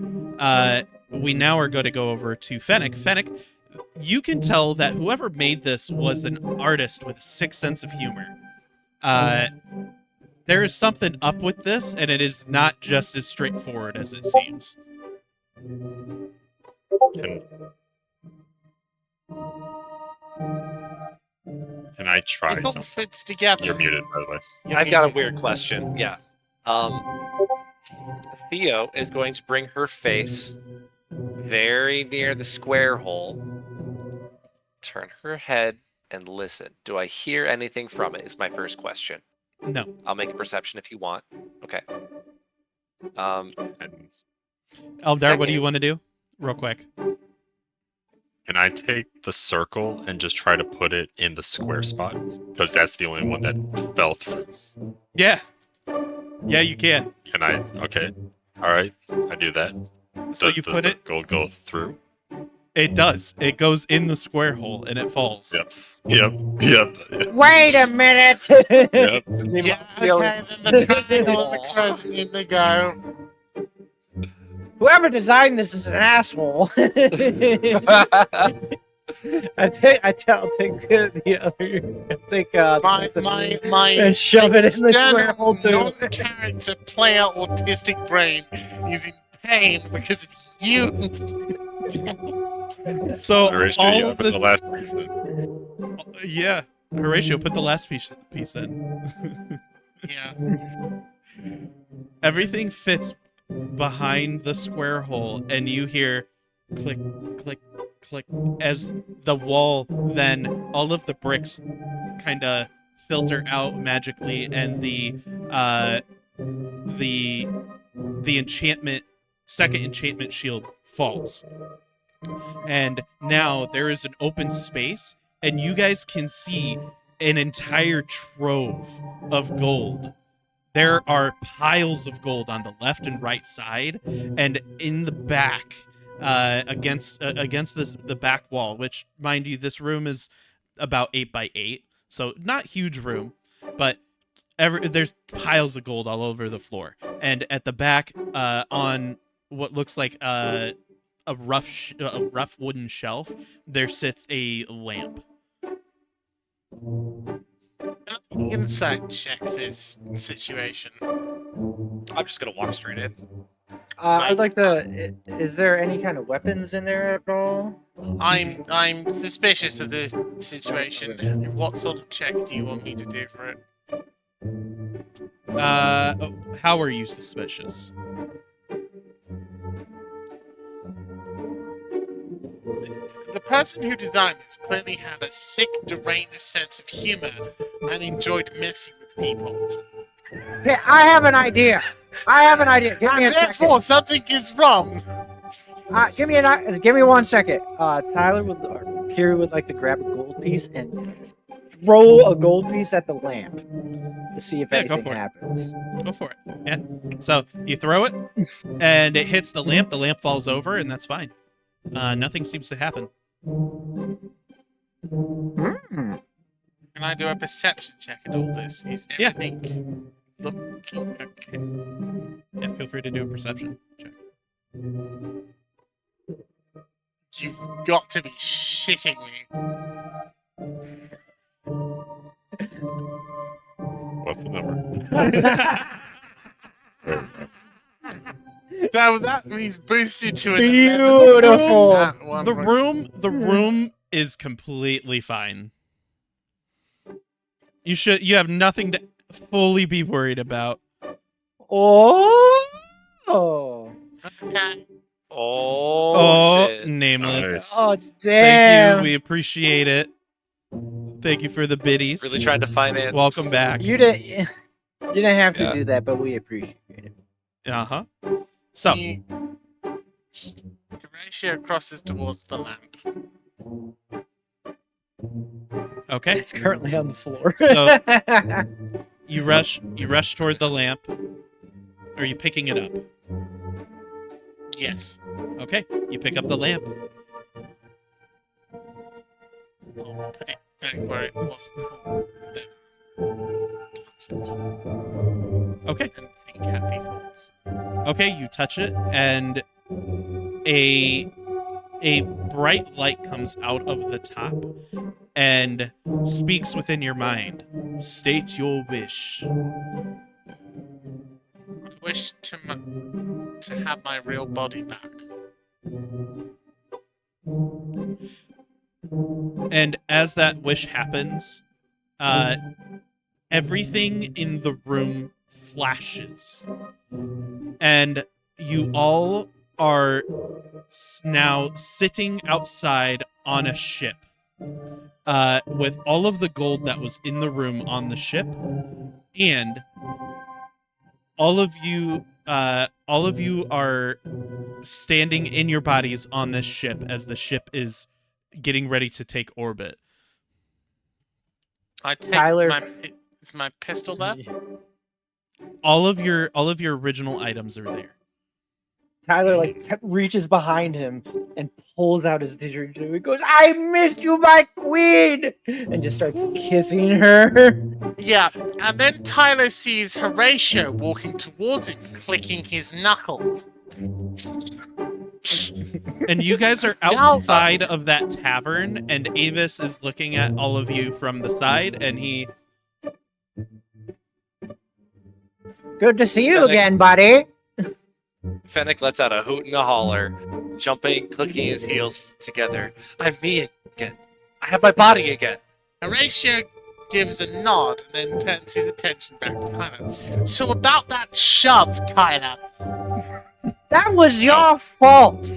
we now are going to go over to Fennec. Fennec, you can tell that whoever made this was an artist with a sick sense of humor. there is something up with this, and it is not just as straightforward as it seems. Can I try It all something? fits together. You're muted, by the way. You're I've got a muted. weird question. Yeah. Theo is going to bring her face very near the square hole, turn her head, and listen. Do I hear anything from it? Is my first question. No. I'll make a perception if you want. Okay. And Eldar, what do you Second- want to do? Real quick. can I take the circle and just try to put it in the square spot? Because that's the only one that fell through. Yeah. Yeah, you can. Can I? Okay. All right. I do that. So you put the it. gold go through? It does. It goes in the square hole and it falls. Yep. Yep. Wait a minute. Yep. Yeah, okay, then the triangle and the cross need to go. Whoever designed this is an asshole. I'll take the other. I'll take My and shove it in the square hole external too. non-character player autistic brain is in pain because of you. So Horatio, all you of opened the the last piece then. yeah, Horatio, put the last piece in. Yeah. Everything fits behind the square hole, and you hear click, click, click as the wall. Then all of the bricks kind of filter out magically, and the second enchantment shield falls. And now there is an open space, and you guys can see an entire trove of gold. There are piles of gold on the left and right side, and in the back, against the back wall. Which, mind you, this room is about 8 by 8, so not huge room, but there's piles of gold all over the floor. And at the back, on what looks like a rough wooden shelf, there sits a lamp. Insight check this situation. I'm just gonna walk straight in. I'd like to. Is there any kind of weapons in there at all? I'm suspicious of this situation. What sort of check do you want me to do for it? How are you suspicious? The person who designed this clearly had a sick, deranged sense of humor and enjoyed messing with people. Hey, I have an idea. Give me And a therefore, second. something is wrong. Give me 1 second. Or Kiri would like to grab a gold piece and throw a gold piece at the lamp to see if Yeah, go anything for it. happens. Go for it. Yeah. So you throw it, and it hits the lamp. The lamp falls over, and that's fine. Nothing seems to happen. Hmm. Can I do a perception check at all this? Is Yeah. everything looking okay? Yeah, feel free to do a perception check. You've got to be shitting me. What's the number? So that means boosted to an Beautiful. 11 on that one. The room is completely fine. You have nothing to fully be worried about. Oh. Okay. Oh, shit. Nameless. Nice. Oh, Thank damn. you. We appreciate it. Thank you for the biddies. Really trying to finance. Welcome back. You didn't have to Yeah. do that, but we appreciate it. Uh-huh. So, The ratio crosses towards the lamp. okay. It's currently on the floor. So- You rush toward the lamp. Are you picking it up? Yes. Okay. You pick up the lamp. I'll put it back where it was before. Then Okay. and think happy thoughts. Okay, you touch it, and a bright light comes out of the top and speaks within your mind. State your wish. wish to have my real body back. And as that wish happens, everything in the room flashes. And you all are now sitting outside on a ship with all of the gold that was in the room on the ship. And all of you are standing in your bodies on this ship as the ship is getting ready to take orbit. I take Tyler. Is my pistol there? All of your original items are there. Tyler reaches behind him and pulls out his didgeridoo. He goes, "I missed you, my queen," and just starts kissing her. Yeah, and then Tyler sees Horatio walking towards him, clicking his knuckles. And you guys are Now- outside of that tavern, and Avis is looking at all of you from the side, and he... Good to see you Fennec. again, buddy. Fennec lets out a hoot and a holler, jumping, clicking his heels together. I'm me again. I have my body again. Horatio gives a nod and then turns his attention back to Tyler. So about that shove, Tyler. That was your fault.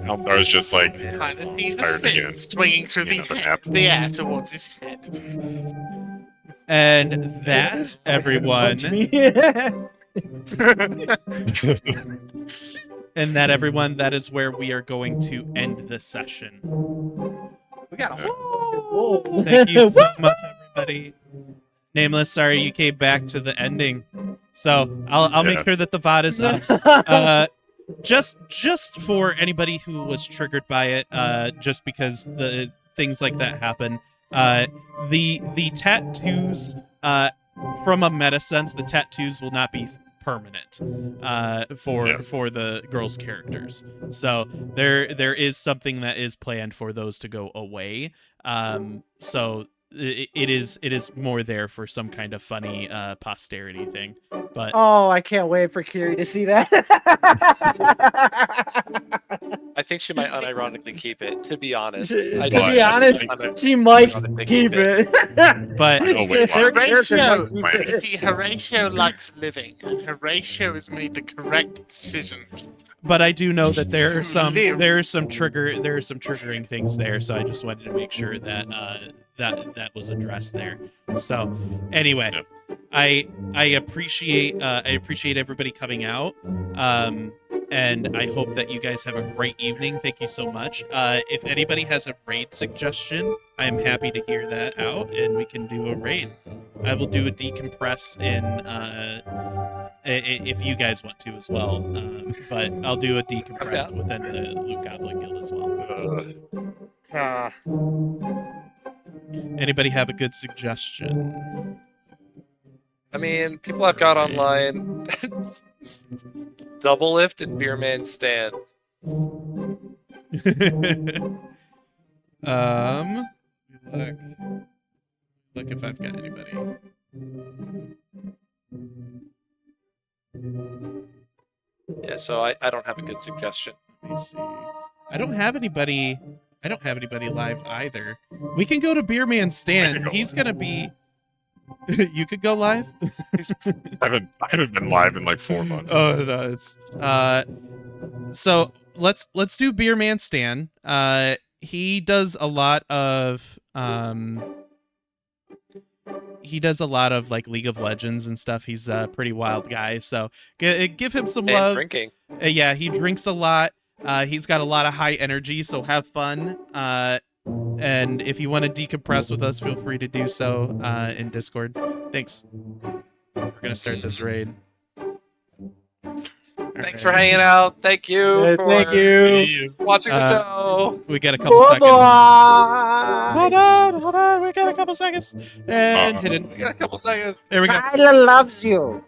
I was just like, Tyler sees the tired again. fist swinging through You know, the air towards his head. And that, everyone... Punch me. And that, everyone, that is where we are going to end the session. We got a Whoa. Thank you so much, everybody. Nameless, sorry you came back to the ending. So I'll make sure that the VOD is up. Just for anybody who was triggered by it, just because the things like that happen. The tattoos, from a meta sense, the tattoos will not be permanent for the girls' characters. So there is something that is planned for those to go away. So it is more there for some kind of funny posterity thing. But Oh, I can't wait for Kiri to see that. I think she might unironically keep it, to be honest. To To be honest, she might keep it. but Oh, wait, Her wow. character Horatio, might keep it. see, Horatio likes living, and Horatio has made the correct decision. But I do know that there are To some live. triggering things there, so I just wanted to make sure that that was addressed there. So anyway, I appreciate everybody coming out, and I hope that you guys have a great evening. Thank you so much. If anybody has a raid suggestion, I am happy to hear that out, and we can do a raid. I will do a decompress if you guys want to as well. But I'll do a decompress within the Luke Goblin Guild as well. Anybody have a good suggestion? I mean, people I've got online, Double Lift and Beerman Stand. Look if I've got anybody. Yeah, so I don't have a good suggestion. Let me see. I don't have anybody live either. We can go to Beerman Stan. He's gonna be. You could go live. I haven't been live in like 4 months. Oh no, it's So let's do Beerman Stan. He does a lot of like League of Legends and stuff. He's a pretty wild guy. So give him some And love. drinking. Yeah, he drinks a lot. He's got a lot of high energy, so have fun. And if you want to decompress with us, feel free to do so in Discord. Thanks. We're gonna start this raid. Thanks for hanging out. Thank you for Thank you. watching the show. We got a couple Bye seconds. bye. Hold on. We got a couple seconds. And hit it. We got a couple seconds. There we go. Tyler loves you.